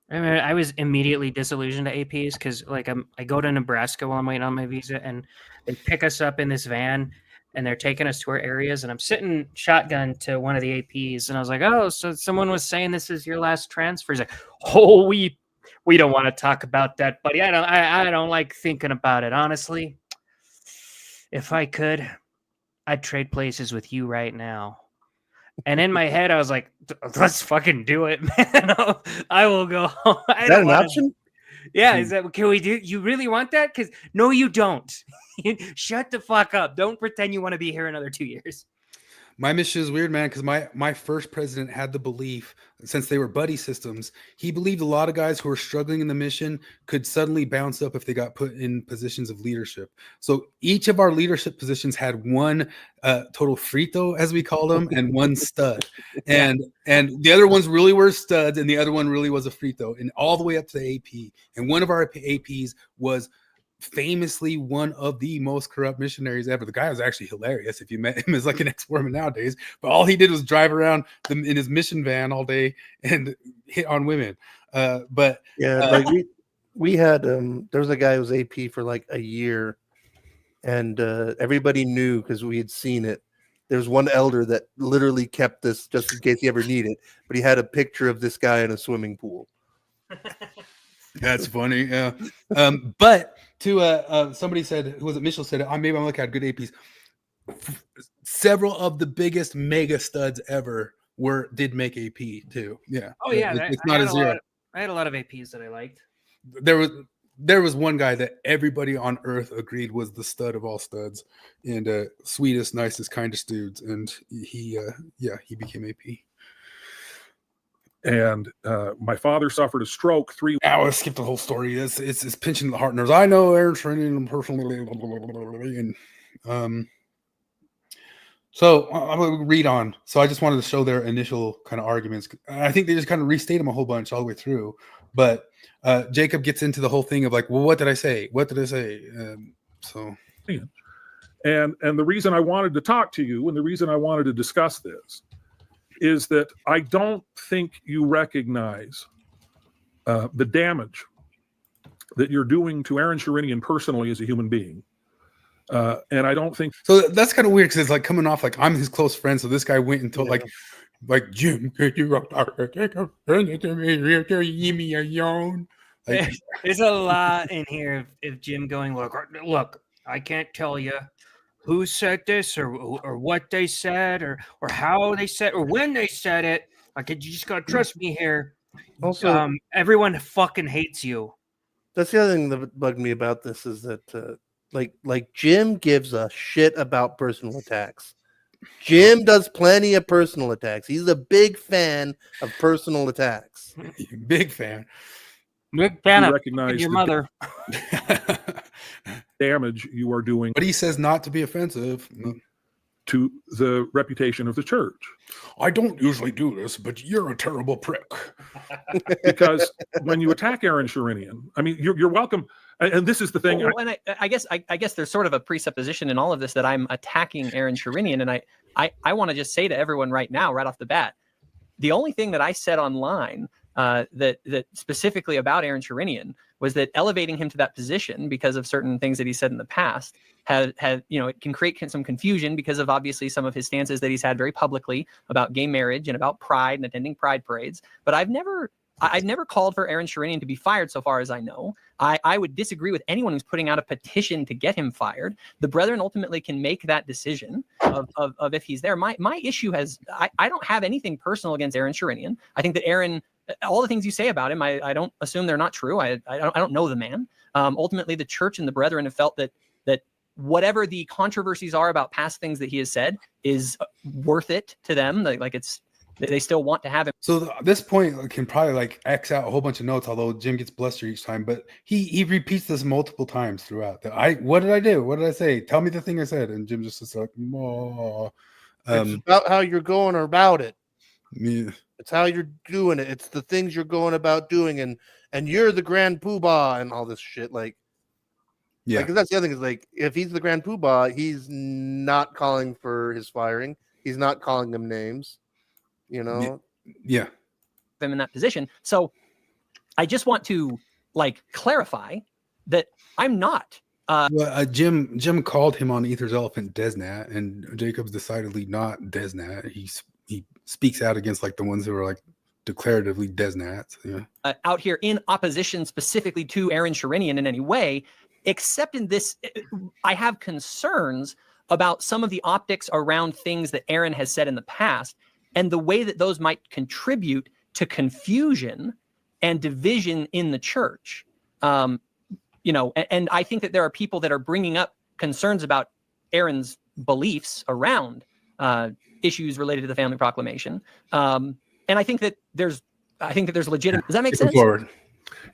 I mean, I was immediately disillusioned to APs because, like, I go to Nebraska while I'm waiting on my visa, and they pick us up in this van, and they're taking us to our areas, and I'm sitting shotgun to one of the APs, and I was like, "Oh, so someone was saying this is your last transfer?" He's like, "Oh, we don't want to talk about that, buddy. I don't like thinking about it, honestly. If I could, I'd trade places with you right now." And in my head, I was like, let's fucking do it, man. I will go. Is that an option? Yeah. Is that, can we do? You really want that? Because no, you don't. Shut the fuck up. Don't pretend you want to be here another 2 years. My mission is weird, man, because my first president had the belief, since they were buddy systems, he believed a lot of guys who were struggling in the mission could suddenly bounce up if they got put in positions of leadership. So each of our leadership positions had one total frito, as we call them, and one stud. And the other ones really were studs, and the other one really was a frito, and all the way up to the AP. And one of our APs was famously one of the most corrupt missionaries ever. The guy was actually hilarious if you met him as like an ex-Mormon nowadays, but all he did was drive around in his mission van all day and hit on women. But like we had there was a guy who was AP for like a year, and everybody knew because we had seen it. There's one elder that literally kept this just in case he ever needed it, but he had a picture of this guy in a swimming pool. That's funny. Yeah. But to somebody said, who was it? Mitchell said, maybe I'm looking at good APs. Several of the biggest mega studs ever did make AP too. Yeah. Oh yeah. It's not a zero. I had a lot of APs that I liked. There was one guy that everybody on earth agreed was the stud of all studs and sweetest, nicest, kindest dudes. And he became AP. And my father suffered a stroke 3. I skipped the whole story. It's pinching the heart nerves. I know Aaron's training personally, and so I'm gonna read on. So I just wanted to show their initial kind of arguments. I think they just kind of restate them a whole bunch all the way through. But Jacob gets into the whole thing of like, well, what did I say? What did I say? And the reason I wanted to talk to you, and the reason I wanted to discuss this, is that I don't think you recognize the damage that you're doing to Aaron Sherinian personally as a human being. And I don't think so. That's kind of weird because it's like coming off like I'm his close friend. So this guy went and told like Jim, could you give me a yawn? Like, there's a lot in here of Jim going, look, I can't tell you who said this or what they said or how they said or when they said it. Like, you just gotta trust me here. Also, everyone fucking hates you. That's the other thing that bugged me about this is that like Jim gives a shit about personal attacks. Jim does plenty of personal attacks. He's a big fan of personal attacks. Big fan. Big fan of recognize your mother. Damage you are doing. But he says not to be offensive. to the reputation of the church. I don't usually do this, but you're a terrible prick. Because when you attack Aaron Sherinian, I mean, you're welcome. And this is the thing. Well, and I guess there's sort of a presupposition in all of this that I'm attacking Aaron Sherinian, and I want to just say to everyone right now, right off the bat, the only thing that I said online that specifically about Aaron Sherinian was that elevating him to that position because of certain things that he said in the past had it can create some confusion because of obviously some of his stances that he's had very publicly about gay marriage and about pride and attending pride parades. But I've never called for Aaron Sherinian to be fired so far as I know. I would disagree with anyone who's putting out a petition to get him fired. The brethren ultimately can make that decision of if he's there. My issue I don't have anything personal against Aaron Sherinian. I think that Aaron, all the things you say about him, I don't assume they're not true. I don't know the man. Ultimately, the church and the brethren have felt that whatever the controversies are about past things that he has said is worth it to them. Like they still want to have him. So at this point can probably like X out a whole bunch of notes, although Jim gets blustered each time, but he repeats this multiple times throughout. What did I do? What did I say? Tell me the thing I said. And Jim just is like, oh. It's about how you're going about it. Yeah. It's how you're doing it. It's the things you're going about doing, and you're the grand poobah and all this shit. Like, yeah, because that's the other thing is like, if he's the grand poobah, he's not calling for his firing. He's not calling them names. You know, yeah, them in that position. So I just want to clarify that I'm not. Jim called him on Ether's Elephant Desnat, and Jacob's decidedly not Desnat. He speaks out against the ones who are declaratively Desnats. Yeah. Out here in opposition specifically to Aaron Sherinian in any way, except in this, I have concerns about some of the optics around things that Aaron has said in the past and the way that those might contribute to confusion and division in the church. And I think that there are people that are bringing up concerns about Aaron's beliefs around issues related to the family proclamation. And I think that there's legitimate. Does that make sense? Forward.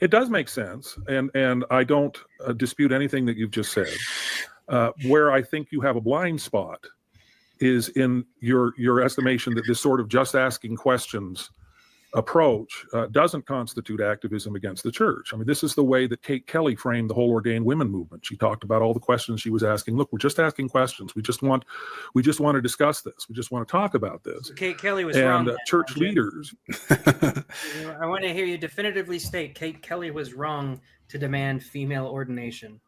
It does make sense, and I don't dispute anything that you've just said. Where I think you have a blind spot is in your estimation that this sort of just asking questions approach doesn't constitute activism against the church. I mean, this is the way that Kate Kelly framed the whole ordained women movement. She talked about all the questions she was asking. Look, we're just asking questions. We just want to discuss this. We just want to talk about this. So Kate Kelly was wrong. And church leaders. I want to hear you definitively state Kate Kelly was wrong to demand female ordination.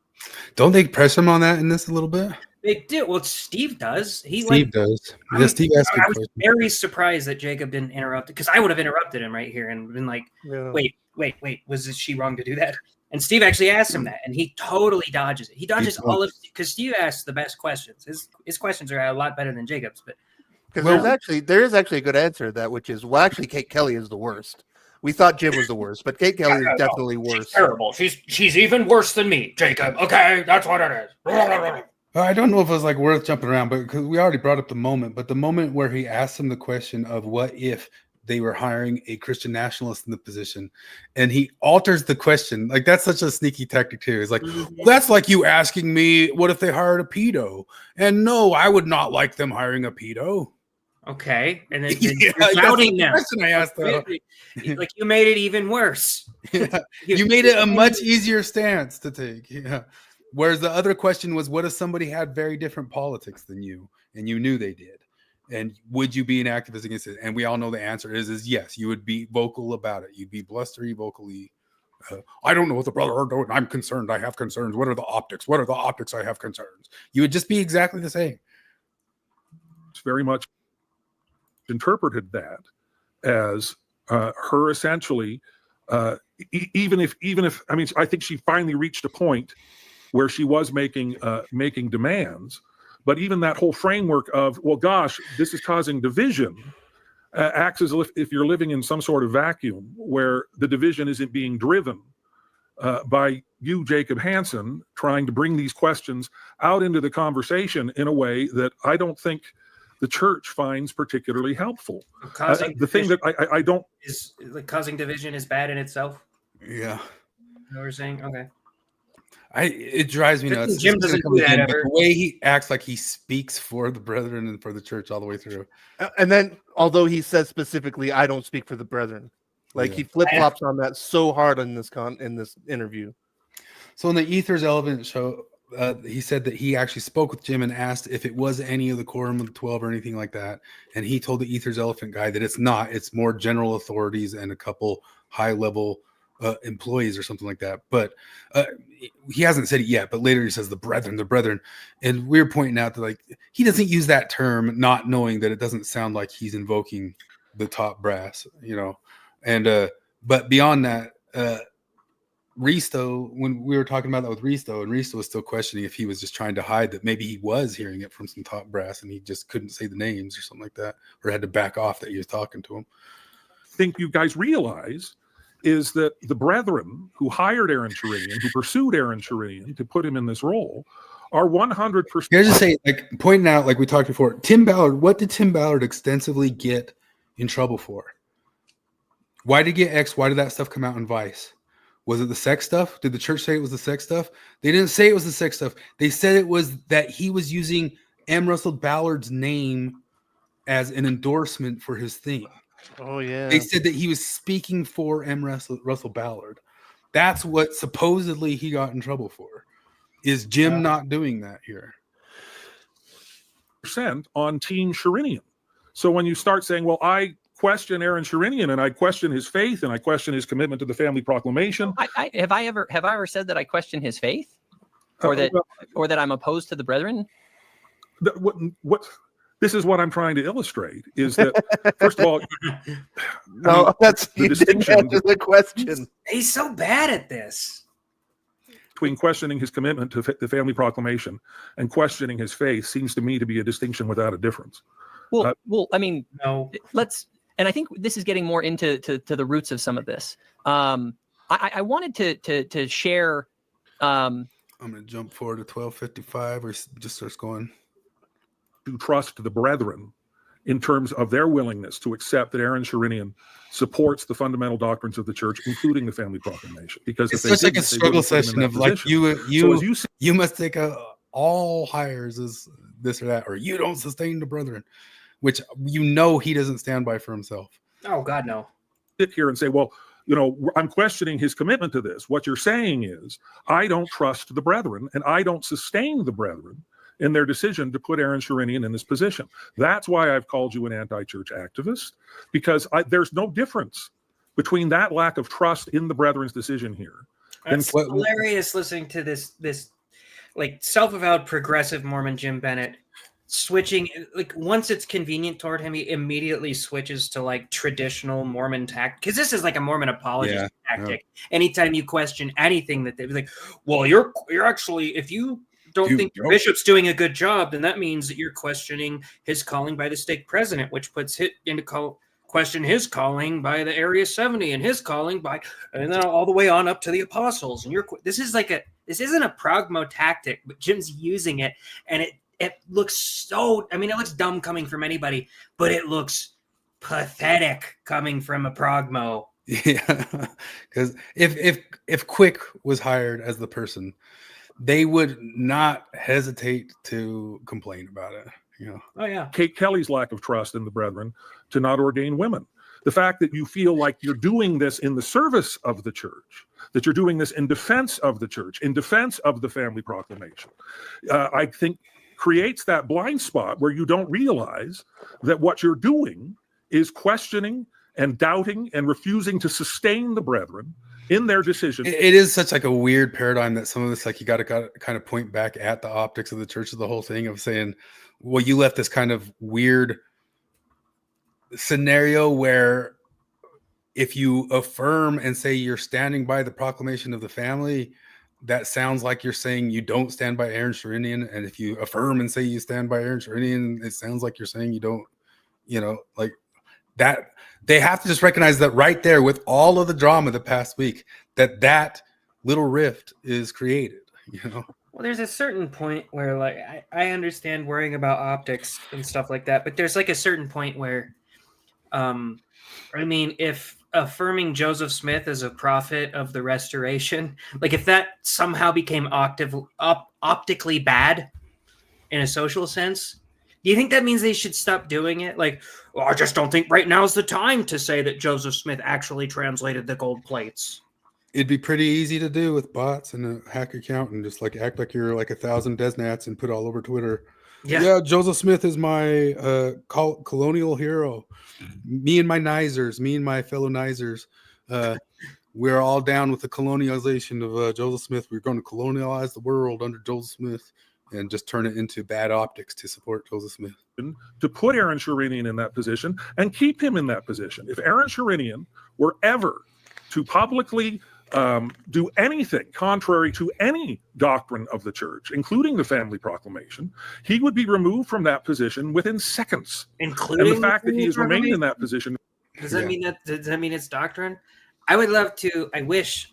Don't they press him on that in this a little bit? They do. Well, Steve does. Steve does. Yeah, Steve asked I was very surprised that Jacob didn't interrupt because I would have interrupted him right here and been like, wait, was she wrong to do that? And Steve actually asked him that, and he totally dodges it. He dodges all of it because Steve asks the best questions. His questions are a lot better than Jacob's, but because there is actually a good answer to that, which is actually Kate Kelly is the worst. We thought Jim was the worst, but Kate Kelly is definitely worse. She's terrible. She's even worse than me, Jacob. Okay, that's what it is. I don't know if it was worth jumping around, but because we already brought up the moment, but the moment where he asked him the question of what if they were hiring a Christian nationalist in the position, and he alters the question. That's such a sneaky tactic too. It's that's like you asking me, what if they hired a pedo? And no, I would not like them hiring a pedo. Okay, and then you're doubting them. I asked you made it even worse. Yeah. You made it a much easier stance to take. Yeah. Whereas the other question was, what if somebody had very different politics than you, and you knew they did? And would you be an activist against it? And we all know the answer is yes. You would be vocal about it. You'd be blustery, vocally. I don't know what the brother are doing. I'm concerned. I have concerns. What are the optics? What are the optics? I have concerns. You would just be exactly the same. It's very much interpreted that as her essentially, even if I mean, I think she finally reached a point where she was making demands, but even that whole framework of, well, gosh, this is causing division, acts as if you're living in some sort of vacuum where the division isn't being driven by you, Jacob Hansen, trying to bring these questions out into the conversation in a way that I don't think the church finds particularly helpful. The thing that I don't is causing division is bad in itself. Yeah, you know what we're saying. Okay. It drives me nuts. Jim It's doesn't gonna come do that again, but ever. the way he acts like he speaks for the brethren and for the church all the way through. And then, although he says specifically, "I don't speak for the brethren," like Yeah. he flip flops on that so hard in this interview. So in the Ethers Element show, he said that he actually spoke with Jim and asked if it was any of the Quorum of the 12 or anything like that. And he told the Ethers Elephant guy that it's not. It's more general authorities and a couple high-level employees or something like that. But he hasn't said it yet. But later he says the brethren. And we're pointing out that like he doesn't use that term, not knowing that it doesn't sound like he's invoking the top brass, you know. And but beyond that, Risto, when we were talking about that with Risto, and Risto was still questioning if he was just trying to hide that maybe he was hearing it from some top brass and he just couldn't say the names or something like that, or had to back off that he was talking to him. I think you guys realize is that the brethren who hired Aaron Sherinian, who pursued Aaron Sherinian to put him in this role, are 100%. Here's just say, like pointing out, like we talked before, Tim Ballard. What did Tim Ballard extensively get in trouble for? Why did he get X? Why did that stuff come out in Vice? Was it the sex stuff? Did the church say it was the sex stuff? They didn't say it was the sex stuff. They said it was that he was using M. Russell Ballard's name as an endorsement for his thing. Oh, yeah. They said that he was speaking for M. Russell Ballard. That's what supposedly he got in trouble for. Is Jim not doing that here? On Team Sherinian. So when you start saying, well, I question Aaron Sherinian and I question his faith and I question his commitment to the family proclamation. Have I ever said that I question his faith, or that I'm opposed to the brethren? What this is what I'm trying to illustrate is that first of all, no, that's the you didn't distinction answer the question. He's so bad at this. Between questioning his commitment to the family proclamation and questioning his faith seems to me to be a distinction without a difference. Well, I mean, no. And I think this is getting more into the roots of some of this. I wanted to share. I'm going to jump forward to 1255 or just starts going. To trust the brethren in terms of their willingness to accept that Aaron Sherinian supports the fundamental doctrines of the church, including the family proclamation. Because it's if they such like a struggle session of like you must take all hires as this or that, or you don't sustain the brethren, which he doesn't stand by for himself. Oh God, no. Sit here and say, well, I'm questioning his commitment to this. What you're saying is, I don't trust the brethren and I don't sustain the brethren in their decision to put Aaron Sherinian in this position. That's why I've called you an anti-church activist, because there's no difference between that lack of trust in the brethren's decision here. It's hilarious listening to this like self-avowed progressive Mormon Jim Bennett switching, like once it's convenient toward him, he immediately switches to like traditional Mormon tactic, because this is like a Mormon apologist tactic. Yeah. Anytime you question anything, that they be like, well, you're actually, if you don't think your bishop's doing a good job, then that means that you're questioning his calling by the stake president, which puts it into question his calling by the Area 70 and his calling by, and then all the way on up to the apostles. And this isn't a progmo tactic, but Jim's using it, and it looks so, it looks dumb coming from anybody, but it looks pathetic coming from a progmo. Yeah, because if Quick was hired as the person, they would not hesitate to complain about it. Oh yeah. Kate Kelly's lack of trust in the brethren to not ordain women. The fact that you feel like you're doing this in the service of the church, that you're doing this in defense of the church, in defense of the family proclamation, I think creates that blind spot where you don't realize that what you're doing is questioning and doubting and refusing to sustain the brethren in their decision. It is such like a weird paradigm that some of this, like you got to kind of point back at the optics of the church of the whole thing of saying, well, you left this kind of weird scenario where if you affirm and say you're standing by the proclamation of the family, that sounds like you're saying you don't stand by Aaron Sherinian. And if you affirm and say you stand by Aaron Sherinian, it sounds like you're saying you don't, like that. They have to just recognize that right there with all of the drama the past week, that little rift is created, Well, there's a certain point where like, I understand worrying about optics and stuff like that, but there's like a certain point where, if affirming Joseph Smith as a prophet of the restoration, like if that somehow became optically bad in a social sense, do you think that means they should stop doing it? Like, well, I just don't think right now is the time to say that Joseph Smith actually translated the gold plates. It'd be pretty easy to do with bots and a hack account and just like act like you're like 1,000 Desnats and put all over Twitter. Yeah, Joseph Smith is my colonial hero. Me and my Nizers, me and my fellow Nizers, we're all down with the colonialization of Joseph Smith. We're going to colonialize the world under Joseph Smith and just turn it into bad optics to support Joseph Smith. To put Aaron Sherinian in that position and keep him in that position. If Aaron Sherinian were ever to publicly do anything contrary to any doctrine of the church, including the family proclamation, he would be removed from that position within seconds. Including and the fact that he has remained in that position. Does that mean it's doctrine? I would love to. I wish,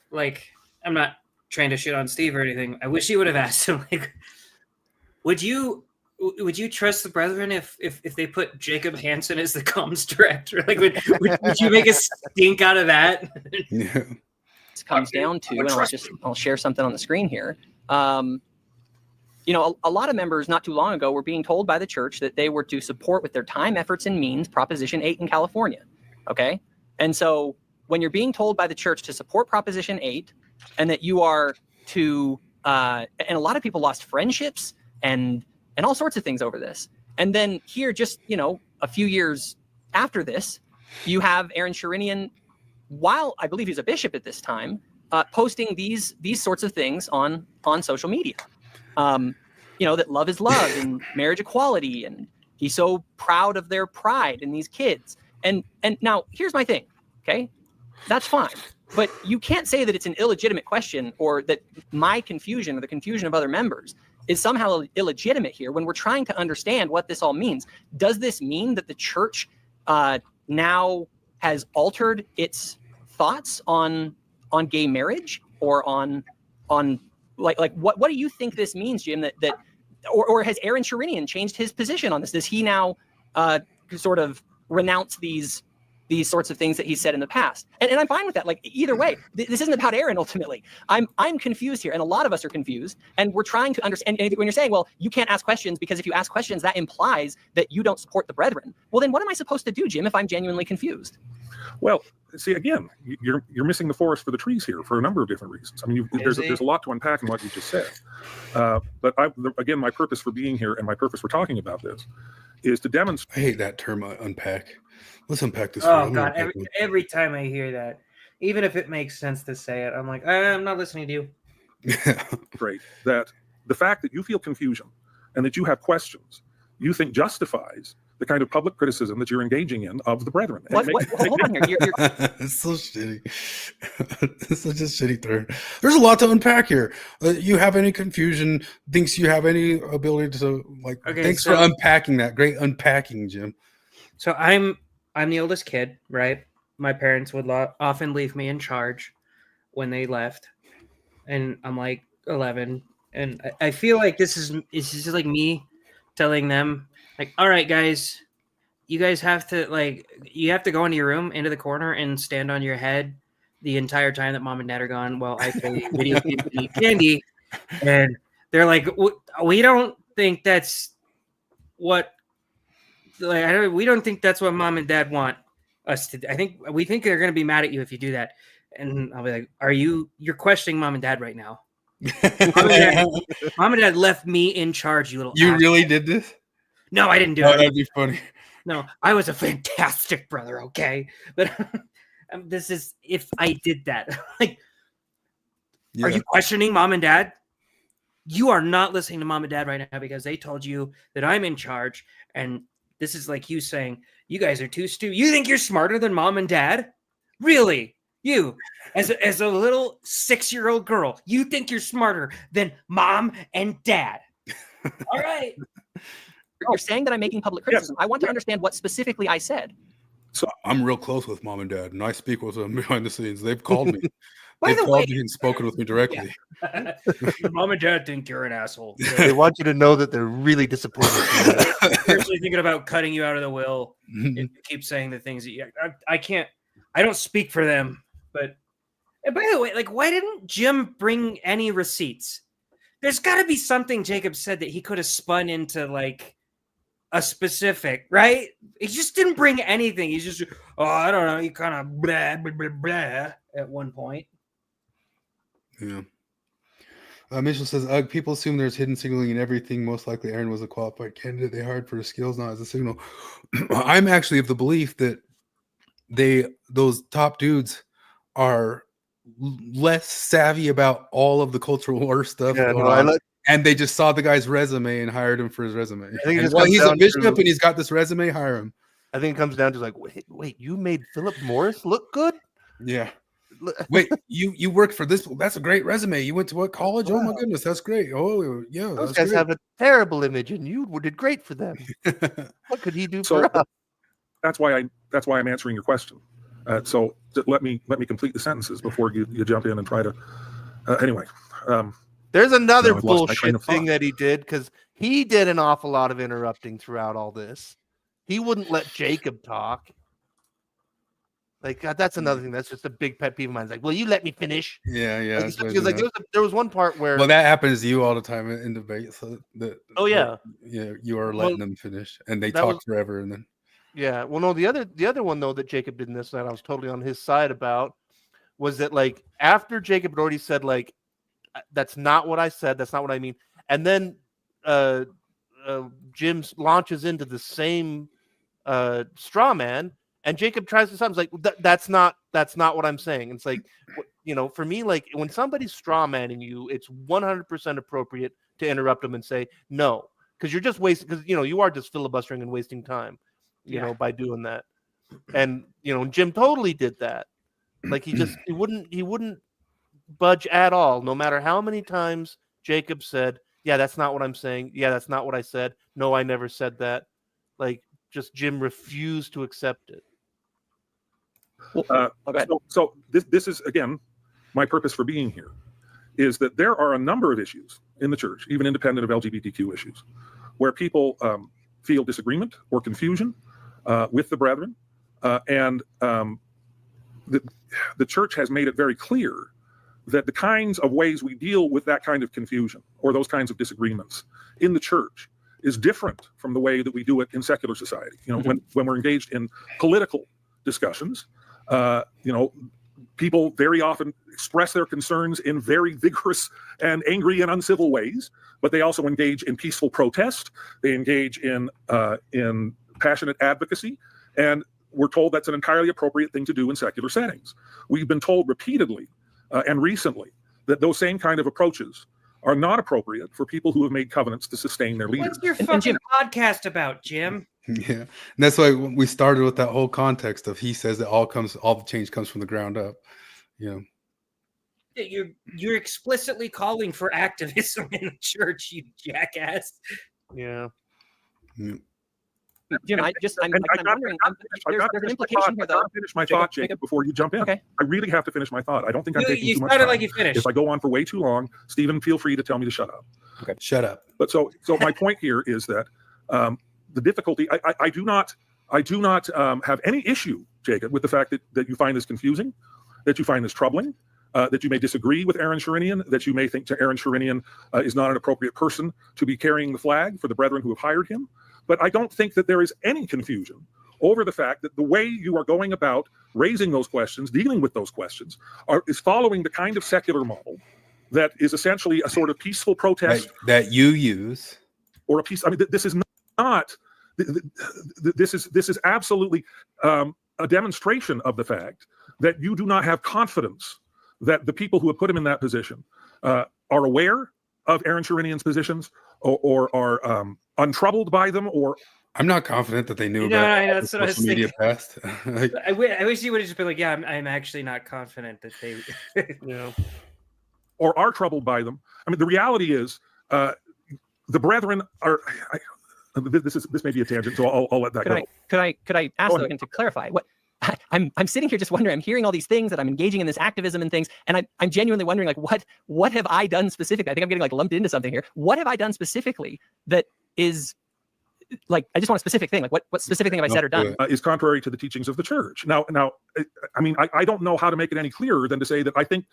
like, I'm not trying to shit on Steve or anything. I wish he would have asked him, like, would you trust the brethren if they put Jacob Hansen as the comms director? Like, would you make a stink out of that? Yeah. This comes down to, and I'll share something on the screen here. A lot of members not too long ago were being told by the church that they were to support with their time, efforts, and means Proposition 8 in California. Okay, and so when you're being told by the church to support Proposition 8, and that you are to, and a lot of people lost friendships and all sorts of things over this. And then here, just, a few years after this, you have Aaron Sherinian, while I believe he's a bishop at this time, posting these sorts of things on social media. That love is love and marriage equality, and he's so proud of their pride in these kids. And now here's my thing, okay? That's fine. But you can't say that it's an illegitimate question, or that my confusion or the confusion of other members is somehow illegitimate here when we're trying to understand what this all means. Does this mean that the church now has altered its thoughts on gay marriage, or on like what do you think this means, Jim? That or has Aaron Sherinian changed his position on this? Does he now sort of renounce these sorts of things that he said in the past? And I'm fine with that. Like, either way, this isn't about Aaron ultimately. I'm confused here, and a lot of us are confused, and we're trying to understand. And when you're saying, well, you can't ask questions because if you ask questions, that implies that you don't support the brethren. Well, then what am I supposed to do, Jim, if I'm genuinely confused? Well, see, again, you're missing the forest for the trees here for a number of different reasons. I mean, there's a lot to unpack in what you just said. But again, my purpose for being here and my purpose for talking about this is to demonstrate. I hate that term, unpack. Let's unpack this. Oh God! Every time I hear that, even if it makes sense to say it, I'm like, I'm not listening to you. Great. That the fact that you feel confusion and that you have questions, you think justifies the kind of public criticism that you're engaging in of the brethren. Hold on here. It's so shitty. It's such a shitty term. There's a lot to unpack here. You have any confusion? Thinks you have any ability to like? Okay, thanks for unpacking that. Great unpacking, Jim. So I'm the oldest kid, right? My parents would often leave me in charge when they left, and I'm like 11, and I feel like this is just like me telling them, like, all right, guys, you guys have to go into your room, into the corner, and stand on your head the entire time that mom and dad are gone while I play video games and eat candy. And they're like, we don't think that's what. We don't think that's what mom and dad want us to do. We think they're going to be mad at you if you do that. And I'll be like, you're questioning mom and dad right now. Mom and dad left me in charge, you little. You really did this? No, I didn't do it. That'd be funny. No, I was a fantastic brother. Okay. But this is, if I did that, like, Are you questioning mom and dad? You are not listening to mom and dad right now because they told you that I'm in charge. And this is like you saying, you guys are too stupid. You think you're smarter than mom and dad? Really? You, as a little 6-year-old girl, you think you're smarter than mom and dad? All right. You're saying that I'm making public criticism. I want to understand what specifically I said. So I'm real close with mom and dad, and I speak with them behind the scenes. They've called me. They've called me and spoken with me directly. Yeah. Your mom and dad think you're an asshole. They want you to know that they're really disappointed. Seriously thinking about cutting you out of the will if you keep saying the things that I can't. I don't speak for them, but and by the way, like, why didn't Jim bring any receipts? There's got to be something Jacob said that he could have spun into like a specific, right? He just didn't bring anything. He's just, oh, I don't know. He kind of blah, blah, blah, blah at one point. Yeah. Mitchell says, people assume there's hidden signaling in everything. Most likely Aaron was a qualified candidate. They hired for his skills, not as a signal. I'm actually of the belief that those top dudes are less savvy about all of the cultural war stuff. Yeah, no, and they just saw the guy's resume and hired him for his resume. I think And while he's a bishop and he's got this resume, hire him. I think it comes down to like, wait, you made Philip Morris look good? Yeah. Wait, you worked for this? That's a great resume. You went to what college? Wow. Oh my goodness, that's great. Oh yeah, those guys have a terrible image, and you did great for them. What could he do for us? That's why I'm answering your question. So let me complete the sentences before you jump in and try to. Anyway, there's another bullshit thing that he did, because he did an awful lot of interrupting throughout all this. He wouldn't let Jacob talk. Like, that's another thing. That's just a big pet peeve of mine. It's like, will you let me finish? Yeah. Like, there was one part where. Well, that happens to you all the time in debate. So yeah, you are letting them finish, and they talk forever, and then. Yeah. Well, no, the other one though that Jacob did in this that I was totally on his side about was that, like, after Jacob had already said, like, that's not what I said, that's not what I mean, and then Jim launches into the same straw man. And Jacob tries to stop. It's like, that's not what I'm saying. It's like, for me, like, when somebody's straw manning you, it's 100% appropriate to interrupt them and say no, because you're just wasting. Because you are just filibustering and wasting time, by doing that. And Jim totally did that. Like, he wouldn't budge at all, no matter how many times Jacob said, "Yeah, that's not what I'm saying. Yeah, that's not what I said. No, I never said that." Like, just Jim refused to accept it. So this is, again, my purpose for being here, is that there are a number of issues in the church, even independent of LGBTQ issues, where people feel disagreement or confusion with the brethren, and the church has made it very clear that the kinds of ways we deal with that kind of confusion or those kinds of disagreements in the church is different from the way that we do it in secular society. When we're engaged in political discussions, people very often express their concerns in very vigorous and angry and uncivil ways, but they also engage in peaceful protest. They engage in passionate advocacy, and we're told that's an entirely appropriate thing to do in secular settings. We've been told repeatedly and recently that those same kind of approaches are not appropriate for people who have made covenants to sustain their leaders. What's your fucking podcast about, Jim? Yeah, and that's why we started with that whole context of he says that all the change comes from the ground up. You're explicitly calling for activism in the church, you jackass. Yeah. Jim, I'm wondering. There's an implication here, though. I got to finish my thought, Jacob, before you jump in. Okay. I really have to finish my thought. I don't think I'm taking too much time. time. Like you finished. If I go on for way too long, Stephen, feel free to tell me to shut up. Okay, shut up. But so my point here is that the difficulty. I do not have any issue, Jacob, with the fact that you find this confusing, that you find this troubling, that you may disagree with Aaron Sherinian, that you may think Aaron Sherinian is not an appropriate person to be carrying the flag for the brethren who have hired him. But I don't think that there is any confusion over the fact that the way you are going about raising those questions, dealing with those questions, is following the kind of secular model that is essentially a sort of peaceful protest that you use, or a peace. I mean, this is not. This is absolutely a demonstration of the fact that you do not have confidence that the people who have put him in that position are aware of Aaron Sherinian's positions or are untroubled by them, or I'm not confident that they knew about that's what I was social media thinking. past. I wish you would have just been like, yeah, I'm actually not confident that they, or are troubled by them. I mean, the reality is, the brethren are. This may be a tangent, so I'll let that go. Could I ask though, to clarify what? I'm sitting here just wondering. I'm hearing all these things that I'm engaging in this activism and things, and I'm genuinely wondering, like, what have I done specifically? I think I'm getting like lumped into something here. What have I done specifically that like, I just want a specific thing. Like, what specific thing have I said or done? Is contrary to the teachings of the church. Now, I mean, I don't know how to make it any clearer than to say that I think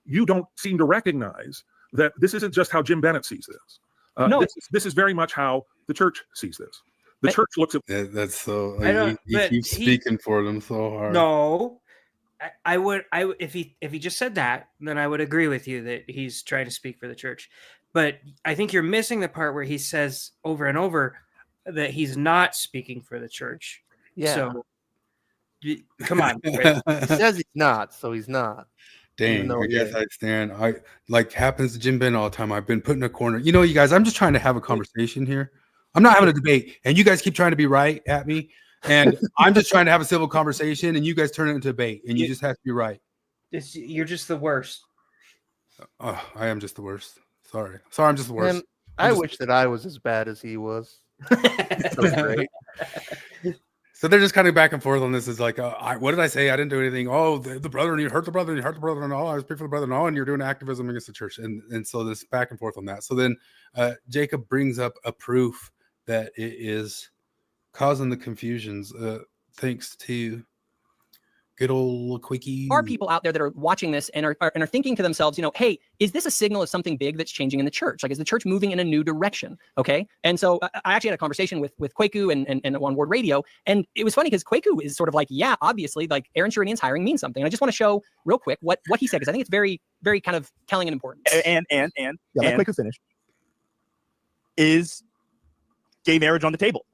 you don't seem to recognize that this isn't just how Jim Bennett sees this. No. This is very much how the church sees this. The church looks at that's so. I don't- He but keeps speaking for them so hard. No, I would if he just said that, then I would agree with you that he's trying to speak for the church. But I think you're missing the part where he says over and over that he's not speaking for the church. Yeah. So come on. Chris. He says he's not, so he's not. Dang, though I he guess is. I stand. I like happens to Jim Ben all the time. I've been put in a corner. You know, you guys, I'm just trying to have a conversation here. I'm not having a debate, and you guys keep trying to be right at me. And I'm just trying to have a civil conversation, and you guys turn it into a debate, and you just have to be right. You're just the worst. Oh, I am just the worst. Sorry, I'm just the worst. Man, I wish that I was as bad as he was. So great. So they're just kind of back and forth on this. Is like, what did I say? I didn't do anything. Oh, the brother, and you hurt the brother, and you hurt the brother, and all. I was speaking for the brother, and all, and you're doing activism against the church, and so this back and forth on that. So then Jacob brings up a proof that it is causing the confusions, thanks to good old quickie. Are people out there that are watching this and are thinking to themselves, you know, hey, is this a signal of something big that's changing in the church? Like, is the church moving in a new direction? Okay. And so I actually had a conversation with Kwaku and on Ward Radio. And it was funny because Kwaku is sort of like, yeah, obviously, like Aaron Sherinian's hiring means something. And I just want to show real quick what he said, because I think it's very, very kind of telling and important. And let Kwaku finish. Is gay marriage on the table?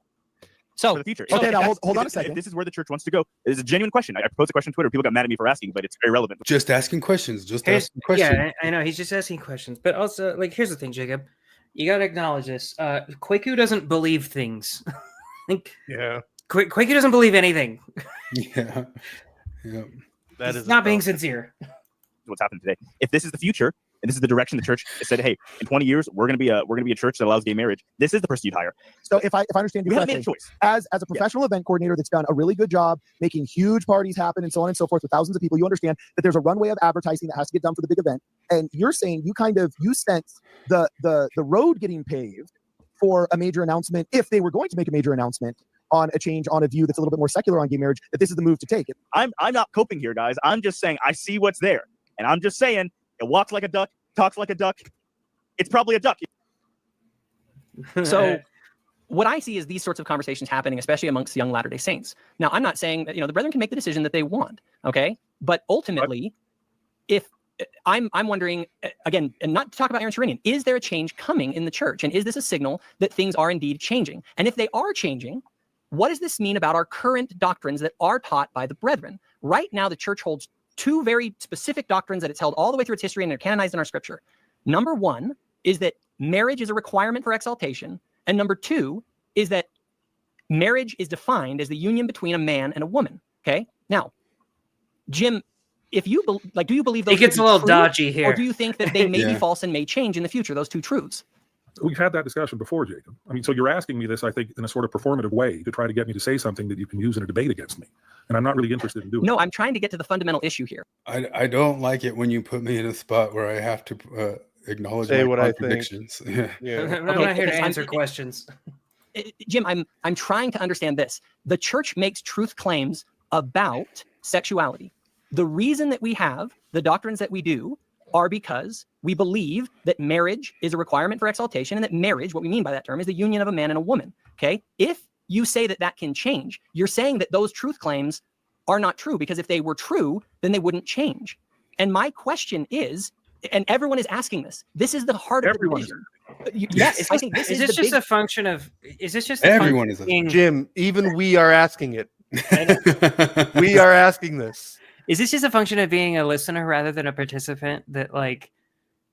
So for the future. Okay, now hold on a second. If this is where the church wants to go, it is a genuine question. I proposed a question on Twitter. People got mad at me for asking, but it's very relevant. Just asking questions. Asking questions. Yeah, I know he's just asking questions. But also, like, here's the thing, Jacob. You got to acknowledge this. Kwaku doesn't believe things. Like, yeah. Kwaku doesn't believe anything. Yeah. That He's is not being sincere. What's happening today? If this is the future, and this is the direction the church has said, hey, in 20 years we're going to be a church that allows gay marriage. This is the person you'd hire. So if I understand you we haven't made correctly, a choice. as a professional event coordinator that's done a really good job making huge parties happen and so on and so forth with thousands of people, you understand that there's a runway of advertising that has to get done for the big event. And you're saying you sense the road getting paved for a major announcement, if they were going to make a major announcement on a change on a view that's a little bit more secular on gay marriage, that this is the move to take. I'm not coping here, guys. I'm just saying I see what's there. And I'm just saying it walks like a duck, talks like a duck. It's probably a duck. So what I see is these sorts of conversations happening, especially amongst young Latter-day Saints. Now, I'm not saying that, the brethren can make the decision that they want, okay? But ultimately, if I'm wondering, again, and not to talk about Aaron Sherinian, is there a change coming in the church? And is this a signal that things are indeed changing? And if they are changing, what does this mean about our current doctrines that are taught by the brethren? Right now, the church holds two very specific doctrines that it's held all the way through its history, and they're canonized in our scripture. Number one is that marriage is a requirement for exaltation. And number two is that marriage is defined as the union between a man and a woman. Okay. Now, Jim, if you do you believe those? It gets a little dodgy here. Or do you think that they may be Yeah. false and may change in the future? Those two truths. We've had that discussion before, Jacob. I mean, so you're asking me this, I think, in a sort of performative way to try to get me to say something that you can use in a debate against me. And I'm not really interested in doing No, I'm trying to get to the fundamental issue here. I don't like it when you put me in a spot where I have to acknowledge Say my what I think. contradictions. Yeah. Yeah. I'm not here to because answer questions. Jim, I'm trying to understand this. The church makes truth claims about sexuality. The reason that we have the doctrines that we do are because we believe that marriage is a requirement for exaltation, and that marriage, what we mean by that term, is the union of a man and a woman. Okay? If you say that that can change, you're saying that those truth claims are not true, because if they were true, then they wouldn't change. And my question is, and everyone is asking this, this is the heart of the division. Yes, I think this Is is this the just big... a function of? Is this just a Everyone function is of being, Jim, even we are asking it. We are asking this. Is this just a function of being a listener rather than a participant, that like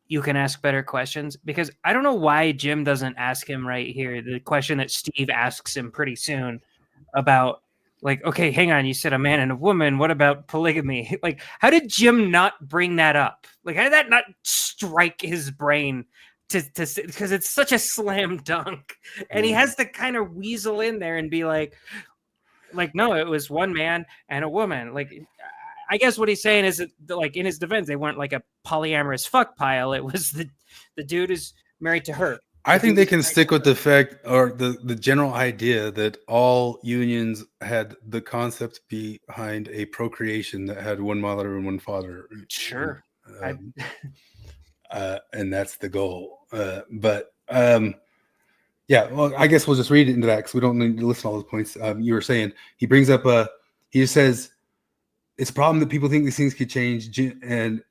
you can ask better questions? Because I don't know why Jim doesn't ask him right here the question that Steve asks him pretty soon about, like, okay, hang on, you said a man and a woman. What about polygamy? Like, how did Jim not bring that up? Like, how did that not strike his brain to because it's such a slam dunk, and he has to kind of weasel in there and be like, no, it was one man and a woman. Like, I guess what he's saying is that, like, in his defense, they weren't like a polyamorous fuck pile. It was the dude is married to her. I think they can stick with the fact or the general idea that all unions had the concept behind a procreation that had one mother and one father. Sure. And that's the goal. Yeah, well, I guess we'll just read it into that because we don't need to listen to all those points. You were saying he brings up he just says it's a problem that people think these things could change, and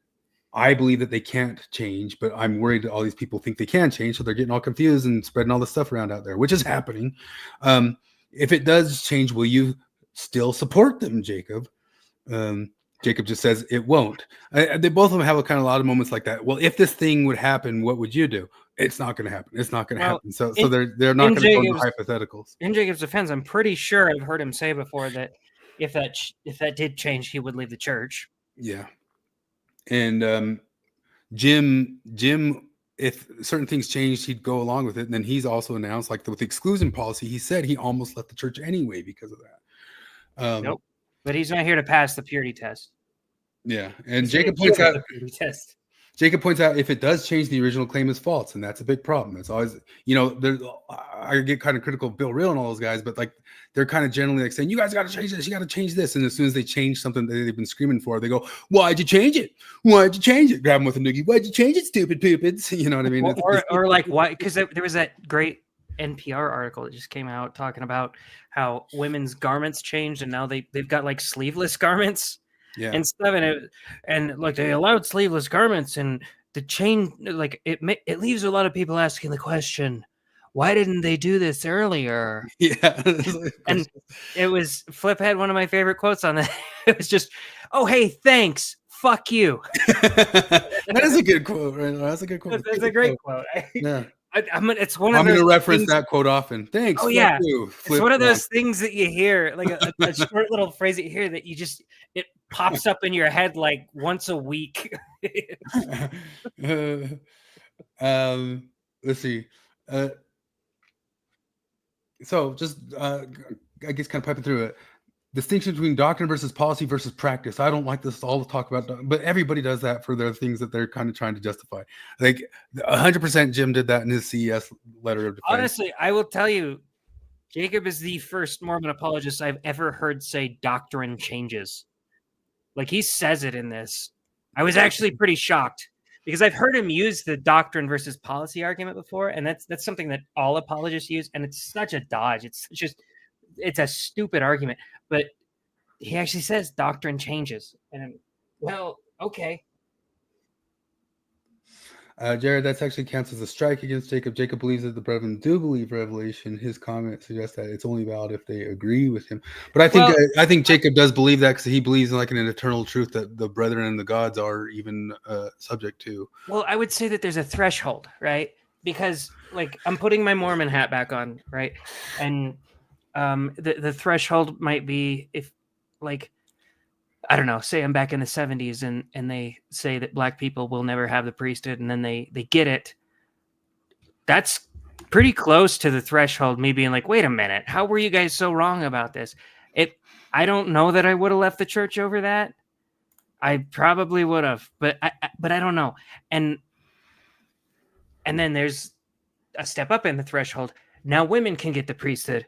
I believe that they can't change, but I'm worried that all these people think they can change, so they're getting all confused and spreading all this stuff around out there, which is happening. If it does change, will you still support them, Jacob? Jacob just says it won't. They both of them have a lot of moments like that. Well, if this thing would happen, what would you do? It's not going to happen. It's not going to happen. So they're not going to go into hypotheticals. In Jacob's defense, I'm pretty sure I've heard him say before that if that did change, he would leave the church. Yeah. And Jim, if certain things changed, he'd go along with it. And then he's also announced, like with the exclusion policy, he said he almost left the church anyway because of that. Nope. But he's not here to pass the purity test. Yeah. And Jacob points out the purity test. Jacob points out if it does change, the original claim is false, and that's a big problem. It's always, I get kind of critical of Bill Real and all those guys, but like they're kind of generally like saying, you guys got to change this, you got to change this. And as soon as they change something that they've been screaming for, they go, why'd you change it? Why'd you change it? Grab them with a noogie. Why'd you change it, stupid poopids? You know what I mean? Or like, why? Because there was that great NPR article that just came out talking about how women's garments changed, and now they've got like sleeveless garments. Yeah. And stuff, and like they allowed sleeveless garments, and the change, like it leaves a lot of people asking the question, why didn't they do this earlier? Yeah. And it was Flip had one of my favorite quotes on that. It was just, oh hey, thanks, fuck you. That is a good quote, right? That's a good quote. That's a great quote. Yeah. It's one of I'm those going to reference things, that quote often. Thanks. Oh yeah, you. it's one of those things that you hear, like a short little phrase that you hear that it pops up in your head like once a week. Let's see. So just I guess kind of piping through it. Distinction between doctrine versus policy versus practice. I don't like this all to talk about, but everybody does that for their things that they're kind of trying to justify. Like 100% Jim did that in his CES letter of defense. Honestly, I will tell you, Jacob is the first Mormon apologist I've ever heard say doctrine changes. Like he says it in this. I was actually pretty shocked because I've heard him use the doctrine versus policy argument before, and that's something that all apologists use, and it's such a dodge. It's a stupid argument, but he actually says doctrine changes. And well, okay. Jared, that's actually counts as a strike against Jacob. Jacob believes that the brethren do believe revelation. His comment suggests that it's only valid if they agree with him. But I think Jacob does believe that because he believes in like an eternal truth that the brethren and the gods are even subject to. Well, I would say that there's a threshold, right? Because like I'm putting my Mormon hat back on, right? And the threshold might be if, like, I don't know, say I'm back in the 70s and they say that black people will never have the priesthood, and then they get it. That's pretty close to the threshold, me being like, wait a minute, how were you guys so wrong about this? I don't know that I would have left the church over that. I probably would have, but I don't know. And then there's a step up in the threshold. Now women can get the priesthood.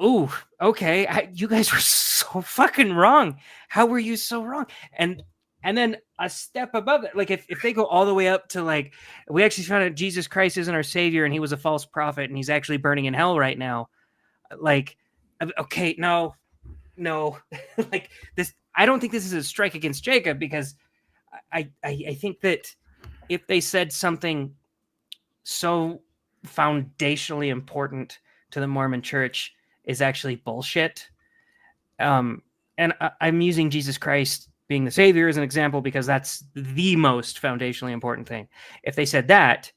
Ooh, okay. You guys were so fucking wrong. How were you so wrong? And then a step above that, like if they go all the way up to like, we actually found out Jesus Christ isn't our savior and he was a false prophet and he's actually burning in hell right now. Like, okay, no, like this. I don't think this is a strike against Jacob because I think that if they said something so foundationally important to the Mormon church is actually bullshit. And I'm using Jesus Christ being the savior as an example because that's the most foundationally important thing. If they said that,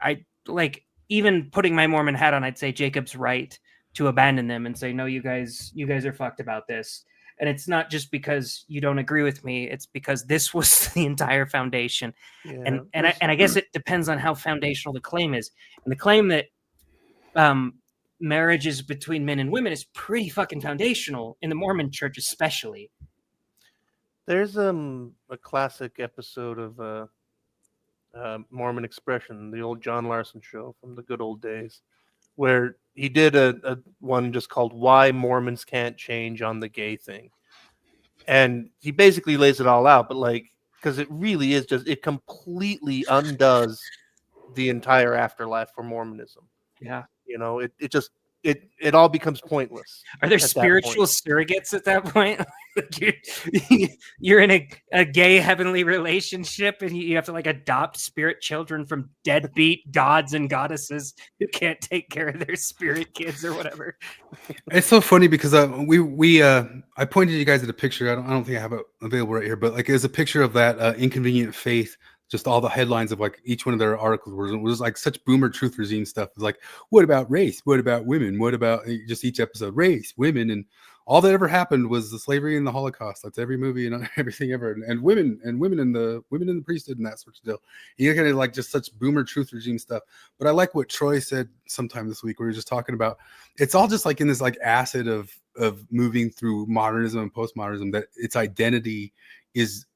I like even putting my Mormon hat on, I'd say Jacob's right to abandon them and say, no, you guys are fucked about this. And it's not just because you don't agree with me. It's because this was the entire foundation. Yeah, and I guess it depends on how foundational the claim is. And the claim that marriages between men and women is pretty fucking foundational in the Mormon church, especially. There's a classic episode of Mormon Expression, the old John Larson show from the good old days, where he did a one just called "Why Mormons Can't Change on the Gay Thing," and he basically lays it all out. But like, because it really is just, it completely undoes the entire afterlife for Mormonism. Yeah. You know, it just it all becomes pointless. Are there at that spiritual point. surrogates at that point? You're in a gay heavenly relationship, and you have to like adopt spirit children from deadbeat gods and goddesses who can't take care of their spirit kids or whatever. It's so funny because I pointed you guys at a picture. I don't think I have it available right here, but like there's a picture of that Inconvenient Faith. Just all the headlines of like each one of their articles was like such boomer truth regime stuff. It's like, what about race? What about women? What about just each episode? Race, women, and all that ever happened was the slavery and the Holocaust. That's every movie and everything ever. And women in the priesthood and that sort of deal. You kind of like just such boomer truth regime stuff. But I like what Troy said sometime this week. We were just talking about it's all just like in this like acid of moving through modernism and postmodernism, that its identity is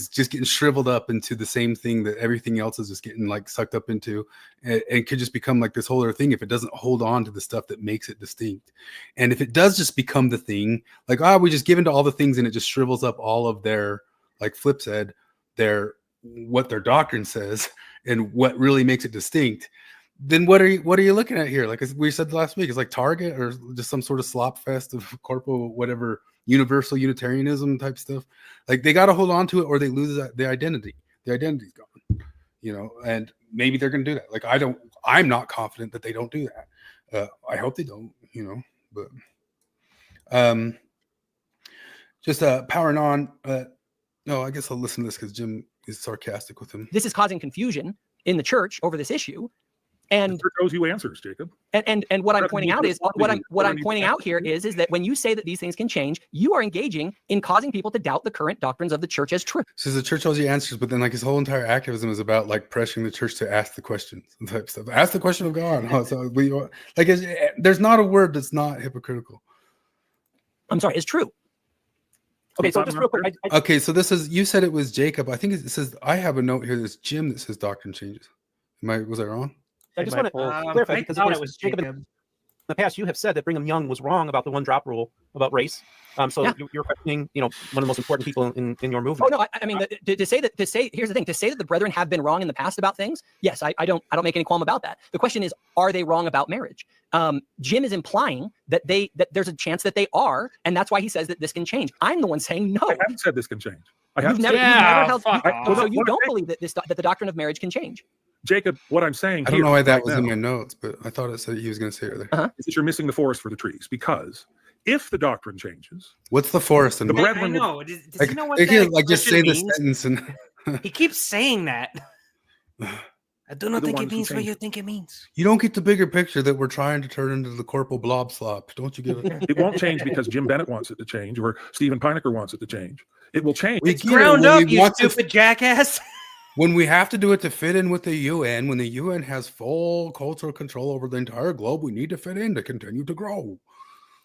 just getting shriveled up into the same thing that everything else is just getting like sucked up into, and could just become like this whole other thing if it doesn't hold on to the stuff that makes it distinct. And if it does just become the thing, like, we just give into all the things and it just shrivels up all of their, like Flip said, what their doctrine says and what really makes it distinct, then what are you looking at here? Like we said last week, it's like Target or just some sort of slop fest of corporal whatever universal Unitarianism type stuff. Like they got to hold on to it or they lose the identity. The identity's gone, you know, and maybe they're going to do that. Like I'm not confident that they don't do that. I hope they don't, you know, but just powering on. No, I guess I'll listen to this because Jim is sarcastic with him. This is causing confusion in the church over this issue. And the church owes you answers, Jacob. And what I'm pointing out is what I'm pointing out here is that when you say that these things can change, you are engaging in causing people to doubt the current doctrines of the church as true. So the church owes you answers, but then like his whole entire activism is about like pressuring the church to ask the questions and type stuff. Ask the question of God. So there's not a word that's not hypocritical. I'm sorry, it's true. Okay, so just real quick. Okay, so this is, you said it was Jacob. I think it says, I have a note here that's Jim that says doctrine changes. Was I wrong? I just want to clarify because of course, Jacob, in the past you have said that Brigham Young was wrong about the one drop rule about race. So you're questioning, you know, one of the most important people in your movement. Oh no, I mean to say here's the thing, to say that the brethren have been wrong in the past about things. Yes, I don't make any qualm about that. The question is, are they wrong about marriage? Jim is implying that there's a chance that they are, and that's why he says that this can change. I'm the one saying no. I haven't said this can change. You've never held. So you don't believe that that the doctrine of marriage can change. Jacob, what I'm saying I don't know why that was in my notes, but I thought it said he was going to say it there. Is that you're missing the forest for the trees, because if the doctrine changes, what's the forest? The brethren. I know. Does he know what that just say means? the sentence and He keeps saying that. I do not think it means what you think it means. You don't get the bigger picture that we're trying to turn into the corporal blob slop. Don't you get it? It won't change because Jim Bennett wants it to change or Stephen Pinecker wants it to change. It will change. It's ground up, you stupid jackass. When we have to do it to fit in with the UN, when the UN has full cultural control over the entire globe, we need to fit in to continue to grow.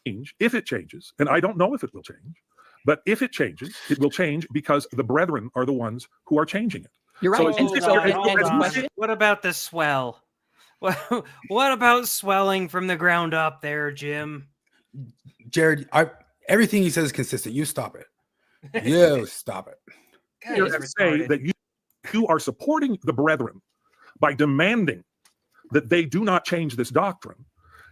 If it changes, and I don't know if it will change, but if it changes, it will change because the brethren are the ones who are changing it. You're right. What about the swell? What about swelling from the ground up there, Jim? Jared, everything he says is consistent. You stop it. You stop it. You're going to say that you are supporting the brethren by demanding that they do not change this doctrine.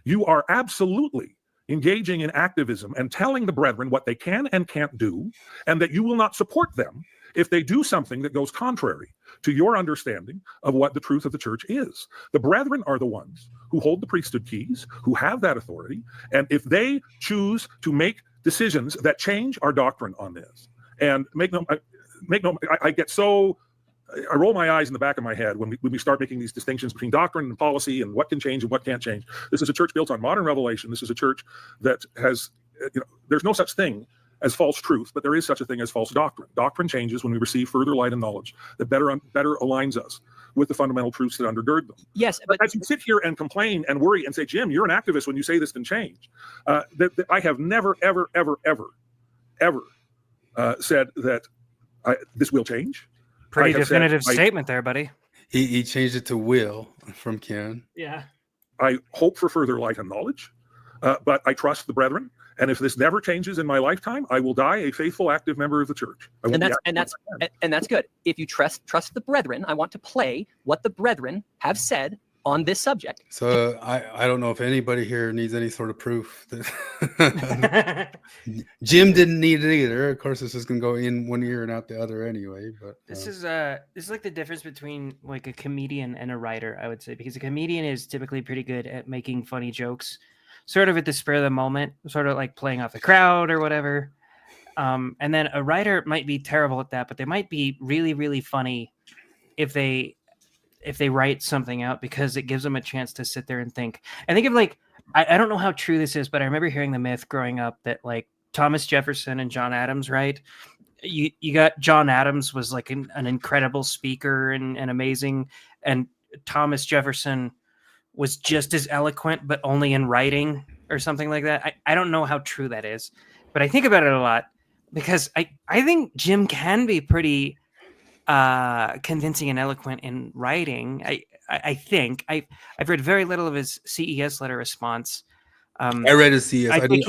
You are absolutely engaging in activism and telling the brethren what they can and can't do, and that you will not support them if they do something that goes contrary to your understanding of what the truth of the church is. The brethren are the ones who hold the priesthood keys, who have that authority, and if they choose to make decisions that change our doctrine on this, and I roll my eyes in the back of my head when we start making these distinctions between doctrine and policy and what can change and what can't change. This is a church built on modern revelation. This is a church that has, there's no such thing as false truth, but there is such a thing as false doctrine. Doctrine changes when we receive further light and knowledge that better aligns us with the fundamental truths that undergird them. Yes, but as you sit here and complain and worry and say, Jim, you're an activist when you say this can change, that I have never, ever, ever, ever, ever said that this will change. Pretty definitive statement there, buddy. He changed it to will from Ken. Yeah. I hope for further light and knowledge, but I trust the brethren. And if this never changes in my lifetime, I will die a faithful, active member of the church. And that's good. If you trust the brethren, I want to play what the brethren have said on this subject. So I don't know if anybody here needs any sort of proof that Jim didn't need it either. Of course, this is going to go in one ear and out the other anyway. But this is like the difference between like a comedian and a writer, I would say, because a comedian is typically pretty good at making funny jokes, sort of at the spur of the moment, sort of like playing off the crowd or whatever. And then a writer might be terrible at that, but they might be really, really funny if they write something out, because it gives them a chance to sit there and think. I think of like, I don't know how true this is, but I remember hearing the myth growing up that like Thomas Jefferson and John Adams, right? You got John Adams was like an incredible speaker and amazing. And Thomas Jefferson was just as eloquent, but only in writing or something like that. I don't know how true that is, but I think about it a lot because I think Jim can be pretty convincing and eloquent in writing. I think I've read very little of his CES letter response. I read his CES. I think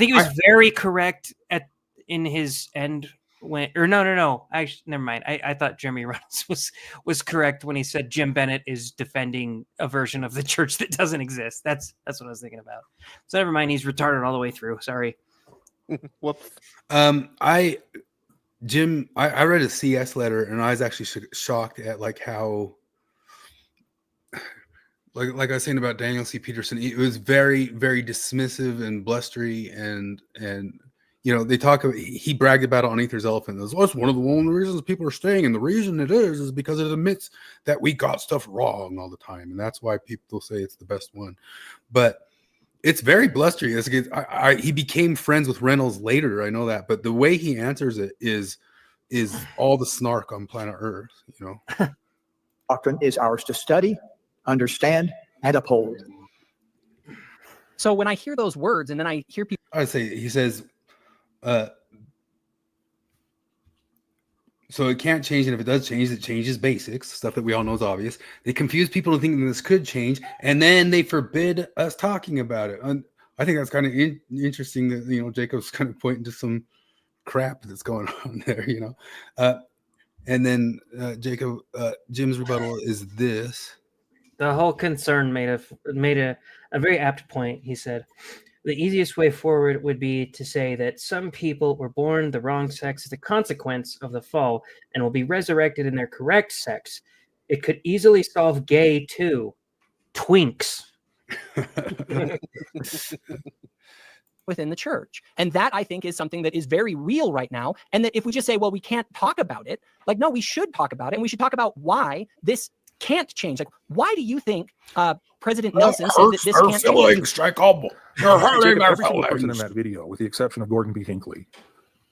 he was very correct in his end when, or no. Actually, never mind. I thought Jeremy Reynolds was correct when he said Jim Bennett is defending a version of the church that doesn't exist. That's what I was thinking about. So never mind. He's retarded all the way through. Sorry. Whoops. Jim, I read a CS letter and I was actually shocked at like how, like I was saying about Daniel C. Peterson, it was very, very dismissive and blustery and you know, he bragged about it on Ether's Elephant. It was, it's one of the reasons people are staying, and the reason it is because it admits that we got stuff wrong all the time, and that's why people say it's the best one. But it's very blustery. He became friends with Reynolds later. I know that, but the way he answers it is all the snark on planet Earth. You know, doctrine is ours to study, understand, and uphold. So when I hear those words, and then I hear people, I say he says, so it can't change, and if it does change, it changes basics, stuff that we all know is obvious. They confuse people into thinking this could change, and then they forbid us talking about it. And I think that's kind of interesting that, you know, Jacob's kind of pointing to some crap that's going on there, you know. And then Jim's rebuttal is this. The whole concern made a very apt point. He said, the easiest way forward would be to say that some people were born the wrong sex as a consequence of the fall and will be resurrected in their correct sex. It could easily solve gay too. Twinks. within the church. And that, I think, is something that is very real right now. And that if we just say, well, we can't talk about it, like, no, we should talk about it. And we should talk about why this can't change. Like, why do you think President Nelson said that this can't change? Strike all. Every single person in that video, with the exception of Gordon B. Hinckley,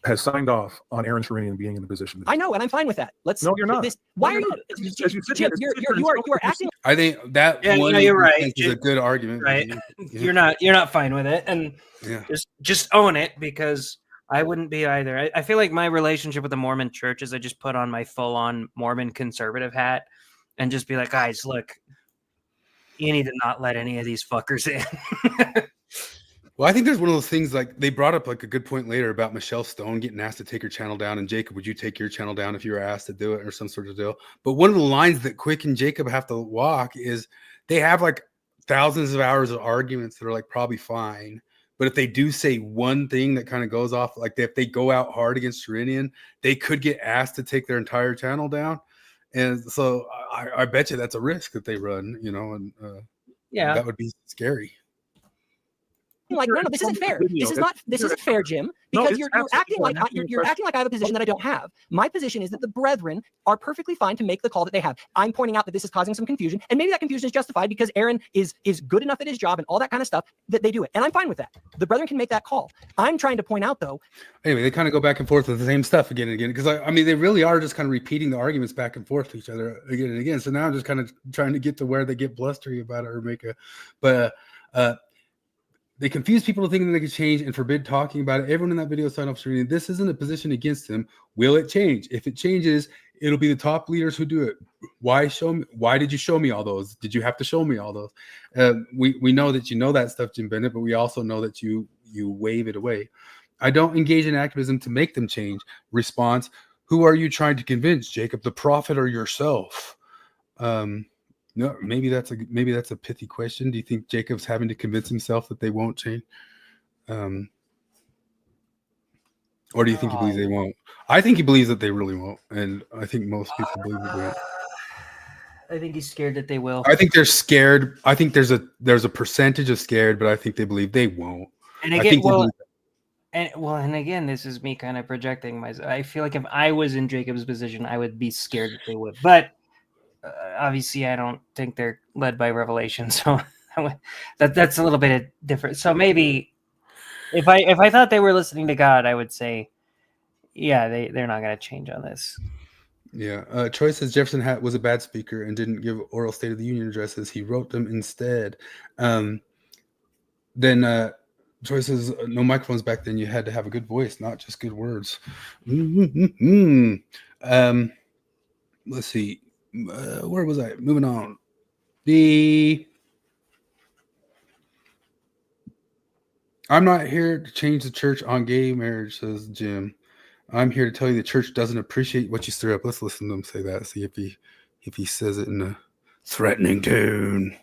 has signed off on Aaron Sherinian being in the position. I know, and I'm fine with that. No, you're not. Why are you? You are acting. I think that you're right. Is a good argument. Right. You're not fine with it, and just own it, because I wouldn't be either. I feel like my relationship with the Mormon Church is I just put on my full-on Mormon conservative hat and just be like, guys, look, you need to not let any of these fuckers in. Well, I think there's one of those things, like they brought up like a good point later about Michelle Stone getting asked to take her channel down, and Jacob, would you take your channel down if you were asked to do it, or some sort of deal? But one of the lines that Quick and Jacob have to walk is they have like thousands of hours of arguments that are like probably fine. But if they do say one thing that kind of goes off, like if they go out hard against Sherinian, they could get asked to take their entire channel down. And so I bet you that's a risk that they run, you know, and that would be scary. Like, no, this isn't fair. This isn't fair, Jim, because you're acting like you're acting like I have a position that I don't have. My position is that the brethren are perfectly fine to make the call that they have. I'm pointing out that this is causing some confusion, and maybe that confusion is justified because Aaron is good enough at his job and all that kind of stuff that they do it, and I'm fine with that. The brethren can make that call. I'm trying to point out, though. Anyway, they kind of go back and forth with the same stuff again and again, because I mean, they really are just kind of repeating the arguments back and forth to each other again and again. So now I'm just kind of trying to get to where they get blustery about it or make they confuse people to thinking they could change and forbid talking about it. Everyone in that video signed off. This isn't a position against him. Will it change? If it changes, it'll be the top leaders who do it. Why show me? Why did you show me all those? Did you have to show me all those? We know that you know that stuff, Jim Bennett, but we also know that you wave it away. I don't engage in activism to make them change. Response: who are you trying to convince, Jacob, the prophet or yourself? No, maybe that's a pithy question. Do you think Jacob's having to convince himself that they won't change? Or do you think he believes they won't? I think he believes that they really won't, and I think most people believe that they won't. I think he's scared that they will. I think they're scared. I think there's a percentage of scared, but I think they believe they won't. And again, and again, this is me kind of projecting myself. I feel like if I was in Jacob's position, I would be scared that they would. But obviously, I don't think they're led by revelation, so that's a little bit different. So maybe if I thought they were listening to God, I would say, yeah, they're not going to change on this. Yeah. Troy says Jefferson was a bad speaker and didn't give oral State of the Union addresses. He wrote them instead. Then Troy says no microphones back then. You had to have a good voice, not just good words. Let's see. Where was I? Moving on. I'm not here to change the church on gay marriage, says Jim. I'm here to tell you the church doesn't appreciate what you stir up. Let's listen to him say that. See if he says it in a threatening tone.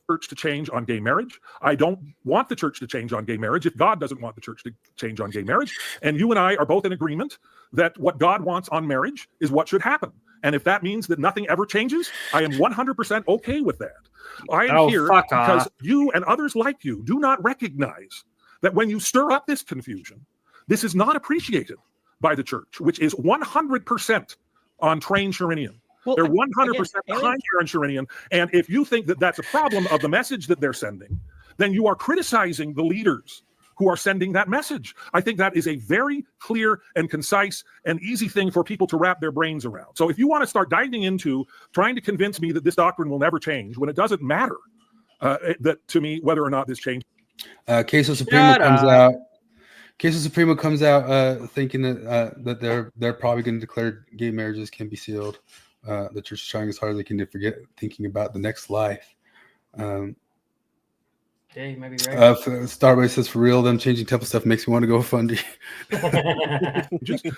Church to change on gay marriage. I don't want the church to change on gay marriage if God doesn't want the church to change on gay marriage. And you and I are both in agreement that what God wants on marriage is what should happen. And if that means that nothing ever changes, I am 100% okay with that. I am here because you and others like you do not recognize that when you stir up this confusion, this is not appreciated by the church, which is 100% on trained Sherinian. Well, they're 100% behind Aaron Sherinian. And if you think that that's a problem of the message that they're sending, then you are criticizing the leaders who are sending that message. I think that is a very clear and concise and easy thing for people to wrap their brains around. So if you want to start diving into trying to convince me that this doctrine will never change, when it doesn't matter that to me whether or not this changes. Queso Supremo comes out. Queso Supremo comes out thinking that they're probably going to declare gay marriages can be sealed. The church is trying as hard as they can to forget thinking about the next life. Yeah, you might be right. Starboy says, for real, them changing temple stuff makes me want to go fundy.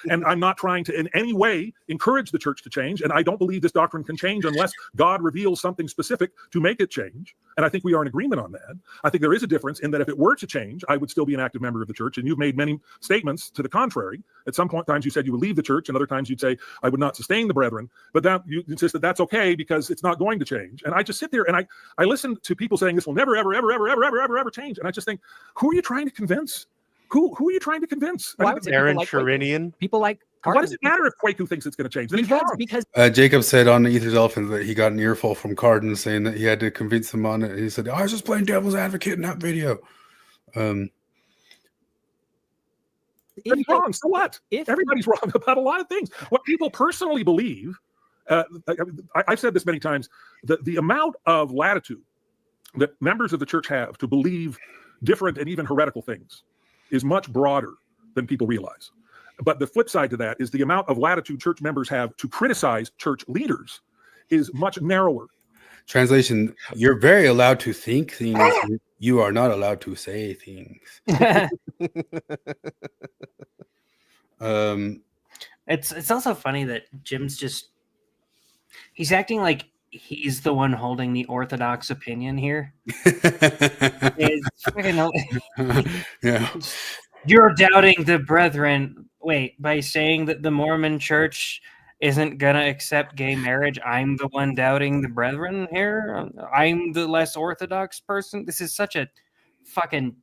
And I'm not trying to in any way encourage the church to change. And I don't believe this doctrine can change unless God reveals something specific to make it change. And I think we are in agreement on that. I think there is a difference in that if it were to change, I would still be an active member of the church. And you've made many statements to the contrary. At some point, times you said you would leave the church, and other times you'd say, I would not sustain the brethren. But that you insist that that's okay because it's not going to change. And I just sit there and I listen to people saying this will never, ever, ever, ever, ever, ever change. And I just think, who are you trying to convince? Who are you trying to convince? Aaron Sherinian. People like what does it matter if Kwaku thinks it's going to change? Because Jacob said on the Ether's Elephant that he got an earful from Cardin saying that he had to convince him on it. He said, I was just playing devil's advocate in that video. Everybody's wrong. So what? Everybody's wrong about a lot of things. What people personally believe, I've said this many times, that the amount of latitude that members of the church have to believe different and even heretical things is much broader than people realize. But the flip side to that is the amount of latitude church members have to criticize church leaders is much narrower. Translation, you're very allowed to think things. You are not allowed to say things. It's also funny that Jim's he's acting like he's the one holding the orthodox opinion here. Yeah. You're doubting the brethren. Wait, by saying that the Mormon church isn't going to accept gay marriage, I'm the one doubting the brethren here? I'm the less orthodox person? This is such a fucking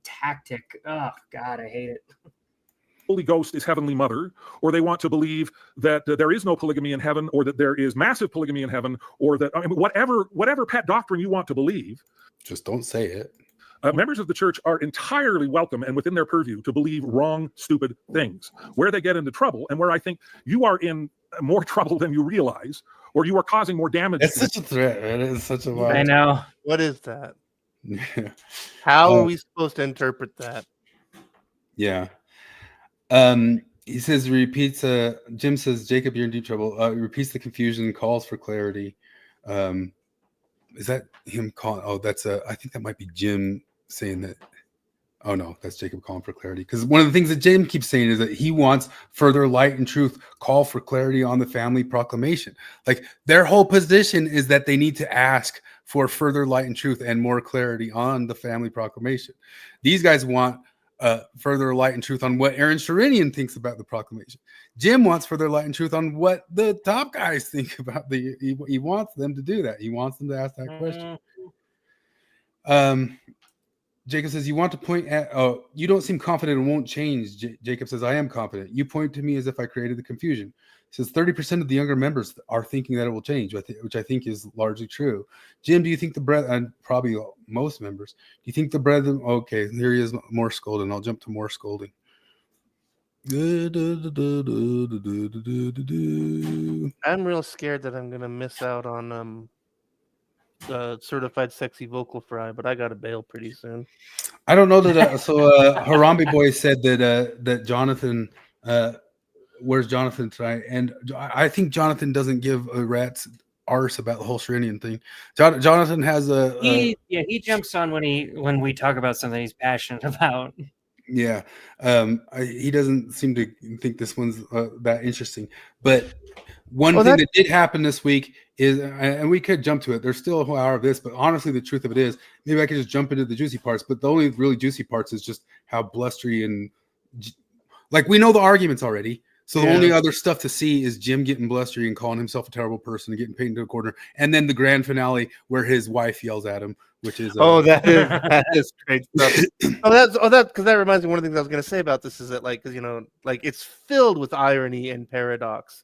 tactic. Oh, God, I hate it. Holy Ghost is Heavenly Mother, or they want to believe that there is no polygamy in heaven, or that there is massive polygamy in heaven, or that whatever pet doctrine you want to believe. Just don't say it. Members of the church are entirely welcome and within their purview to believe wrong, stupid things. Where they get into trouble, and where I think you are in more trouble than you realize, or you are causing more damage. It's such a threat, man. It's such a wild. I know. What is that? How are we supposed to interpret that? Yeah. He says repeats. Jim says, Jacob, you're in deep trouble. Repeats the confusion, calls for clarity. Is that him calling? Oh, that's I think that might be Jim saying that. Oh no, that's Jacob calling for clarity. Because one of the things that Jim keeps saying is that he wants further light and truth. Call for clarity on the family proclamation. Like their whole position is that they need to ask for further light and truth and more clarity on the family proclamation. These guys want further light and truth on what Aaron Sherinian thinks about the proclamation. Jim wants further light and truth on what the top guys think about he wants them to do that. He wants them to ask that question. Jacob says, you want to point at, oh, you don't seem confident it won't change. Jacob says, I am confident. You point to me as if I created the confusion. He says 30% of the younger members are thinking that it will change, which I think is largely true. Jim, do you think the brethren, and probably most members, do you think the brethren, okay, here he is, more scolding. I'll jump to more scolding. I'm real scared that I'm going to miss out on certified sexy vocal fry, but I got to bail pretty soon. I don't know that. Harambe Boy said that Jonathan, where's Jonathan tonight? And I think Jonathan doesn't give a rat's arse about the whole Sherinian thing. Jonathan has he jumps on when we talk about something he's passionate about. Yeah, he doesn't seem to think this one's that interesting. But one thing that did happen this week is, and we could jump to it. There's still a whole hour of this, but honestly, the truth of it is, maybe I could just jump into the juicy parts. But the only really juicy parts is just how blustery and like we know the arguments already. So the only other stuff to see is Jim getting blustery and calling himself a terrible person and getting painted into a corner, and then the grand finale where his wife yells at him, which is that is great stuff. Because that reminds me, one of the things I was going to say about this is that like it's filled with irony and paradox,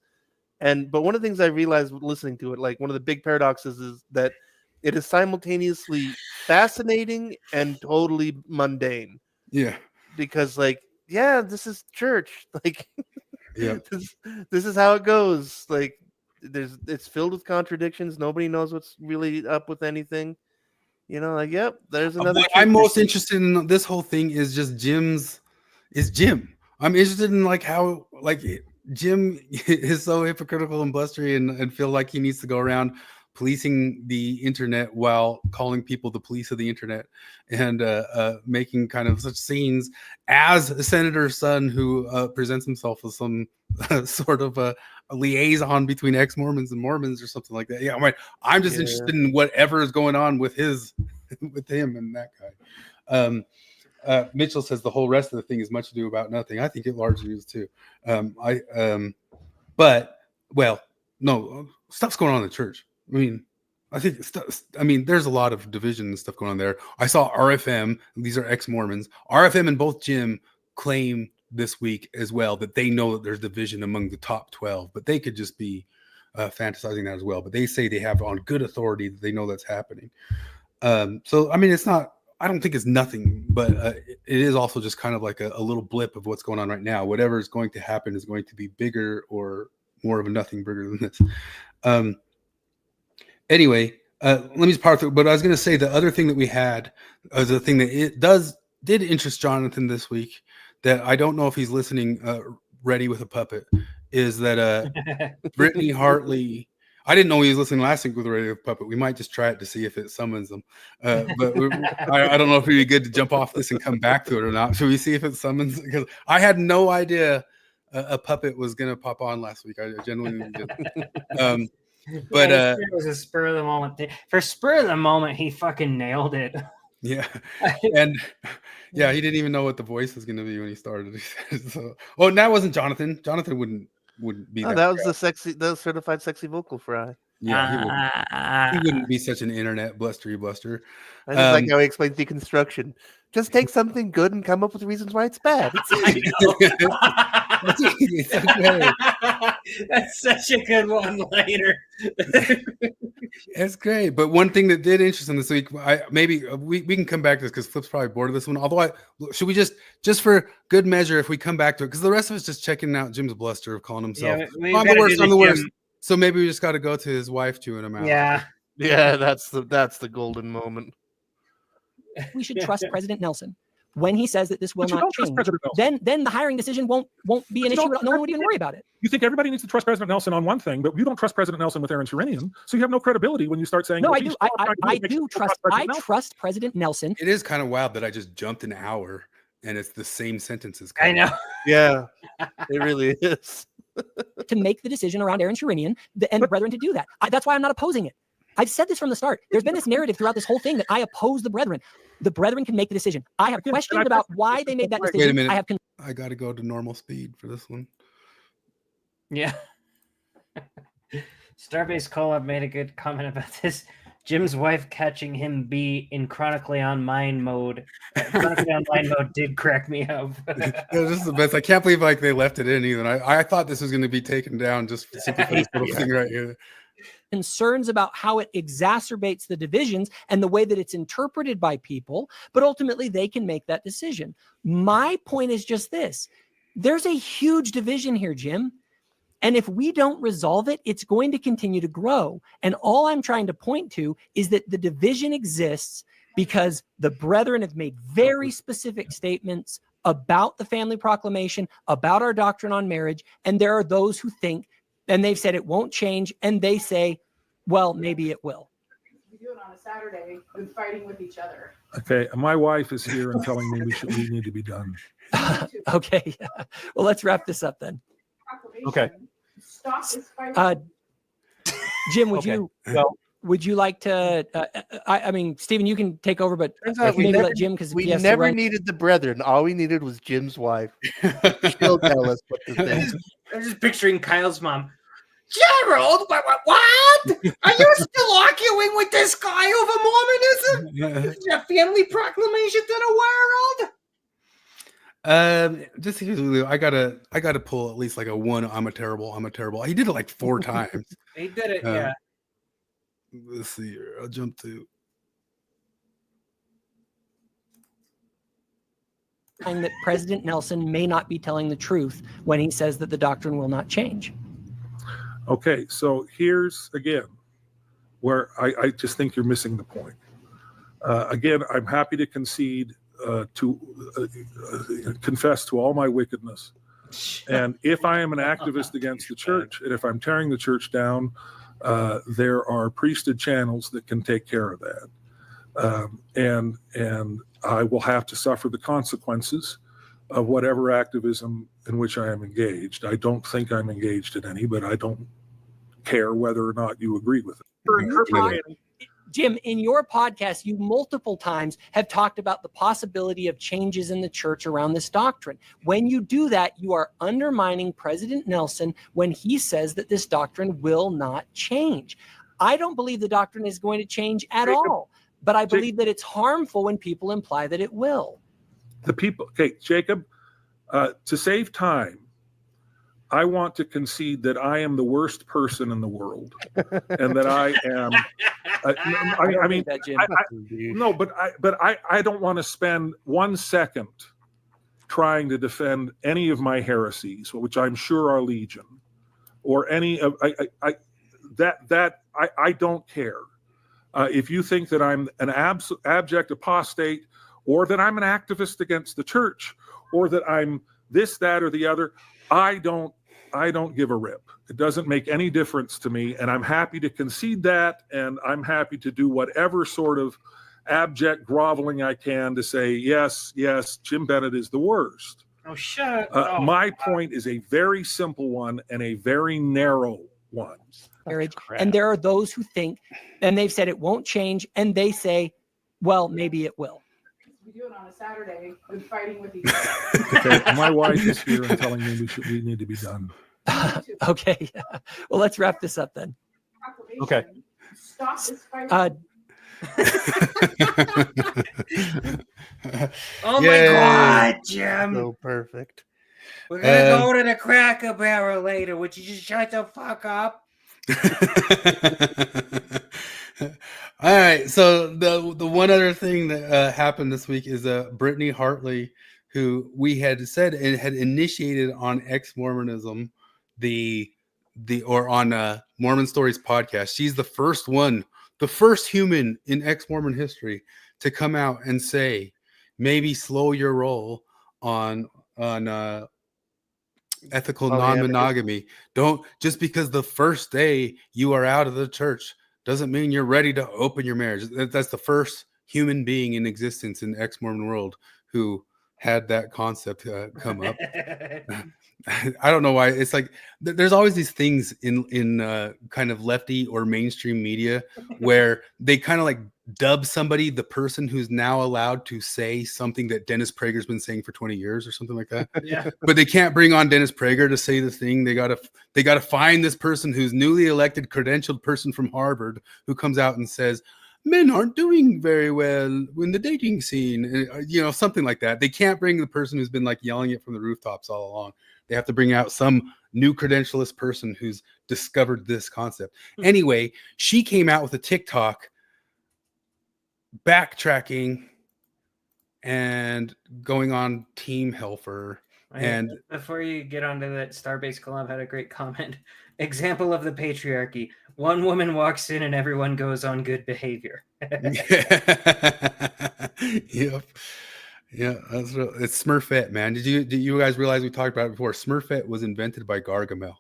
but one of the things I realized listening to it, like one of the big paradoxes is that it is simultaneously fascinating and totally mundane. Yeah, because this is church, like. Yeah, this is how it goes. Like, it's filled with contradictions. Nobody knows what's really up with anything. Yep, there's another. What I'm most interested in this whole thing is just Jim. I'm interested in how Jim is so hypocritical and blustery and feel like he needs to go around policing the internet while calling people the police of the internet and making kind of such scenes as a senator's son who presents himself as some sort of a liaison between ex-Mormons and Mormons or something like that. Yeah, I'm just interested in whatever is going on with with him and that guy. Mitchell says the whole rest of the thing is much ado about nothing. I think it largely is too. No, stuff's going on in the church. There's a lot of division and stuff going on there. I saw RFM, these are ex-Mormons. RFM and both Jim claim this week as well that they know that there's division among the top 12, but they could just be fantasizing that as well. But they say they have on good authority that they know that's happening. It's not, I don't think it's nothing, but it is also just kind of like a little blip of what's going on right now. Whatever is going to happen is going to be bigger or more of a nothing bigger than this. Anyway, let me just power through. But I was going to say the other thing that we had is the thing that did interest Jonathan this week that I don't know if he's listening ready with a puppet is that Brittany Hartley. I didn't know he was listening last week with Ready with a Puppet. We might just try it to see if it summons him. But I don't know if it'd be good to jump off this and come back to it or not. Should we see if it summons? Because I had no idea a puppet was going to pop on last week. I genuinely did. But it was a spur of the moment. For spur of the moment, he fucking nailed it. Yeah, and yeah, he didn't even know what the voice was going to be when he started. And that wasn't Jonathan. Jonathan wouldn't be. That was the certified sexy vocal fry. Yeah, he wouldn't be such an internet bluster. I just like how he explains deconstruction. Just take something good and come up with reasons why it's bad. That's such a good one later. That's great. But one thing that did interest him this week, we can come back to this because Flip's probably bored of this one. Although should we just for good measure, if we come back to it, because the rest of us just checking out Jim's bluster of calling himself I'm the worst. So maybe we just got to go to his wife chewing him out. Yeah, that's the golden moment. We should trust President Nelson. when he says that this will But you not don't trust change, President Nelson. then the hiring decision won't be an you issue. don't- No one would even worry about it. You think everybody needs to trust President Nelson on one thing, but you don't trust President Nelson with Aaron Sherinian, so you have no credibility when you start saying, No, well, I geez, do. all I'm trying to I is make sure do people trust. President I Nelson. trust President Nelson. It is kind of wild that I just jumped an hour and it's the same sentences. I know. Yeah, it really is. to make the decision around Aaron Sherinian and the brethren to do that. That's why I'm not opposing it. I've said this from the start. There's been this narrative throughout this whole thing that I oppose the brethren. The brethren can make the decision. I have questions about why they made that decision. Wait a minute. I have I got to go to normal speed for this one. Yeah. Starbase Co-op made a good comment about this. Jim's wife catching him be in chronically online mode. Chronically online mode did crack me up. This is the best. I can't believe like they left it in even. I thought this was going to be taken down just simply for this little thing right here. concerns about how it exacerbates the divisions and the way that it's interpreted by people, but ultimately they can make that decision. My point is just this. There's a huge division here, Jim. And if we don't resolve it, it's going to continue to grow. And all I'm trying to point to is that the division exists because the brethren have made very specific statements about the family proclamation, about our doctrine on marriage. And there are those who think, and they've said it won't change. And they say, well, maybe it will. We do it on a Saturday and fighting with each other. Okay, my wife is here and telling me we need to be done. Okay. Well, let's wrap this up then. Okay. Stop this fighting. Jim, would Okay. you Well, would you like to? I mean, Stephen, you can take over, but Turns out maybe let Jim because we never needed the brethren. All we needed was Jim's wife. She'll tell us what to think. I'm just picturing Kyle's mom. Gerald, what? Are you still arguing with this guy over Mormonism? Is a family proclamation to the world? Just I gotta pull at least like a one. I'm a terrible. He did it like 4 times. He did it, yeah. Let's see here. I'll jump to. that President Nelson may not be telling the truth when he says that the doctrine will not change. Okay, so here's again where I just think you're missing the point. Again, I'm happy to concede confess to all my wickedness. And if I am an activist against the church, and if I'm tearing the church down, there are priesthood channels that can take care of that. And I will have to suffer the consequences of whatever activism in which I am engaged. I don't think I'm engaged in any, but I don't care whether or not you agree with it. Jim, in your podcast, you multiple times have talked about the possibility of changes in the church around this doctrine. When you do that, you are undermining President Nelson when he says that this doctrine will not change. I don't believe the doctrine is going to change at all, but I believe that it's harmful when people imply that it will. Okay, Jacob, to save time, I want to concede that I am the worst person in the world, and that I am. I mean, I don't want to spend 1 second trying to defend any of my heresies, which I'm sure are legion, or any of I don't care. If you think that I'm an abject apostate, or that I'm an activist against the church, or that I'm this, that, or the other, I don't give a rip. It doesn't make any difference to me, and I'm happy to concede that, and I'm happy to do whatever sort of abject groveling I can to say, yes, Jim Bennett is the worst. Oh, shut My point is a very simple one and a very narrow one. Marriage. And there are those who think, and they've said it won't change, and they say, well, maybe it will. We do it on a Saturday and fighting with each other. Okay, my wife is here and telling me we need to be done. Okay. Well, let's wrap this up then. Okay. Stop this fighting. Oh my God, Jim. So perfect. We're gonna go to the Cracker Barrel later. Would you just shut the fuck up? All right. So the one other thing that happened this week is Brittany Hartley, who we had said it had initiated on ex-Mormonism, or on Mormon Stories podcast. She's the first human in ex-Mormon history to come out and say maybe slow your roll on ethical Polyamory. non-monogamy. Don't, just because the first day you are out of the church doesn't mean you're ready to open your marriage. That's the first human being in existence in the ex-Mormon world who had that concept come up. I don't know why. It's like there's always these things in kind of lefty or mainstream media where they kind of like dub somebody the person who's now allowed to say something that Dennis Prager's been saying for 20 years or something like that. Yeah. But they can't bring on Dennis Prager to say the thing. They gotta find this person who's newly elected, credentialed person from Harvard who comes out and says, men aren't doing very well in the dating scene, you know, something like that. They can't bring the person who's been like yelling it from the rooftops all along. They have to bring out some new credentialist person who's discovered this concept. Anyway, she came out with a TikTok backtracking and going on Team Helfer. And before you get onto that, Starbase Club had a great comment. Example of the patriarchy. One woman walks in and everyone goes on good behavior. Yep. Yeah, that's real. It's Smurfette, man. Did you guys realize we talked about it before? Smurfette was invented by Gargamel.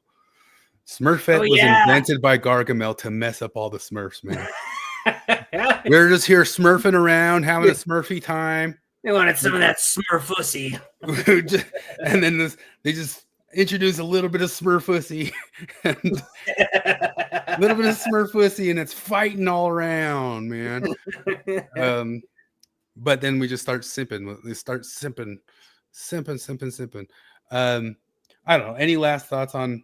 Smurfette was invented by Gargamel to mess up all the Smurfs, man. We're just here smurfing around, having a Smurfy time. They wanted some of that Smurfussy. And then they just introduce a little bit of Smurfussy and a little bit of Smurfussy, and it's fighting all around, man. But then we just start simping. We start simping. I don't know. Any last thoughts on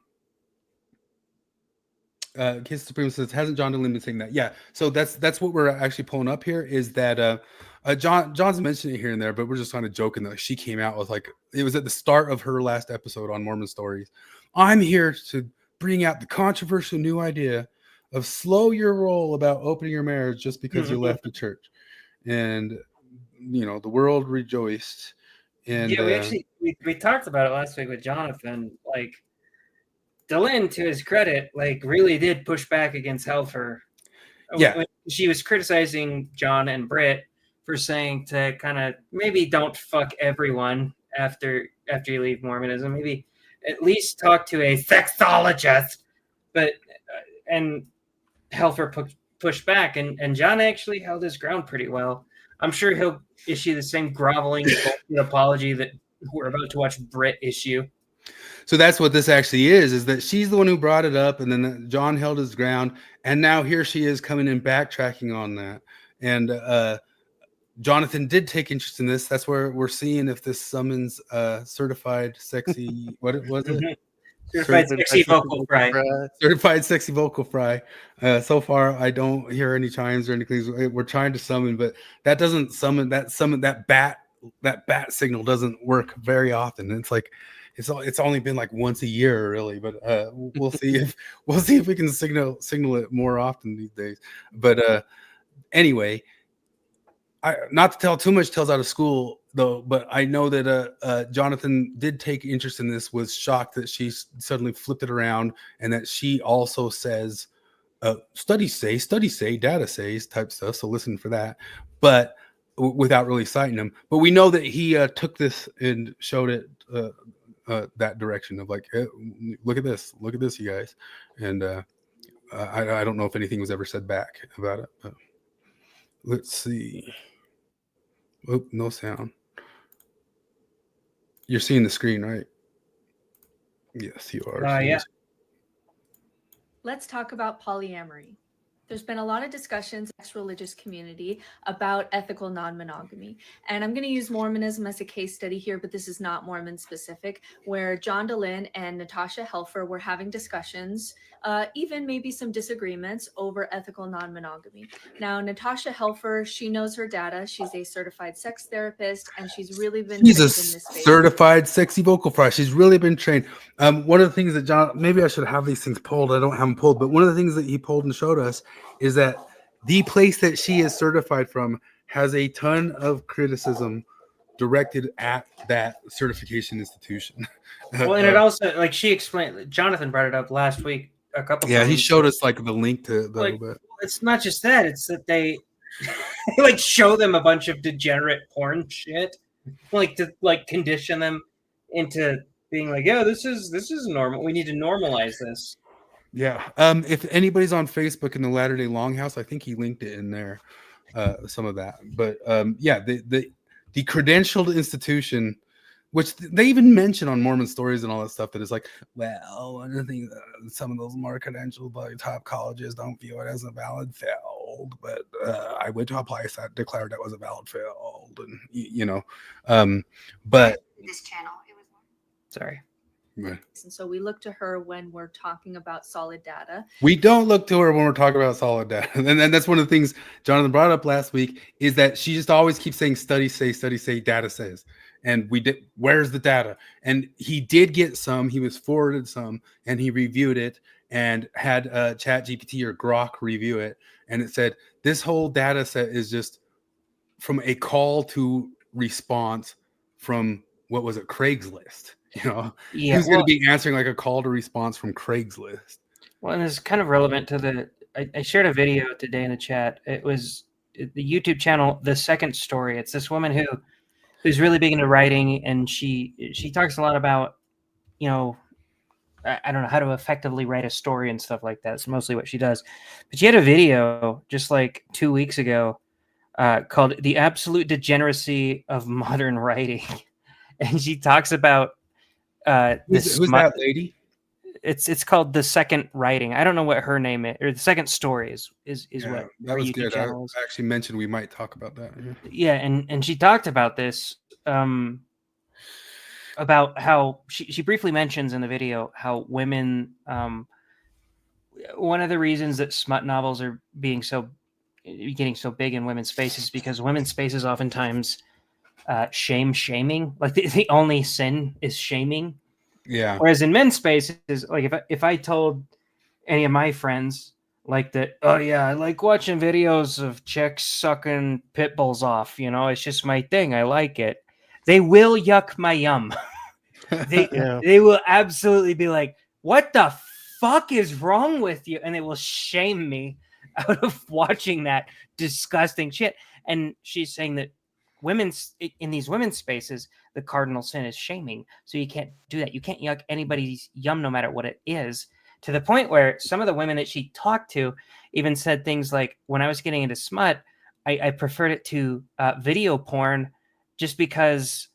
Kiss Supreme says, hasn't John Dehlin been saying that? Yeah. So that's what we're actually pulling up here is that John's mentioning it here and there, but we're just kind of joking that she came out with like, it was at the start of her last episode on Mormon Stories. I'm here to bring out the controversial new idea of slow your roll about opening your marriage just because you left the church. And, you know, the world rejoiced. And yeah, we talked about it last week with Jonathan. Like, Dehlin, to his credit, like really did push back against Helfer. Yeah. When she was criticizing John and Britt for saying to kind of maybe don't fuck everyone after you leave Mormonism. Maybe at least talk to a sexologist. But and Helfer pushed back, and John actually held his ground pretty well. I'm sure he'll issue the same groveling apology that we're about to watch Britt issue. So that's what this actually is that she's the one who brought it up, and then John held his ground, and now here she is coming in backtracking on that. And Jonathan did take interest in this. That's where we're seeing if this summons certified sexy, what was it? Certified sexy vocal fry. Certified sexy vocal fry. So far, I don't hear any chimes or anything. We're trying to summon, but that doesn't summon that bat signal doesn't work very often. It's like it's only been like once a year, really. But we'll see if we can signal it more often these days. But anyway, not to tell too much tales out of school though, but I know that Jonathan did take interest in this, was shocked that she suddenly flipped it around, and that she also says studies say, data says type stuff. So listen for that, but without really citing them. But we know that he took this and showed it that direction of like, hey, look at this, you guys. And I don't know if anything was ever said back about it, but let's see. Oh, no sound. You're seeing the screen, right? Yes, you are. Yeah. Let's talk about polyamory. There's been a lot of discussions in the religious community about ethical non-monogamy. And I'm going to use Mormonism as a case study here, but this is not Mormon specific, where John Dehlin and Natasha Helfer were having discussions, even maybe some disagreements over ethical non-monogamy. Now, Natasha Helfer, she knows her data. She's a certified sex therapist, and she's really been She's a trained in this space. certified sexy vocal fry. She's really been trained. One of the things that John, maybe I should have these things pulled. I don't have them pulled, but one of the things that he pulled and showed us is that the place that she is certified from has a ton of criticism directed at that certification institution. Well, and it also, like she explained, Jonathan brought it up last week a couple yeah, times. he showed us like the link to the like, little bit. It's not just that, it's that they like show them a bunch of degenerate porn shit, like to like condition them into being like, yeah, this is normal. We need to normalize this. Yeah. If anybody's on Facebook in the Latter-day Longhouse, I think he linked it in there, some of that. But yeah, the credentialed institution, which they even mention on Mormon Stories and all that stuff, that is like, well, one of the things, some of those more credentialed by top colleges don't view it as a valid field, but I went to a place that declared that was a valid field, and you know, but This channel, sorry. Right. And so we look to her when we're talking about solid data. We don't look to her when we're talking about solid data. And that's one of the things Jonathan brought up last week, is that she just always keeps saying studies say, data says. And we did, where's the data? And he did get some, he was forwarded some, and he reviewed it and had ChatGPT or Grok review it. And it said, this whole data set is just from a call to response from, what was it, Craigslist. You know, Yeah, who's going to be answering like a call to response from Craigslist? Well, and it's kind of relevant to the. I shared a video today in the chat. It was the YouTube channel, The Second Story. It's this woman who's really big into writing, and she talks a lot about, you know, I don't know how to effectively write a story and stuff like that. It's mostly what she does. But she had a video just like 2 weeks ago called "The Absolute Degeneracy of Modern Writing," and she talks about. Who's that lady? It's called The Second Writing. I don't know what her name is, or The Second Story is Yeah, what that her was YouTube good. I channel is. actually mentioned we might talk about that. Yeah, and she talked about this, about how she briefly mentions in the video how women, one of the reasons that smut novels are getting so big in women's spaces is because women's spaces oftentimes shaming, like the only sin is shaming. Yeah. Whereas in men's spaces, like if I told any of my friends like that, oh yeah, I like watching videos of chicks sucking pit bulls off, you know, it's just my thing, I like it, they will yuck my yum. They will absolutely be like, what the fuck is wrong with you? And they will shame me out of watching that disgusting shit. And she's saying that in these women's spaces, the cardinal sin is shaming. So you can't do that. You can't yuck anybody's yum, no matter what it is, to the point where some of the women that she talked to even said things like, when I was getting into smut, I preferred it to video porn, just because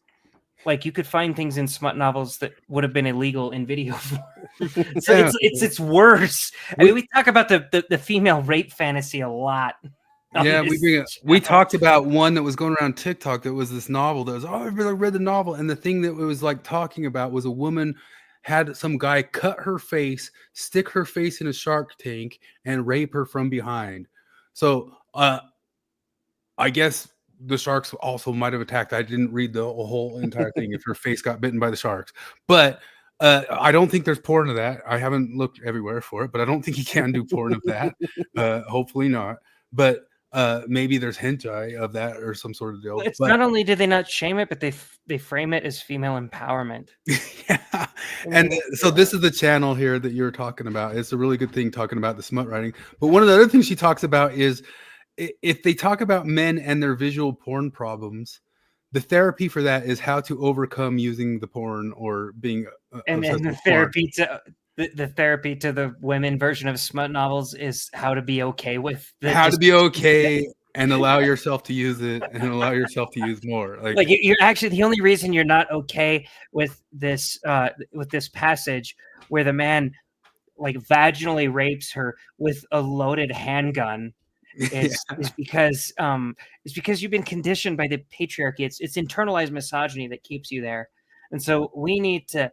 like you could find things in smut novels that would have been illegal in video form. So Yeah. it's worse. I mean, we talk about the female rape fantasy a lot. Yeah, we talked about one that was going around TikTok that was this novel that was, oh, I really read the novel, and the thing that it was like talking about was a woman had some guy cut her face, stick her face in a shark tank, and rape her from behind. So I guess the sharks also might have attacked. I didn't read the whole entire thing if her face got bitten by the sharks, but I don't think there's porn of that. I haven't looked everywhere for it, but I don't think you can do porn of that. Hopefully not. But maybe there's hentai of that or some sort of deal. It's But not only do they not shame it, but they frame it as female empowerment. and so this is the channel here that you're talking about. It's a really good thing talking about the smut writing. But one of the other things she talks about is if they talk about men and their visual porn problems, the therapy for that is how to overcome using the porn or being And obsessed the with porn. therapy to the therapy to the women version of smut novels is how to be okay with how to be okay and allow yourself to use it and allow yourself to use more. Like you're actually the only reason you're not okay with this passage where the man like vaginally rapes her with a loaded handgun is because you've been conditioned by the patriarchy. It's internalized misogyny that keeps you there, and so we need to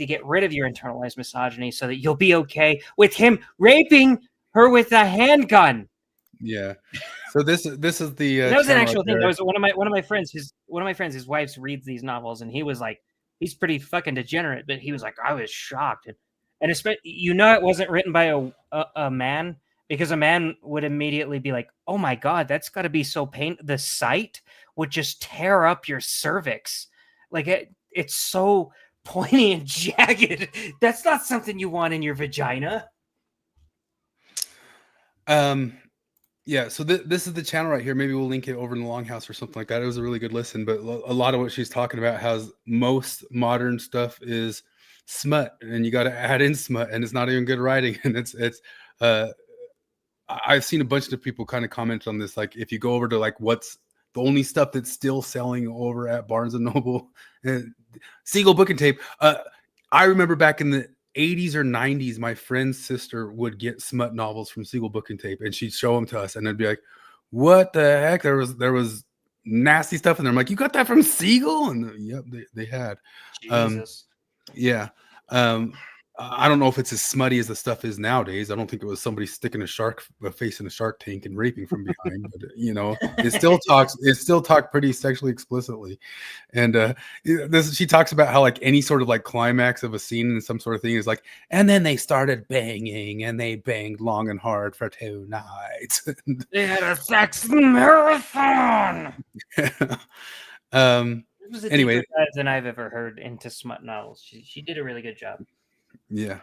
get rid of your internalized misogyny so that you'll be okay with him raping her with a handgun. Yeah. So this is the that was an actual right thing. there. That was one of my friends. His wife reads these novels, and he was like, he's pretty fucking degenerate, but he was like, I was shocked, and especially, it wasn't written by a man, because a man would immediately be like, oh my god, that's got to be so painful. The sight would just tear up your cervix, like it's so pointy and jagged. That's not something you want in your vagina. Yeah, so this is the channel right here. Maybe we'll link it over in the Longhouse or something like that. It was a really good listen, but a lot of what she's talking about, how most modern stuff is smut, and you got to add in smut, and it's not even good writing. And I've seen a bunch of people kind of comment on this. Like, if you go over to like what's the only stuff that's still selling over at Barnes and Noble, Siegel Book and Tape. I remember back in the 80s or 90s, my friend's sister would get smut novels from Siegel Book and Tape, and she'd show them to us, and it'd be like, "What the heck?" There was nasty stuff in there. I'm like, "You got that from Siegel?" And yep, they had. Jesus. Yeah. I don't know if it's as smutty as the stuff is nowadays. I don't think it was somebody sticking a face in a shark tank and raping from behind, but it still talked pretty sexually explicitly. And she talks about how like any sort of like climax of a scene and some sort of thing is like, and then they started banging, and they banged long and hard for 2 nights. They had a sex marathon. It was a anyway, deeper dive than I've ever heard into smut novels. She did a really good job. Yeah.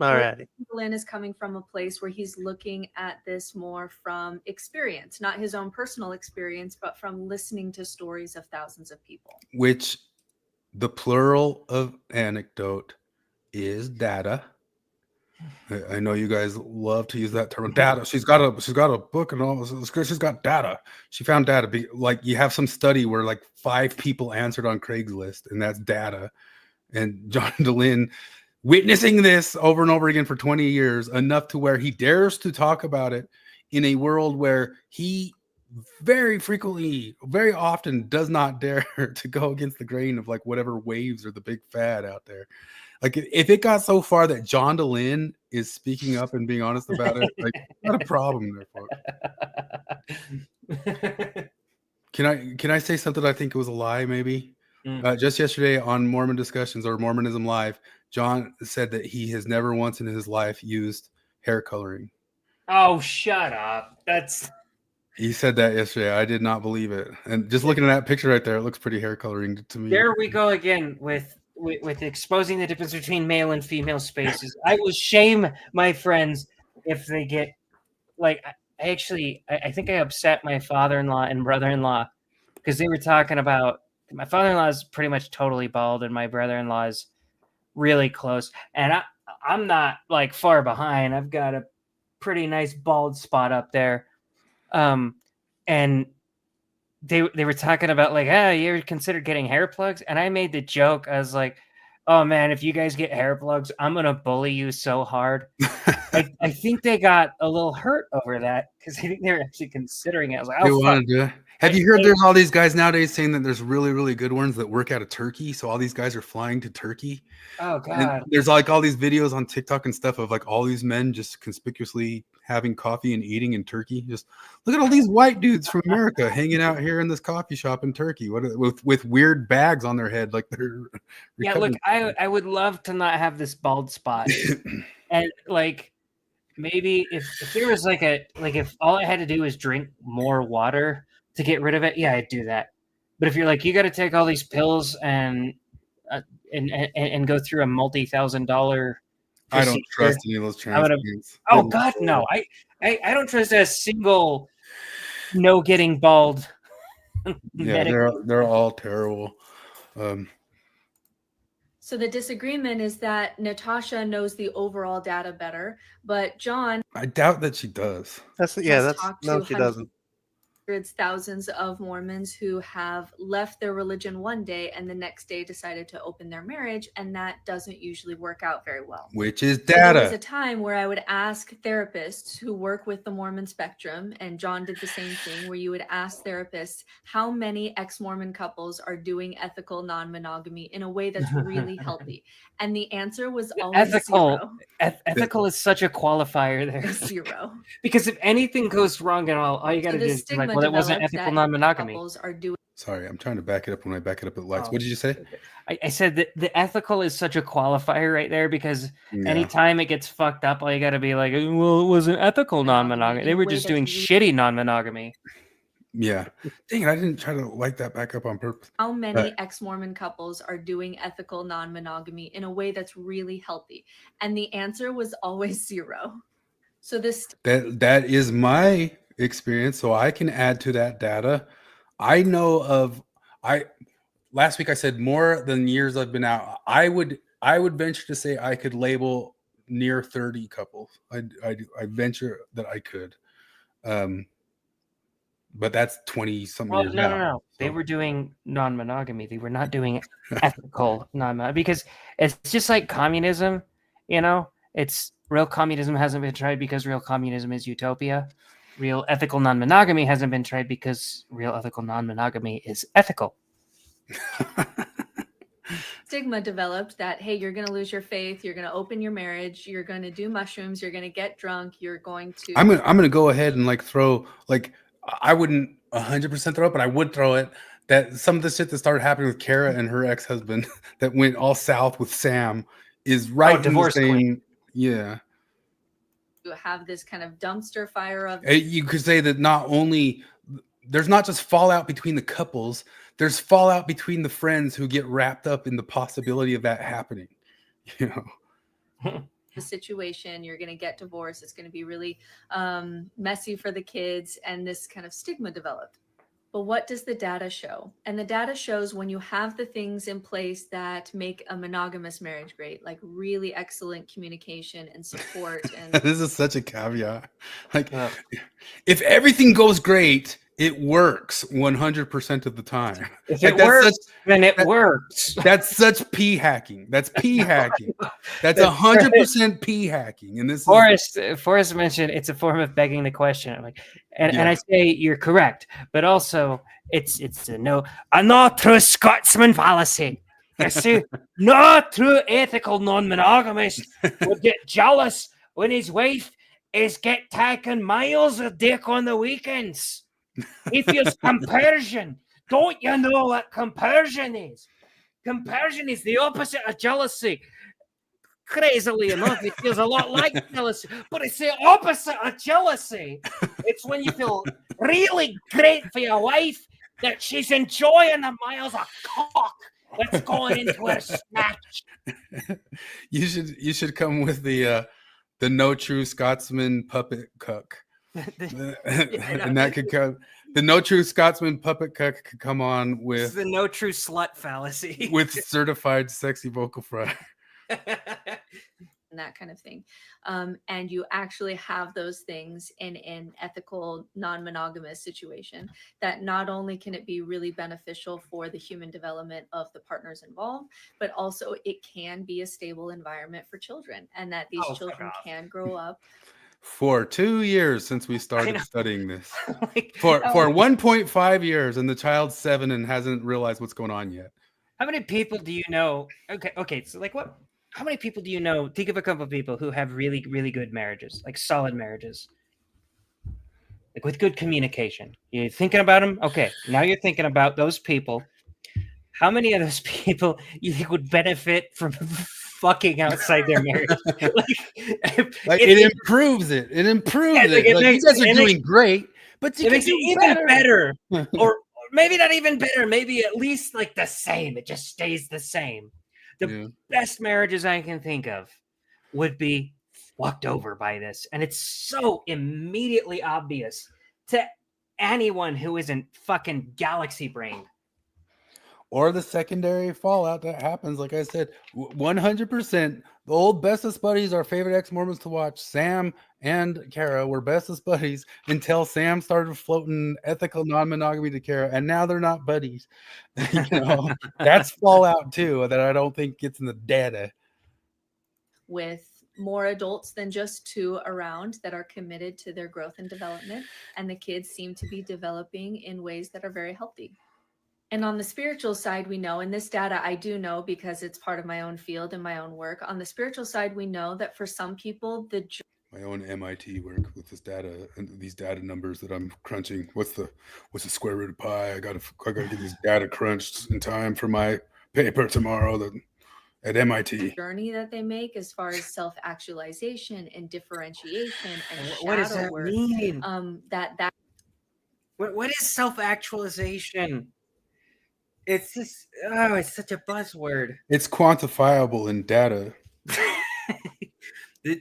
All right. Dehlin is coming from a place where he's looking at this more from experience, not his own personal experience, but from listening to stories of thousands of people. Which the plural of anecdote is data. I know you guys love to use that term, data. She's got a book and all. She's got data. She found data. Like, you have some study where like 5 people answered on Craigslist, and that's data. And John Dehlin witnessing this over and over again for 20 years, enough to where he dares to talk about it in a world where he very frequently, very often does not dare to go against the grain of like whatever waves are the big fad out there. Like, if it got so far that John Dehlin is speaking up and being honest about it, like, not a problem there, folks. Can I say something? I think it was a lie, maybe. Just yesterday on Mormon Discussions or Mormonism Live, John said that he has never once in his life used hair coloring. Oh, shut up. He said that yesterday. I did not believe it. And just looking at that picture right there, it looks pretty hair coloring to me. There we go again with exposing the difference between male and female spaces. I will shame my friends if they get like. I think I upset my father-in-law and brother-in-law because they were talking about. My father-in-law is pretty much totally bald, and my brother-in-law is really close. And I'm not like far behind. I've got a pretty nice bald spot up there. And they were talking about like, you ever considered getting hair plugs? And I made the joke. I was like, oh man, if you guys get hair plugs, I'm gonna bully you so hard. I think they got a little hurt over that because I think they were actually considering it. I was like, oh, want to do it. Have you heard there's all these guys nowadays saying that there's really, really good ones that work out of Turkey? So all these guys are flying to Turkey. Oh God. And there's like all these videos on TikTok and stuff of like all these men just conspicuously having coffee and eating in Turkey. Just look at all these white dudes from America hanging out here in this coffee shop in Turkey with weird bags on their head. Like they're look, I would love to not have this bald spot. And like maybe if there was if all I had to do was drink more water to get rid of it, yeah, I'd do that. But if you're like, you got to take all these pills and go through a multi-$1,000 I don't trust any of those transplants. Oh God, no! I don't trust a single getting bald. Yeah, they're all terrible. So the disagreement is that Natasha knows the overall data better, but John. I doubt that she does. She doesn't. Thousands of Mormons who have left their religion one day and the next day decided to open their marriage, and that doesn't usually work out very well. Which is So data. there was a time where I would ask therapists who work with the Mormon spectrum, and John did the same thing, where you would ask therapists how many ex-Mormon couples are doing ethical non-monogamy in a way that's really healthy, and the answer was always zero. Ethical is such a qualifier there. Zero. Because if anything goes wrong at all you got to do is be like, well, that wasn't ethical non-monogamy. Sorry, I'm trying to back it up when I back it up with lights. What did you say? I said that the ethical is such a qualifier right there because anytime it gets fucked up, all you got to be like, well, it wasn't ethical non-monogamy. They were just doing shitty non-monogamy. Yeah. Dang it, I didn't try to light that back up on purpose. How many ex-Mormon couples are doing ethical non-monogamy in a way that's really healthy? And the answer was always zero. So this That is my experience, so I can add to that data. I know of last week I said more than years I've been out. I would venture to say I could label near 30 couples. I venture that I could. But that's 20 something Well, years no, out. no. They were doing non-monogamy. They were not doing ethical non-monogamy, because it's just like communism. You know, it's real communism hasn't been tried because real communism is utopia. Real ethical non-monogamy hasn't been tried because real ethical non-monogamy is ethical. stigma developed that, hey, you're going to lose your faith, you're going to open your marriage, you're going to do mushrooms, you're going to get drunk, you're going to. I'm gonna go ahead and like throw, like, I wouldn't 100% throw it, but I would throw it, that some of the shit that started happening with Kara and her ex-husband that went all south with Sam is right in the divorce same. queen. Yeah. You have this kind of dumpster fire of. You could say that not only there's not just fallout between the couples, there's fallout between the friends who get wrapped up in the possibility of that happening. You know, the situation, you're going to get divorced, it's going to be really messy for the kids, and this kind of stigma developed. But what does the data show? And the data shows when you have the things in place that make a monogamous marriage great, like really excellent communication and support. And this is such a caveat. Like, if everything goes great, it works 100% of the time. If it works, then it works. That's such pee hacking. That's pee hacking. That's 100% pee hacking. And this Forrest mentioned it's a form of begging the question. I'm like, and I say you're correct, but also it's a no true Scotsman fallacy. You see, no true ethical non-monogamist would get jealous when his wife is get taking miles of dick on the weekends. He feels compersion. Don't you know what compersion is? Compersion is the opposite of jealousy. Crazily enough, it feels a lot like jealousy, but it's the opposite of jealousy. It's when you feel really great for your wife, that she's enjoying the miles of cock that's going into her snatch. You should come with the no true Scotsman puppet cuck. And that could come. The no true Scotsman puppet cuck could come on with the no true slut fallacy with certified sexy vocal fry. And that kind of thing. And you actually have those things in an ethical, non-monogamous situation, that not only can it be really beneficial for the human development of the partners involved, but also it can be a stable environment for children, and that these children can grow up. For 2 years since we started studying this. For 1.5 years, and the child's 7 and hasn't realized what's going on yet. How many people do you know? Okay. So like what? How many people do you know? Think of a couple of people who have really, really good marriages, like solid marriages, like with good communication. You're thinking about them? Okay, now you're thinking about those people. How many of those people you think would benefit from fucking outside their marriage? It improves it. It improves it. You guys are doing great, but it makes it even better. Or maybe not even better. Maybe at least like the same. It just stays the same. The best marriages I can think of would be fucked over by this. And it's so immediately obvious to anyone who isn't fucking galaxy brained. Or the secondary fallout that happens. Like I said, 100%. The old bestest buddies, our favorite ex-Mormons to watch, Sam and Kara, were bestest buddies until Sam started floating ethical non-monogamy to Kara, and now they're not buddies. You know, that's fallout too, that I don't think gets in the data. With more adults than just 2 around that are committed to their growth and development, and the kids seem to be developing in ways that are very healthy. And on the spiritual side, we know, and this data I do know because it's part of my own field and my own work. On the spiritual side, we know that for some people, my own MIT work with this data and these data numbers that I'm crunching. What's the square root of pi? I gotta get this data crunched in time for my paper tomorrow at MIT. Journey that they make as far as self-actualization and differentiation and what does that work, mean? What is self-actualization? It's just, it's such a buzzword. It's quantifiable in data.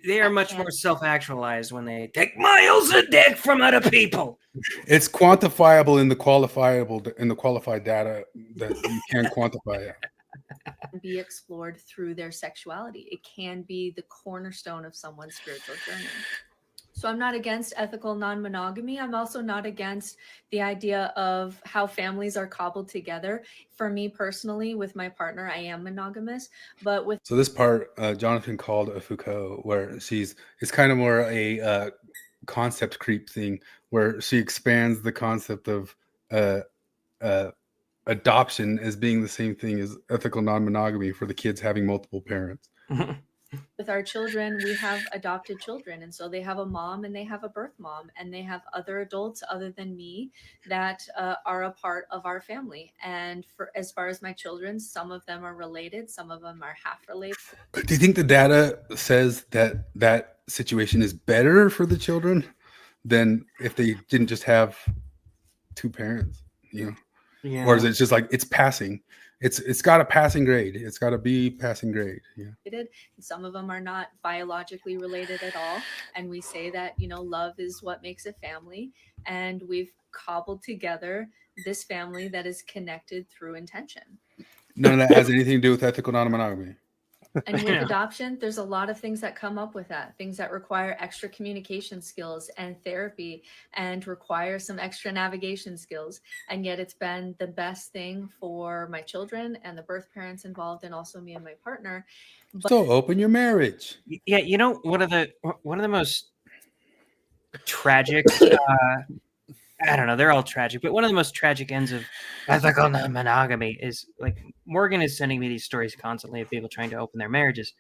They are much more self-actualized when they take miles of dick from other people. It's quantifiable in the qualified data that you can quantify it. Be explored through their sexuality. It can be the cornerstone of someone's spiritual journey. So I'm not against ethical non-monogamy. I'm also not against the idea of how families are cobbled together. For me personally, with my partner, I am monogamous, but with So this part, Jonathan called a Foucault, where it's kind of more a concept creep thing, where she expands the concept of adoption as being the same thing as ethical non-monogamy for the kids having multiple parents. with our children, we have adopted children, and so they have a mom and they have a birth mom, and they have other adults other than me that are a part of our family. And for as far as my children, some of them are related, some of them are half related. Do you think the data says that that situation is better for the children than if they didn't just have two parents? You know, Yeah. Or is it just like it's passing? It's got a passing grade. It's got to be passing grade. Yeah. And some of them are not biologically related at all. And we say that, you know, love is what makes a family. And we've cobbled together this family that is connected through intention. None of that has anything to do with ethical non-monogamy. And with adoption, there's a lot of things that come up with that, things that require extra communication skills and therapy and require some extra navigation skills. And yet it's been the best thing for my children and the birth parents involved, and also me and my partner. But So open your marriage. Yeah, you know, one of the most tragic I don't know, they're all tragic, but one of the most tragic ends of ethical non-monogamy is, like, Morgan is sending me these stories constantly of people trying to open their marriages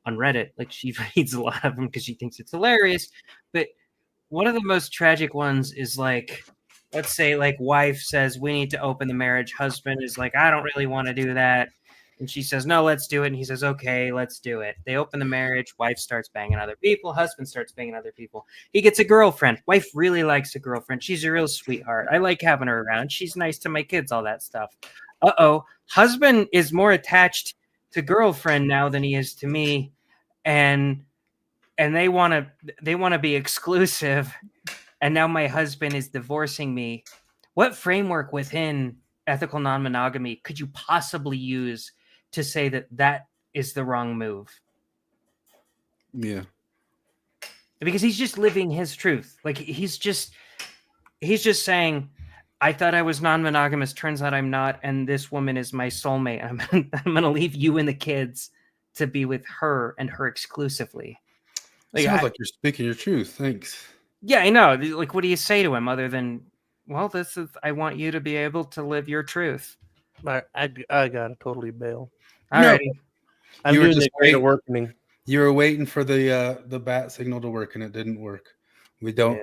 on Reddit. Like, she reads a lot of them because she thinks it's hilarious. But one of the most tragic ones is, like, let's say, like, wife says, we need to open the marriage. Husband is like, I don't really want to do that. And she says, no, let's do it. And he says, okay, let's do it. They open the marriage. Wife starts banging other people. Husband starts banging other people. He gets a girlfriend. Wife really likes a girlfriend. She's a real sweetheart. I like having her around. She's nice to my kids, all that stuff. Uh-oh. Husband is more attached to girlfriend now than he is to me. And they want to be exclusive. And now my husband is divorcing me. What framework within ethical non-monogamy could you possibly use to say that that is the wrong move? Yeah. Because he's just living his truth. Like, he's just saying, I thought I was non-monogamous. Turns out I'm not. And this woman is my soulmate. I'm going to leave you and the kids to be with her and her exclusively. Like, Sounds like you're speaking your truth. Thanks. Yeah, I know. Like, what do you say to him other than, well, this is, I want you to be able to live your truth. I gotta totally bail. All right. I'm You were doing just the great waiting. awakening. You were waiting for the bat signal to work, and it didn't work. We don't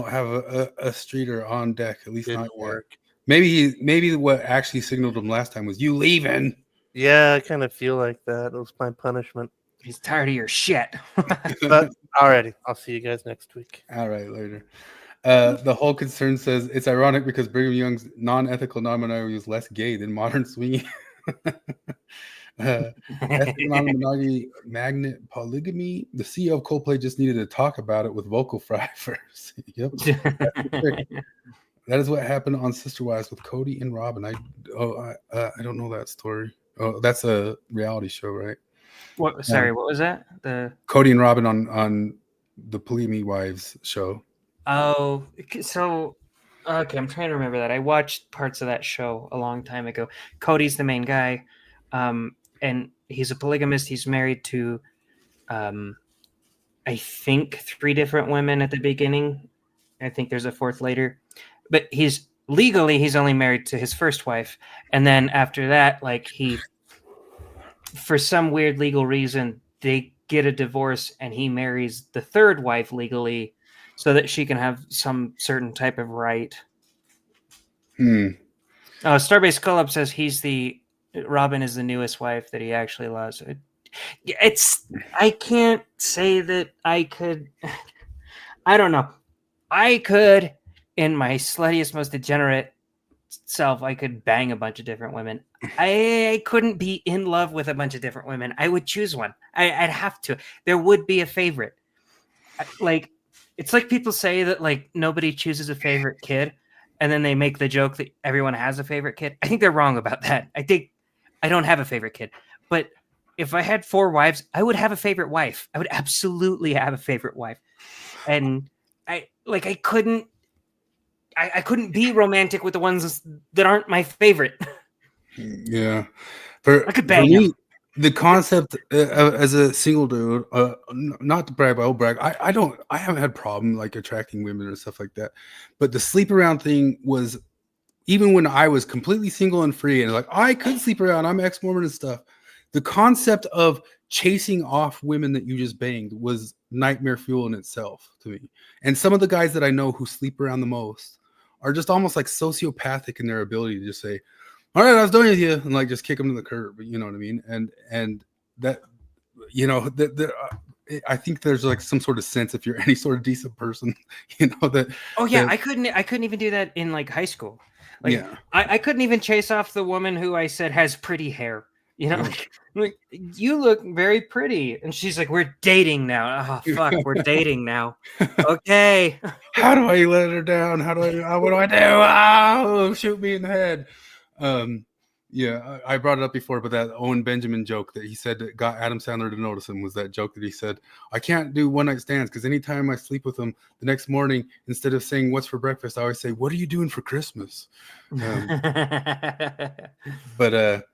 have a streeter on deck. At least not yet. Maybe what actually signaled him last time was you leaving. Yeah, I kind of feel like that. It was my punishment. He's tired of your shit. But alrighty, I'll see you guys next week. All right, later. The whole concern says it's ironic because Brigham Young's non-ethical non-monogamy is less gay than modern swinging. Ethical non-monogamy, magnet polygamy. The CEO of Coldplay just needed to talk about it with vocal fry first. Yep. That is what happened on Sister Wives with Cody and Robin. I don't know that story. Oh, that's a reality show, right? What? Sorry, what was that? The Cody and Robin on the Polygamy Wives show. Oh, so okay, I'm trying to remember that. I watched parts of that show a long time ago. Cody's the main guy, and he's a polygamist. He's married to, I think, 3 different women at the beginning. I think there's a 4th later, but he's only married to his first wife, and then after that, like, he, for some weird legal reason, they get a divorce, and he marries the 3rd wife legally, so that she can have some certain type of right. Starbase Collab says Robin is the newest wife that he actually loves. I can't say that I could. I don't know. I could, in my sluttiest, most degenerate self, I could bang a bunch of different women. I couldn't be in love with a bunch of different women. I would choose one. I'd have to. There would be a favorite. Like, it's like people say that like nobody chooses a favorite kid, and then they make the joke that everyone has a favorite kid. I think they're wrong about that. I think I don't have a favorite kid, but if I had 4 wives, I would have a favorite wife. I would absolutely have a favorite wife. And I couldn't be romantic with the ones that aren't my favorite. Yeah. I could bang me, him. the concept as a single dude, not to brag, but I'll brag. I haven't had problem like attracting women and stuff like that. But the sleep around thing was, even when I was completely single and free and like I could sleep around, I'm ex-Mormon and stuff. The concept of chasing off women that you just banged was nightmare fuel in itself to me. And some of the guys that I know who sleep around the most are just almost like sociopathic in their ability to just say, all right, I was done with you, and like just kick them to the curb. You know what I mean? And that, you know, I think there's like some sort of sense, if you're any sort of decent person, you know, that. Oh yeah, that, I couldn't even do that in like high school. Like, yeah. I couldn't even chase off the woman who I said has pretty hair. You know, like, you look very pretty, and she's like, "We're dating now." Oh fuck, we're dating now. Okay. How do I let her down? What do I do? Oh, shoot me in the head. Yeah, I brought it up before, but that Owen Benjamin joke that he said that got Adam Sandler to notice him was that joke that he said, I can't do one night stands because anytime I sleep with him the next morning, instead of saying what's for breakfast, I always say, what are you doing for Christmas? But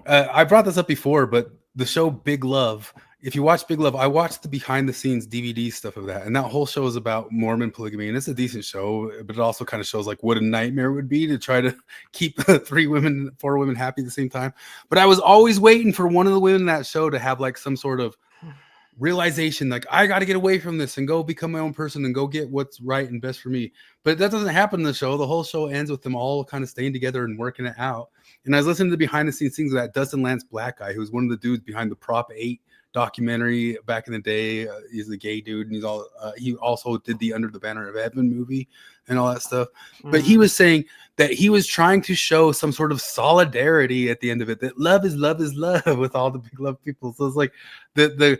I brought this up before, but the show Big Love, if you watch Big Love, I watched the behind the scenes DVD stuff of that. And that whole show is about Mormon polygamy. And it's a decent show, but it also kind of shows like what a nightmare it would be to try to keep 4 women happy at the same time. But I was always waiting for one of the women in that show to have like some sort of realization, like I got to get away from this and go become my own person and go get what's right and best for me. But that doesn't happen in the show. The whole show ends with them all kind of staying together and working it out. And I was listening to the behind the scenes things of that Dustin Lance Black guy, who was one of the dudes behind the Prop 8 documentary back in the day. He's a gay dude, and he also did the Under the Banner of Heaven movie and all that stuff. But he was saying that he was trying to show some sort of solidarity at the end of it, that love is love with all the Big Love people. So it's like the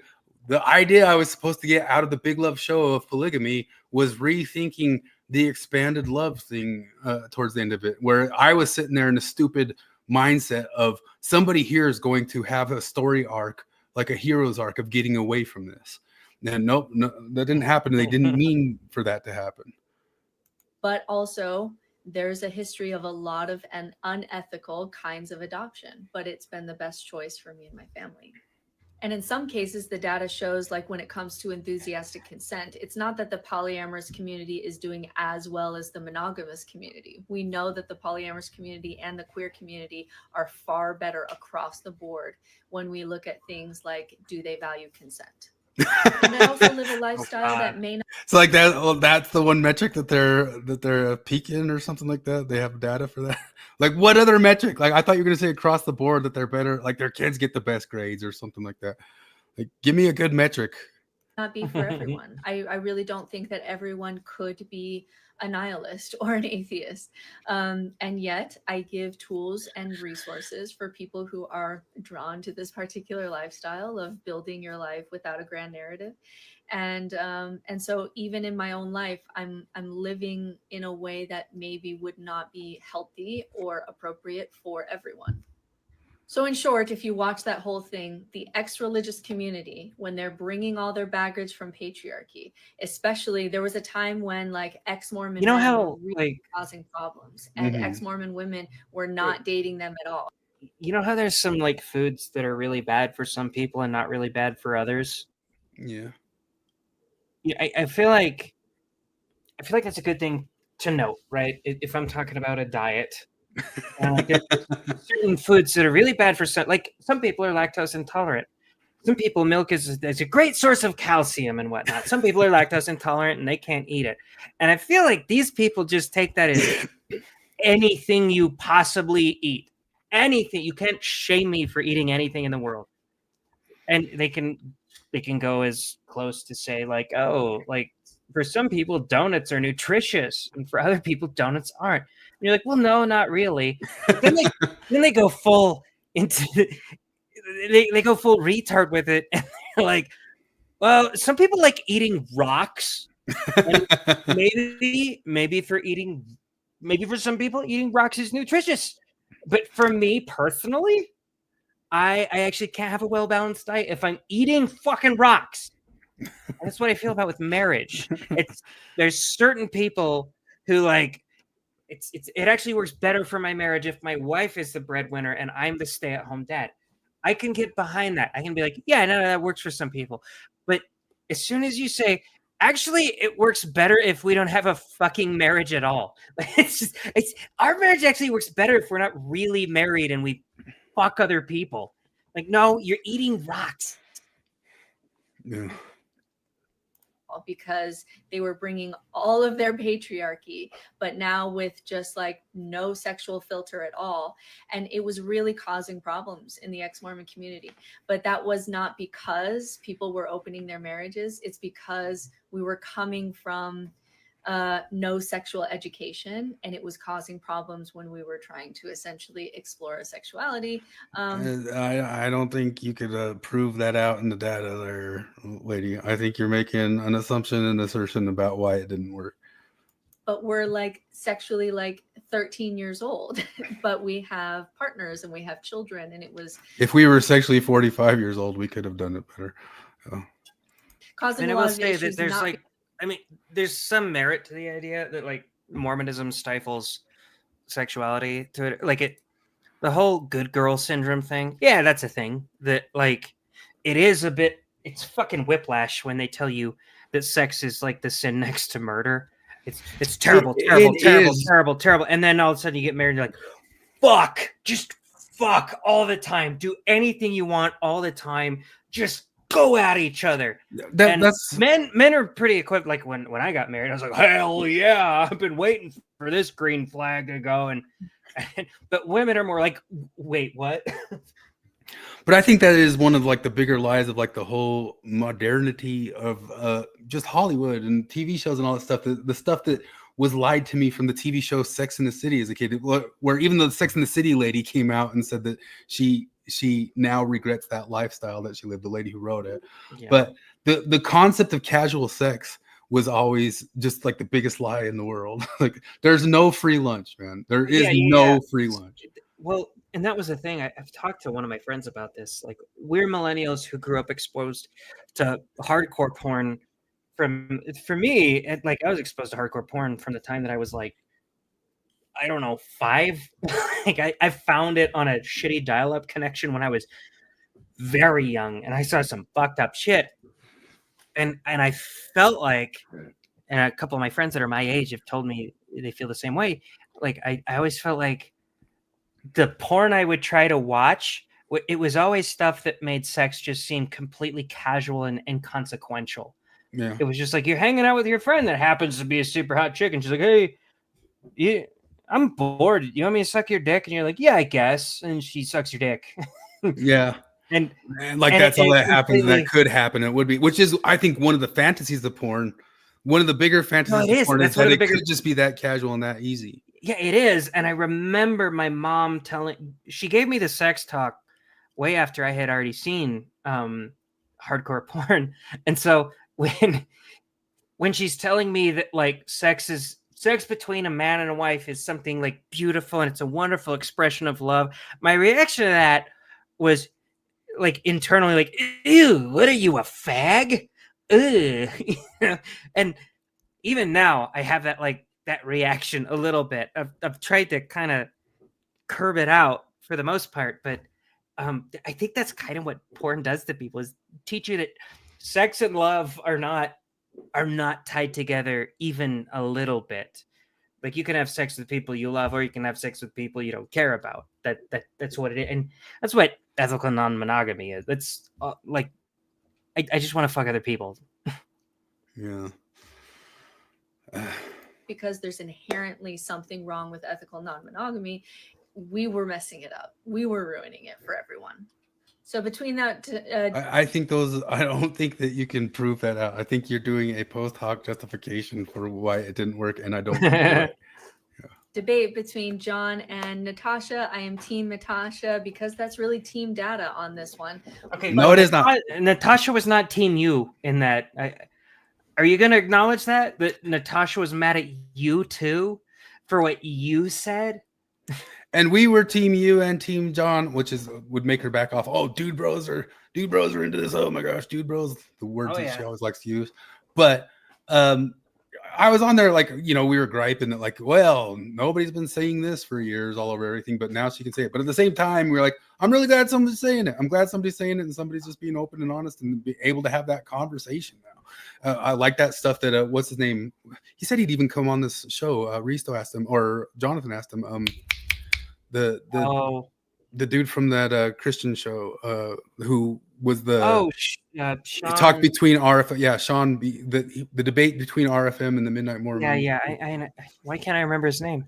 idea I was supposed to get out of the Big Love show of polygamy was rethinking the expanded love thing towards the end of it, where I was sitting there in a stupid mindset of somebody here is going to have a story arc, like a hero's arc of getting away from this. And nope, no, that didn't happen. They didn't mean for that to happen. But also, there's a history of a lot of unethical kinds of adoption, but it's been the best choice for me and my family. And in some cases, the data shows, like when it comes to enthusiastic consent, it's not that the polyamorous community is doing as well as the monogamous community. We know that the polyamorous community and the queer community are far better across the board when we look at things like, do they value consent? And they also live a lifestyle that may not. It's like that. Well, that's the one metric that they're peaking or something like that. They have data for that. Like, what other metric? Like, I thought you were gonna say across the board that they're better. Like, their kids get the best grades or something like that. Like, give me a good metric. Not be for everyone. I really don't think that everyone could be a nihilist or an atheist. And yet I give tools and resources for people who are drawn to this particular lifestyle of building your life without a grand narrative. And so even in my own life, I'm living in a way that maybe would not be healthy or appropriate for everyone. So in short, if you watch that whole thing, the ex-religious community, when they're bringing all their baggage from patriarchy, especially there was a time when like ex-Mormon You know men how, were really causing problems and ex-Mormon women were not dating them at all. You know how there's some like foods that are really bad for some people and not really bad for others? Yeah. Yeah, I feel like that's a good thing to note, right? If I'm talking about a diet. Like there's certain foods that are really bad for some. Like some people are lactose intolerant. Some people, milk is a great source of calcium and whatnot. Some people are lactose intolerant and they can't eat it. And I feel like these people just take that as anything you possibly eat. Anything. You can't shame me for eating anything in the world. And they can go as close to say like, oh, like for some people, donuts are nutritious, and for other people, donuts aren't. And you're like, well, no, not really. But then they go full into they go full retard with it, and they're like, well, some people like eating rocks. And maybe for some people, eating rocks is nutritious. But for me personally, I actually can't have a well-balanced diet if I'm eating fucking rocks. And that's what I feel about with marriage. There's certain people who like it actually works better for my marriage if my wife is the breadwinner and I'm the stay-at-home dad. I can get behind that. I can be like, yeah, no, that works for some people. But as soon as you say, actually, it works better if we don't have a fucking marriage at all. Our marriage actually works better if we're not really married and we fuck other people. Like, no, you're eating rocks. Yeah. Because they were bringing all of their patriarchy, but now with just like no sexual filter at all. And it was really causing problems in the ex-Mormon community. But that was not because people were opening their marriages. It's because we were coming from no sexual education, and it was causing problems when we were trying to essentially explore sexuality. I don't think you could prove that out in the data there, lady. I think you're making an assumption and assertion about why it didn't work. But we're like sexually like 13 years old, but we have partners and we have children, and it was. If we were sexually 45 years old, we could have done it better. Causing and a I lot will of say issues. that there's like, I mean, there's some merit to the idea that like Mormonism stifles sexuality to it. Like the whole good girl syndrome thing. Yeah, that's a thing that like, it is a bit, it's fucking whiplash when they tell you that sex is like the sin next to murder. It's terrible, terrible. And then all of a sudden you get married and you're like, fuck, just fuck all the time. Do anything you want all the time. Just go at each other. That's men are pretty equipped. Like when I got married, I was like, hell yeah, I've been waiting for this green flag to go. And but women are more like, wait, what? But I think that is one of like the bigger lies of like the whole modernity of just Hollywood and TV shows and all that stuff. The stuff that was lied to me from the TV show Sex and the City as a kid, where even the Sex and the City lady came out and said that she now regrets that lifestyle that she lived, the lady who wrote it. Yeah. But the concept of casual sex was always just like the biggest lie in the world. Like there's no free lunch, man. There is no free lunch. Well, and that was the thing. I've talked to one of my friends about this. Like we're millennials who grew up exposed to hardcore porn for me, like I was exposed to hardcore porn from the time that I was like, I don't know, 5. Like I found it on a shitty dial-up connection when I was very young, and I saw some fucked up shit. And I felt like, and a couple of my friends that are my age have told me they feel the same way. Like I always felt like the porn I would try to watch, it was always stuff that made sex just seem completely casual and inconsequential. Yeah. It was just like you're hanging out with your friend that happens to be a super hot chick, and she's like, hey, yeah, I'm bored. You want me to suck your dick? And you're like, yeah, I guess. And she sucks your dick. Yeah. And that's all that happens. And that could happen. It would be, which is, I think, one of the fantasies of porn. One of the bigger fantasies of porn is that it could just be that casual and that easy. Yeah, it is. And I remember my mom she gave me the sex talk way after I had already seen hardcore porn. And so when she's telling me that like sex between a man and a wife is something like beautiful and it's a wonderful expression of love, my reaction to that was like internally like, ew, what are you, a fag? Ugh. And even now I have that reaction a little bit. I've tried to kind of curb it out for the most part, but I think that's kind of what porn does to people, is teach you that sex and love are not tied together even a little bit. Like you can have sex with people you love, or you can have sex with people you don't care about. That's what it is, and that's what ethical non-monogamy is. It's like I just want to fuck other people. Yeah. Because there's inherently something wrong with ethical non-monogamy, we were messing it up. We were ruining it for everyone. So between that, I think those. I don't think that you can prove that out. I think you're doing a post hoc justification for why it didn't work, and I don't think you're right. debate between John and Natasha, I am Team Natasha because that's really team data on this one. Okay, no, it is not. Natasha was not Team you in that. Are you going to acknowledge that Natasha was mad at you too for what you said? And we were Team you and Team John, which would make her back off. Oh, dude bros are into this. Oh my gosh, dude bros, the words that she always likes to use. But I was on there like, we were griping that like, well, nobody's been saying this for years all over everything, but now she can say it. But at the same time, we're like, I'm really glad somebody's saying it. I'm glad somebody's saying it and somebody's just being open and honest and be able to have that conversation now. I like that stuff that, what's his name? He said he'd even come on this show. Risto asked him, or Jonathan asked him, the dude from that Christian show who was the Sean. talk between RFM, Sean, the debate between RFM and the Midnight Mormon. I why can't I remember his name?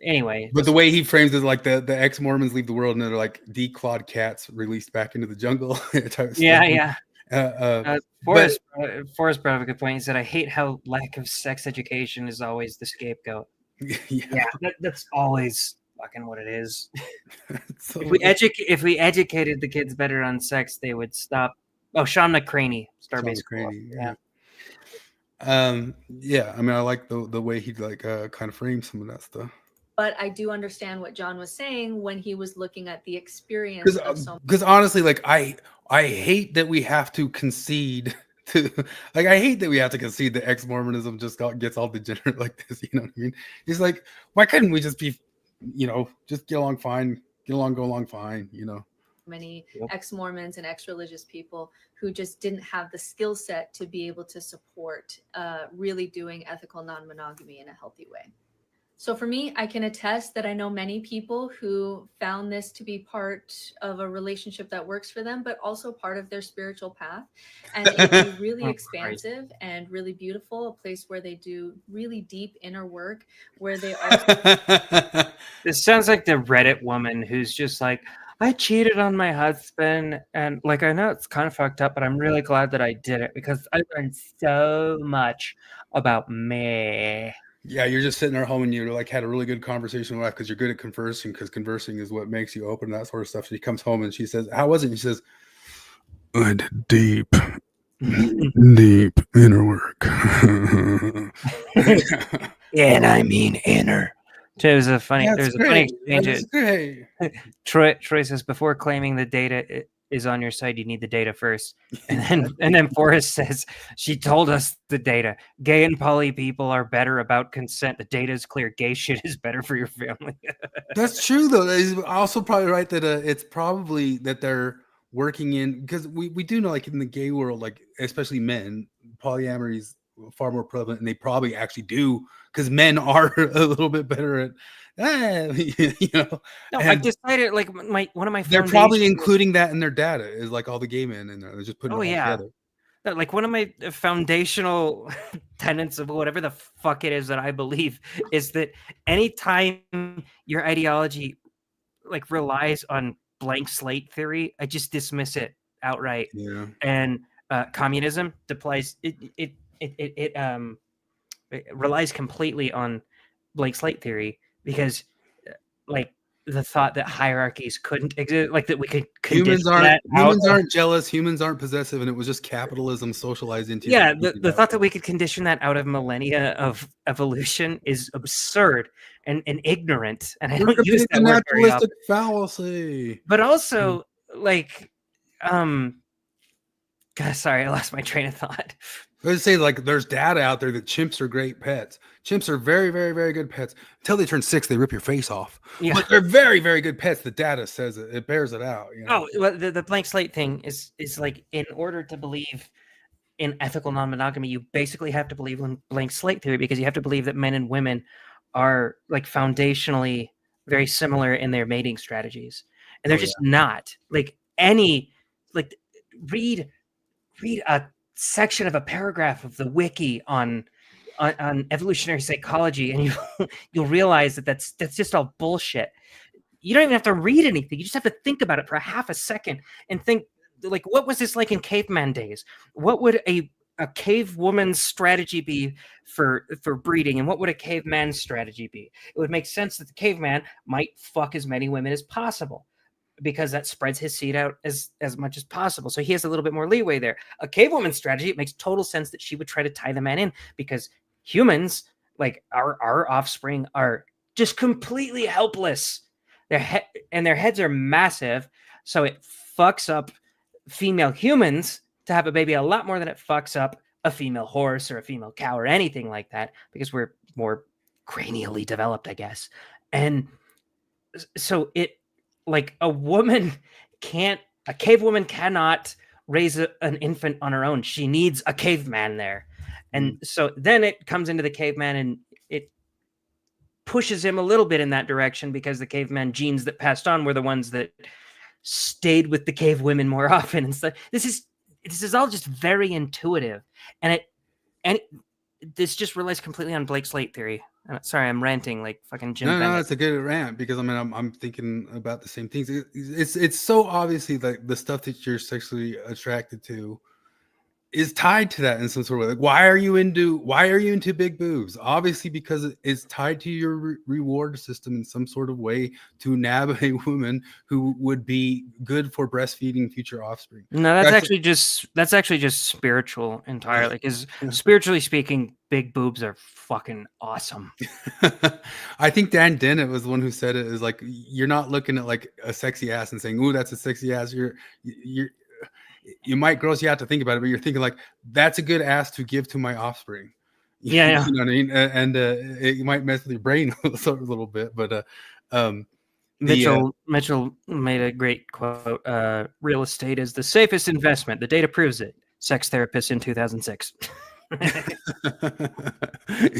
Anyway, but the way he frames it, like the ex-Mormons leave the world and they're like declawed cats released back into the jungle. Forrest brought up a good point. He said, I hate how lack of sex education is always the scapegoat. That's always fucking what it is. If we educated the kids better on sex, they would stop. Oh, Sean McCraney, Starbase. I mean, I like the way he kind of frames some of that stuff. But I do understand what John was saying when he was looking at the experience of so. Because honestly, like I hate that we have to concede to, like, I hate that we have to concede that ex-Mormonism just gets all degenerate like this. You know what I mean? He's like, why couldn't we just be, just get along fine, go along fine, Many ex-Mormons and ex-religious people who just didn't have the skill set to be able to support really doing ethical non-monogamy in a healthy way. So for me, I can attest that I know many people who found this to be part of a relationship that works for them, but also part of their spiritual path. And it can be really expansive and really beautiful, a place where they do really deep inner work, where they also... This sounds like the Reddit woman who's just like, I cheated on my husband, and like, I know it's kind of fucked up, but I'm really glad that I did it because I learned so much about me. Yeah, you're just sitting there home and you had a really good conversation with her because you're good at conversing, because conversing is what makes you open, that sort of stuff. She comes home and she says, how was it? And she says, I did deep inner work. And I mean inner. There's a funny exchange. Troy says, before claiming the data is on your side, you need the data first. And then Forrest says, she told us the data. Gay and poly people are better about consent. The data is clear. Gay shit is better for your family. That's true, though. He's also probably right that it's probably that they're working in, because we do know, like, in the gay world, like, especially men, polyamory is far more prevalent, and they probably actually do, because men are a little bit better at No, I've decided, like, one of my they're probably including that in their data, is like all the gay men in there. They're just putting it all together. Like, one of my foundational tenets of whatever the fuck it is that I believe is that anytime your ideology like relies on blank slate theory, I just dismiss it outright. Yeah. And communism applies it relies completely on blank slate theory, because like the thought that hierarchies couldn't exist, like that we could humans aren't jealous, humans aren't possessive, and it was just capitalism socialized into the thought that we could condition that out of millennia of evolution is absurd and ignorant, and I don't use that word very often. Fallacy. But also like God, sorry, I lost my train of thought. I would say, like, there's data out there that chimps are great pets. Chimps are very, very, very good pets. Until they turn 6, they rip your face off. Yeah. But they're very, very good pets. The data says it. It bears it out. Oh, well, the blank slate thing is like, in order to believe in ethical non-monogamy, you basically have to believe in blank slate theory, because you have to believe that men and women are like foundationally very similar in their mating strategies. And they're just not. Like, read a section of a paragraph of the wiki on evolutionary psychology, and you'll realize that that's just all bullshit. you don't even have to read anything. You just have to think about it for a half a second and think, like, what was this like in caveman days? What would a cave woman's strategy be for breeding, and what would a caveman's strategy be? It would make sense that the caveman might fuck as many women as possible, because that spreads his seed out as much as possible. So he has a little bit more leeway there. A cave woman's strategy, it makes total sense that she would try to tie the man in, because humans, like our offspring, are just completely helpless. Their heads are massive, so it fucks up female humans to have a baby a lot more than it fucks up a female horse or a female cow or anything like that, because we're more cranially developed, I guess. And so it, like, a cave woman cannot raise an infant on her own. She needs a caveman there. And so then it comes into the caveman, and it pushes him a little bit in that direction, because the caveman genes that passed on were the ones that stayed with the cave women more often. And so this is all just very intuitive. And this just relies completely on Blake's slate theory. Sorry, I'm ranting like fucking Jim Bennett. No, it's a good rant, because I mean, I'm thinking about the same things. It's so obviously like the stuff that you're sexually attracted to is tied to that in some sort of way. Like, why are you into big boobs? Obviously, because it's tied to your reward system in some sort of way to nab a woman who would be good for breastfeeding future offspring. No, that's actually just spiritual entirely, because spiritually speaking, big boobs are fucking awesome. I think Dan Dennett was the one who said it, is like, you're not looking at like a sexy ass and saying, "Ooh, that's a sexy ass." You might gross you out to think about it, but you're thinking like, that's a good ass to give to my offspring. Yeah. You know what I mean? And it might mess with your brain a little bit, but Mitchell made a great quote. Real estate is the safest investment. The data proves it. Sex therapist in 2006.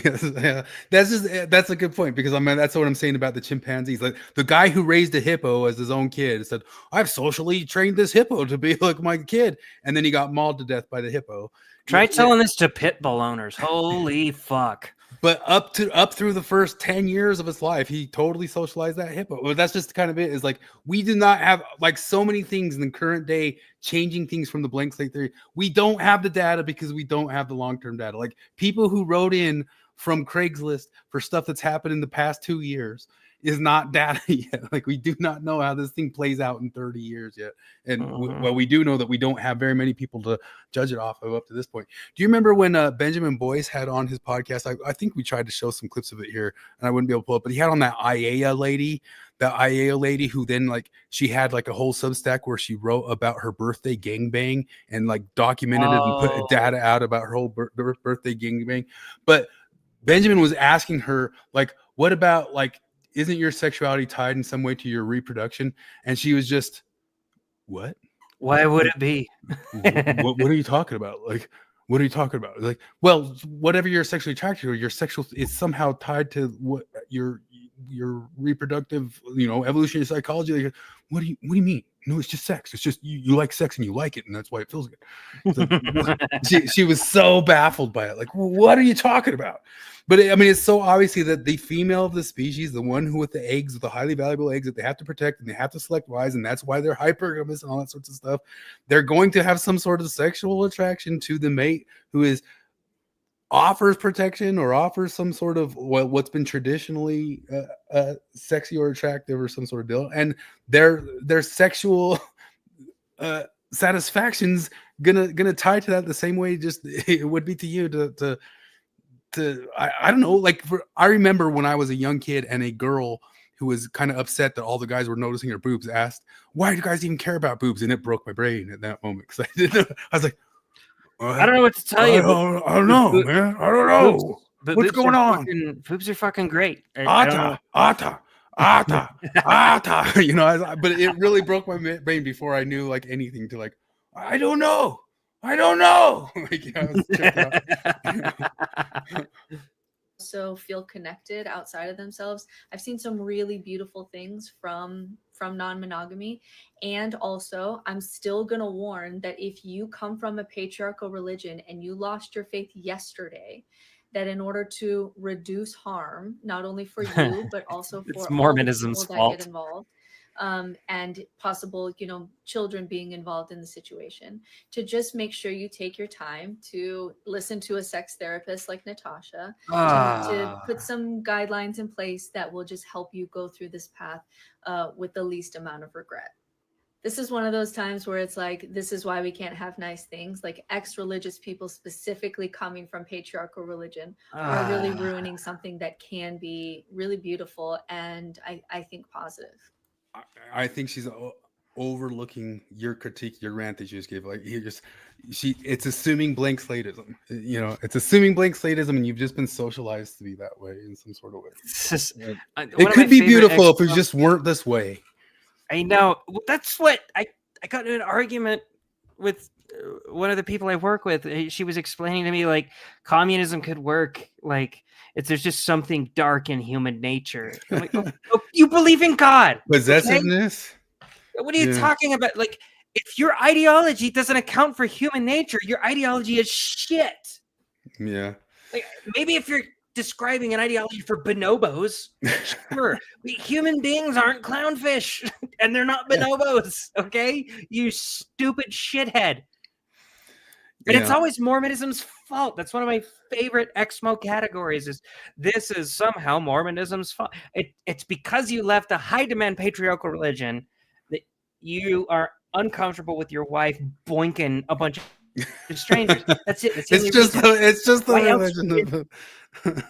Yes, yeah. That's a good point, because I mean, that's what I'm saying about the chimpanzees. Like, the guy who raised a hippo as his own kid said, "I've socially trained this hippo to be like my kid," and then he got mauled to death by the hippo. Try telling this to pit bull owners. Holy fuck. But up through the first 10 years of his life, he totally socialized that hippo. But that's just kind of it. Is like, we do not have, like, so many things in the current day changing things from the blank slate theory. We don't have the data because we don't have the long-term data. Like, people who wrote in from Craigslist for stuff that's happened in the past 2 years is not data yet. Like, we do not know how this thing plays out in 30 years yet. And well, we do know that we don't have very many people to judge it off of up to this point. Do you remember when Benjamin Boyce had on his podcast? I think we tried to show some clips of it here, and I wouldn't be able to pull it, but he had on that IAEA lady who then, like, she had like a whole Substack where she wrote about her birthday gangbang and like documented it and put data out about her whole birthday gangbang. But Benjamin was asking her, like, what about, like, isn't your sexuality tied in some way to your reproduction? And she was just, what? Why would it be? What are you talking about? Like, what are you talking about? Like, well, whatever you're sexually attracted to, your sexual is somehow tied to what your reproductive, evolutionary psychology. Like, what do you mean? No, it's just sex. It's just you like sex and you like it, and that's why it feels good. Like, she was so baffled by it. Like, what are you talking about? But I mean, it's so obviously that the female of the species, the one who with the eggs, with the highly valuable eggs that they have to protect and they have to select wise, and that's why they're hypergamous and all that sorts of stuff. They're going to have some sort of sexual attraction to the mate who offers protection or offers some sort of what's been traditionally sexy or attractive or some sort of deal, and their sexual satisfaction's gonna tie to that the same way just it would be to you to I don't know, like, I remember when I was a young kid and a girl who was kind of upset that all the guys were noticing her boobs asked, "Why do guys even care about boobs?" And it broke my brain at that moment, because I was like, I don't know what to tell you. I don't know, man. I don't know. What's going on? Boobs are fucking great. Ata. But it really broke my brain before I knew, like, anything to, like, I don't know. Like, I was checking out. So feel connected outside of themselves. I've seen some really beautiful things from non-monogamy. And also, I'm still going to warn that if you come from a patriarchal religion and you lost your faith yesterday, that in order to reduce harm, not only for you, but also for It's all the Mormonism's people that fault. get involved, and possible, children being involved in the situation, to just make sure you take your time to listen to a sex therapist like Natasha, to put some guidelines in place that will just help you go through this path with the least amount of regret. This is one of those times where it's like, this is why we can't have nice things. Like ex-religious people, specifically coming from patriarchal religion, are really ruining something that can be really beautiful and I think positive. I think she's overlooking your critique, your rant that you just gave. Like it's assuming blank slateism. It's assuming blank slateism, and you've just been socialized to be that way in some sort of way. It could be beautiful if we just weren't this way. I know. That's what I got in an argument with one of the people I work with. She was explaining to me like communism could work. Like there's just something dark in human nature. I'm like, oh, you believe in God? Possessiveness? Okay? What are you talking about? Like, if your ideology doesn't account for human nature, your ideology is shit. Yeah. Like, maybe if you're describing an ideology for bonobos, sure. Human beings aren't clownfish, and they're not bonobos. Okay, you stupid shithead. And it's always Mormonism's fault. That's one of my favorite Exmo categories. This is somehow Mormonism's fault. It's because you left a high demand patriarchal religion that you are uncomfortable with your wife boinking a bunch of strangers. That's it. That's it's just the religion of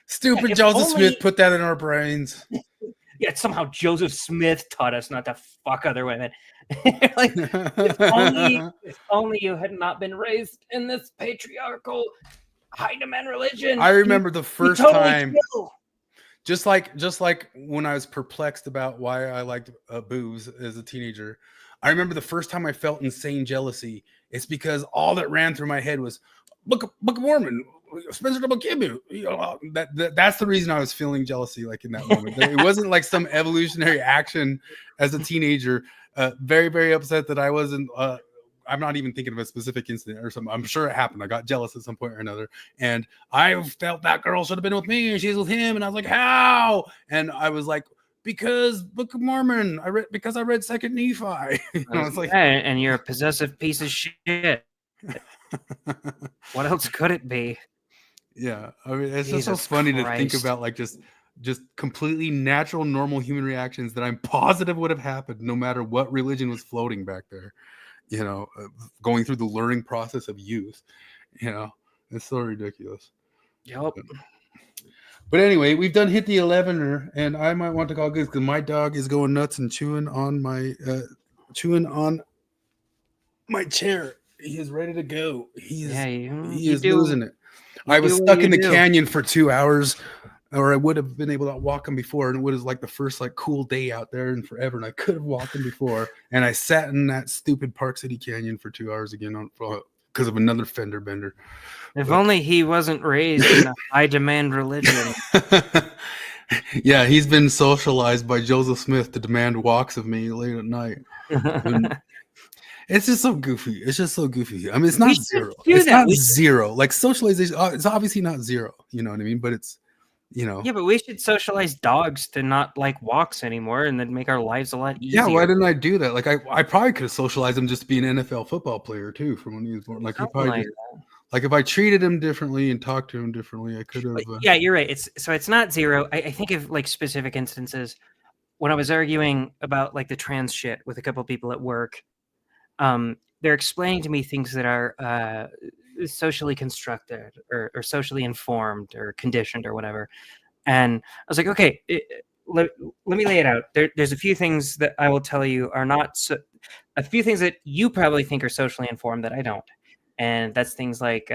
stupid Joseph Smith put that in our brains. Yeah, somehow Joseph Smith taught us not to fuck other women. Like, if only you had not been raised in this patriarchal high demand religion. I remember the first time, just like when I was perplexed about why I liked boobs as a teenager. I remember the first time I felt insane jealousy. It's because all that ran through my head was Book of Mormon, Spencer Double Kibu. That's the reason I was feeling jealousy, like in that moment. It wasn't like some evolutionary action as a teenager. Very, very upset that I wasn't. I'm not even thinking of a specific incident or something. I'm sure it happened. I got jealous at some point or another, and I felt that girl should have been with me, and she's with him, and I was like, how? And I was like, because Book of Mormon. Because I read Second Nephi. I was like, and you're a possessive piece of shit. What else could it be? Yeah, I mean, it's just so funny to think about, like just completely natural, normal human reactions that I'm positive would have happened no matter what religion was floating back there. Going through the learning process of youth. It's so ridiculous. Yep. But anyway, we've done hit the 11er, and I might want to call good because my dog is going nuts and chewing on my chair. He is ready to go. He is losing it. I was stuck in the canyon for 2 hours, or I would have been able to walk him before, and it was like the first cool day out there in forever, and I could have walked him before, and I sat in that stupid Park City Canyon for 2 hours again because of another fender bender. If only he wasn't raised in a high demand religion. Yeah, he's been socialized by Joseph Smith to demand walks of me late at night. It's just so goofy. I mean, it's not zero. It's not zero. Like socialization, it's obviously not zero. You know what I mean? But it's, Yeah, but we should socialize dogs to not like walks anymore, and then make our lives a lot easier. Yeah, why didn't I do that? Like, I probably could have socialized him just to be an NFL football player too from when he was born. Like, he probably like if I treated him differently and talked to him differently, I could have. Yeah, you're right. It's not zero. I think of like specific instances when I was arguing about like the trans shit with a couple of people at work. They're explaining to me things that are socially constructed or socially informed or conditioned or whatever. And I was like, okay, let me lay it out. There's a few things that I will tell you are not a few things that you probably think are socially informed that I don't. And that's things like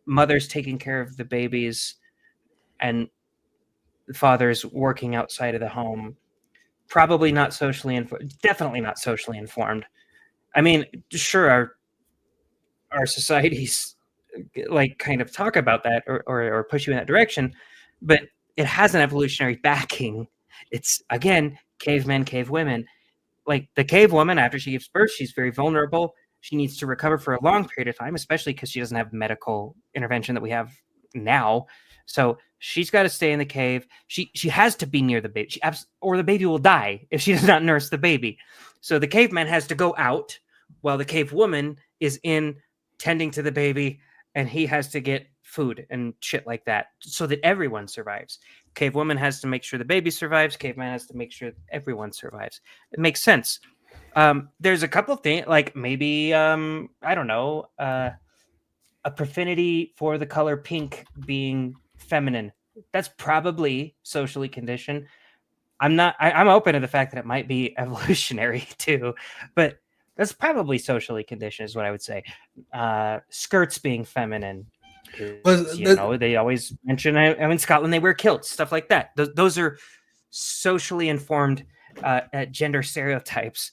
mothers taking care of the babies and fathers working outside of the home. Probably not socially informed. Definitely not socially informed. I mean, sure, our societies like kind of talk about that or push you in that direction, but it has an evolutionary backing. It's again, cavemen, cave women. Like the cave woman, after she gives birth, she's very vulnerable. she needs to recover for a long period of time, especially because she doesn't have medical intervention that we have now. So she's got to stay in the cave. She has to be near the baby, or the baby will die if she does not nurse the baby. So the caveman has to go out while the cave woman is in tending to the baby, and he has to get food and shit like that so that everyone survives. Cave woman has to make sure the baby survives. Caveman has to make sure everyone survives. It makes sense. There's a couple of things, like maybe I don't know, a profanity for the color pink being feminine. That's probably socially conditioned. I'm open to the fact that it might be evolutionary too, but that's probably socially conditioned, is what I would say. Skirts being feminine. They always mention, in Scotland they wear kilts, stuff like that. Those are socially informed gender stereotypes.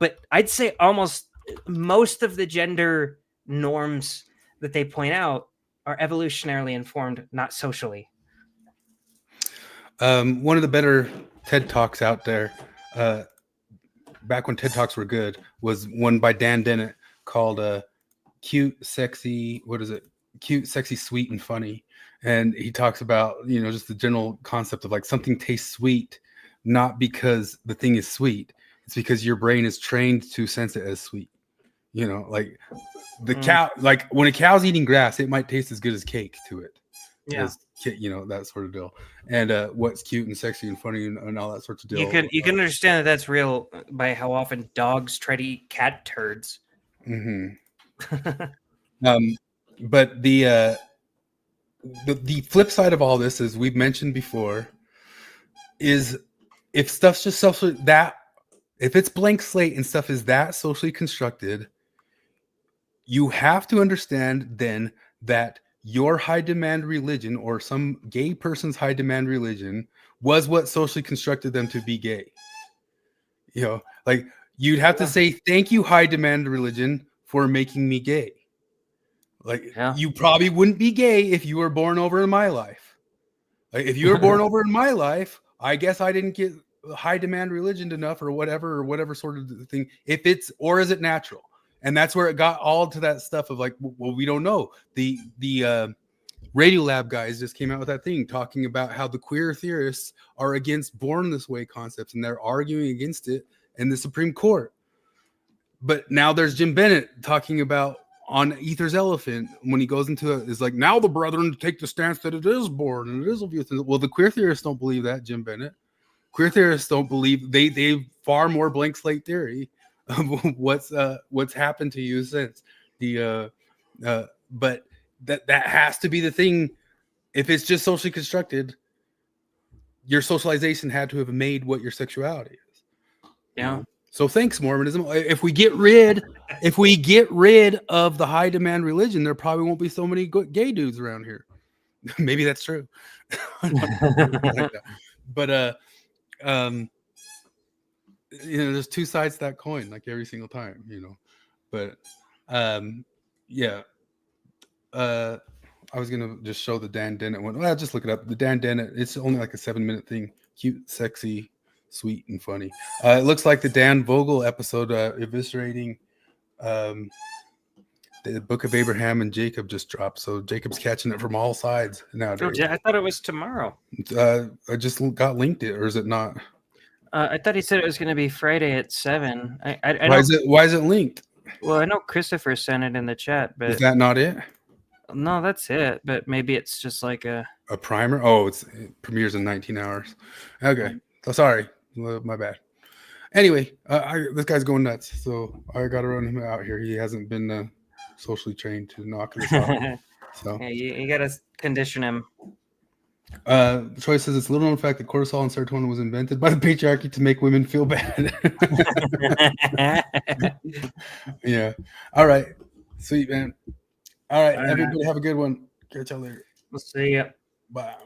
But I'd say almost most of the gender norms that they point out are evolutionarily informed, not socially. One of the better TED Talks out there, back when TED Talks were good, was one by Dan Dennett called Cute, Sexy, Cute, Sexy, Sweet, and Funny. And he talks about, just the general concept of like something tastes sweet, not because the thing is sweet. It's because your brain is trained to sense it as sweet. Like the cow, like when a cow's eating grass, it might taste as good as cake to it. Yeah. That sort of deal. And what's cute and sexy and funny and all that sorts of deal. You can understand that that's real by how often dogs try to eat cat turds. Mm-hmm. But the flip side of all this, as we've mentioned before, is if stuff's just if it's blank slate and stuff is that socially constructed, you have to understand then that your high demand religion or some gay person's high demand religion was what socially constructed them to be gay. Like you'd have to say, thank you, high demand religion, for making me gay. Like you probably wouldn't be gay if you were born over in my life. Like if you were born over in my life, I guess I didn't get high demand religion enough or whatever sort of thing. Or is it natural? And that's where it got all to that stuff of like, well, we don't know. The Radiolab guys just came out with that thing talking about how the queer theorists are against born this way concepts, and they're arguing against it in the Supreme Court. But now there's Jim Bennett talking about on Ether's Elephant when he goes into it, is like, now the brethren take the stance that it is born and it is abuse. Well, the queer theorists don't believe that, Jim Bennett. Queer theorists don't believe they far more blank slate theory of what's happened to you since but that has to be the thing. If it's just socially constructed, your socialization had to have made what your sexuality is. Yeah. So thanks, Mormonism. If we get rid of the high demand religion, there probably won't be so many gay dudes around here. Maybe that's true. But there's two sides to that coin, like every single time, But I was gonna just show the Dan Dennett one. Well, just look it up. The Dan Dennett. It's only like a 7-minute thing. Cute, sexy, sweet, and funny. It looks like the Dan Vogel episode eviscerating the Book of Abraham and Jacob just dropped. So Jacob's catching it from all sides nowadays. I thought it was tomorrow. I just got linked it, or is it not? I thought he said it was going to be Friday at 7. Why is it linked? Well, I know Christopher sent it in the chat, but is that not it? No, that's it. But maybe it's just like a primer. Oh, it premieres in 19 hours. Okay, so sorry, my bad. Anyway, this guy's going nuts, so I got to run him out here. He hasn't been socially trained to knock this off. So yeah, you got to condition him. Troy says it's a little known fact that cortisol and serotonin was invented by the patriarchy to make women feel bad. Yeah. All right. Sweet, man. All right. Everybody have a good one. Catch y'all later. We'll see ya. Bye.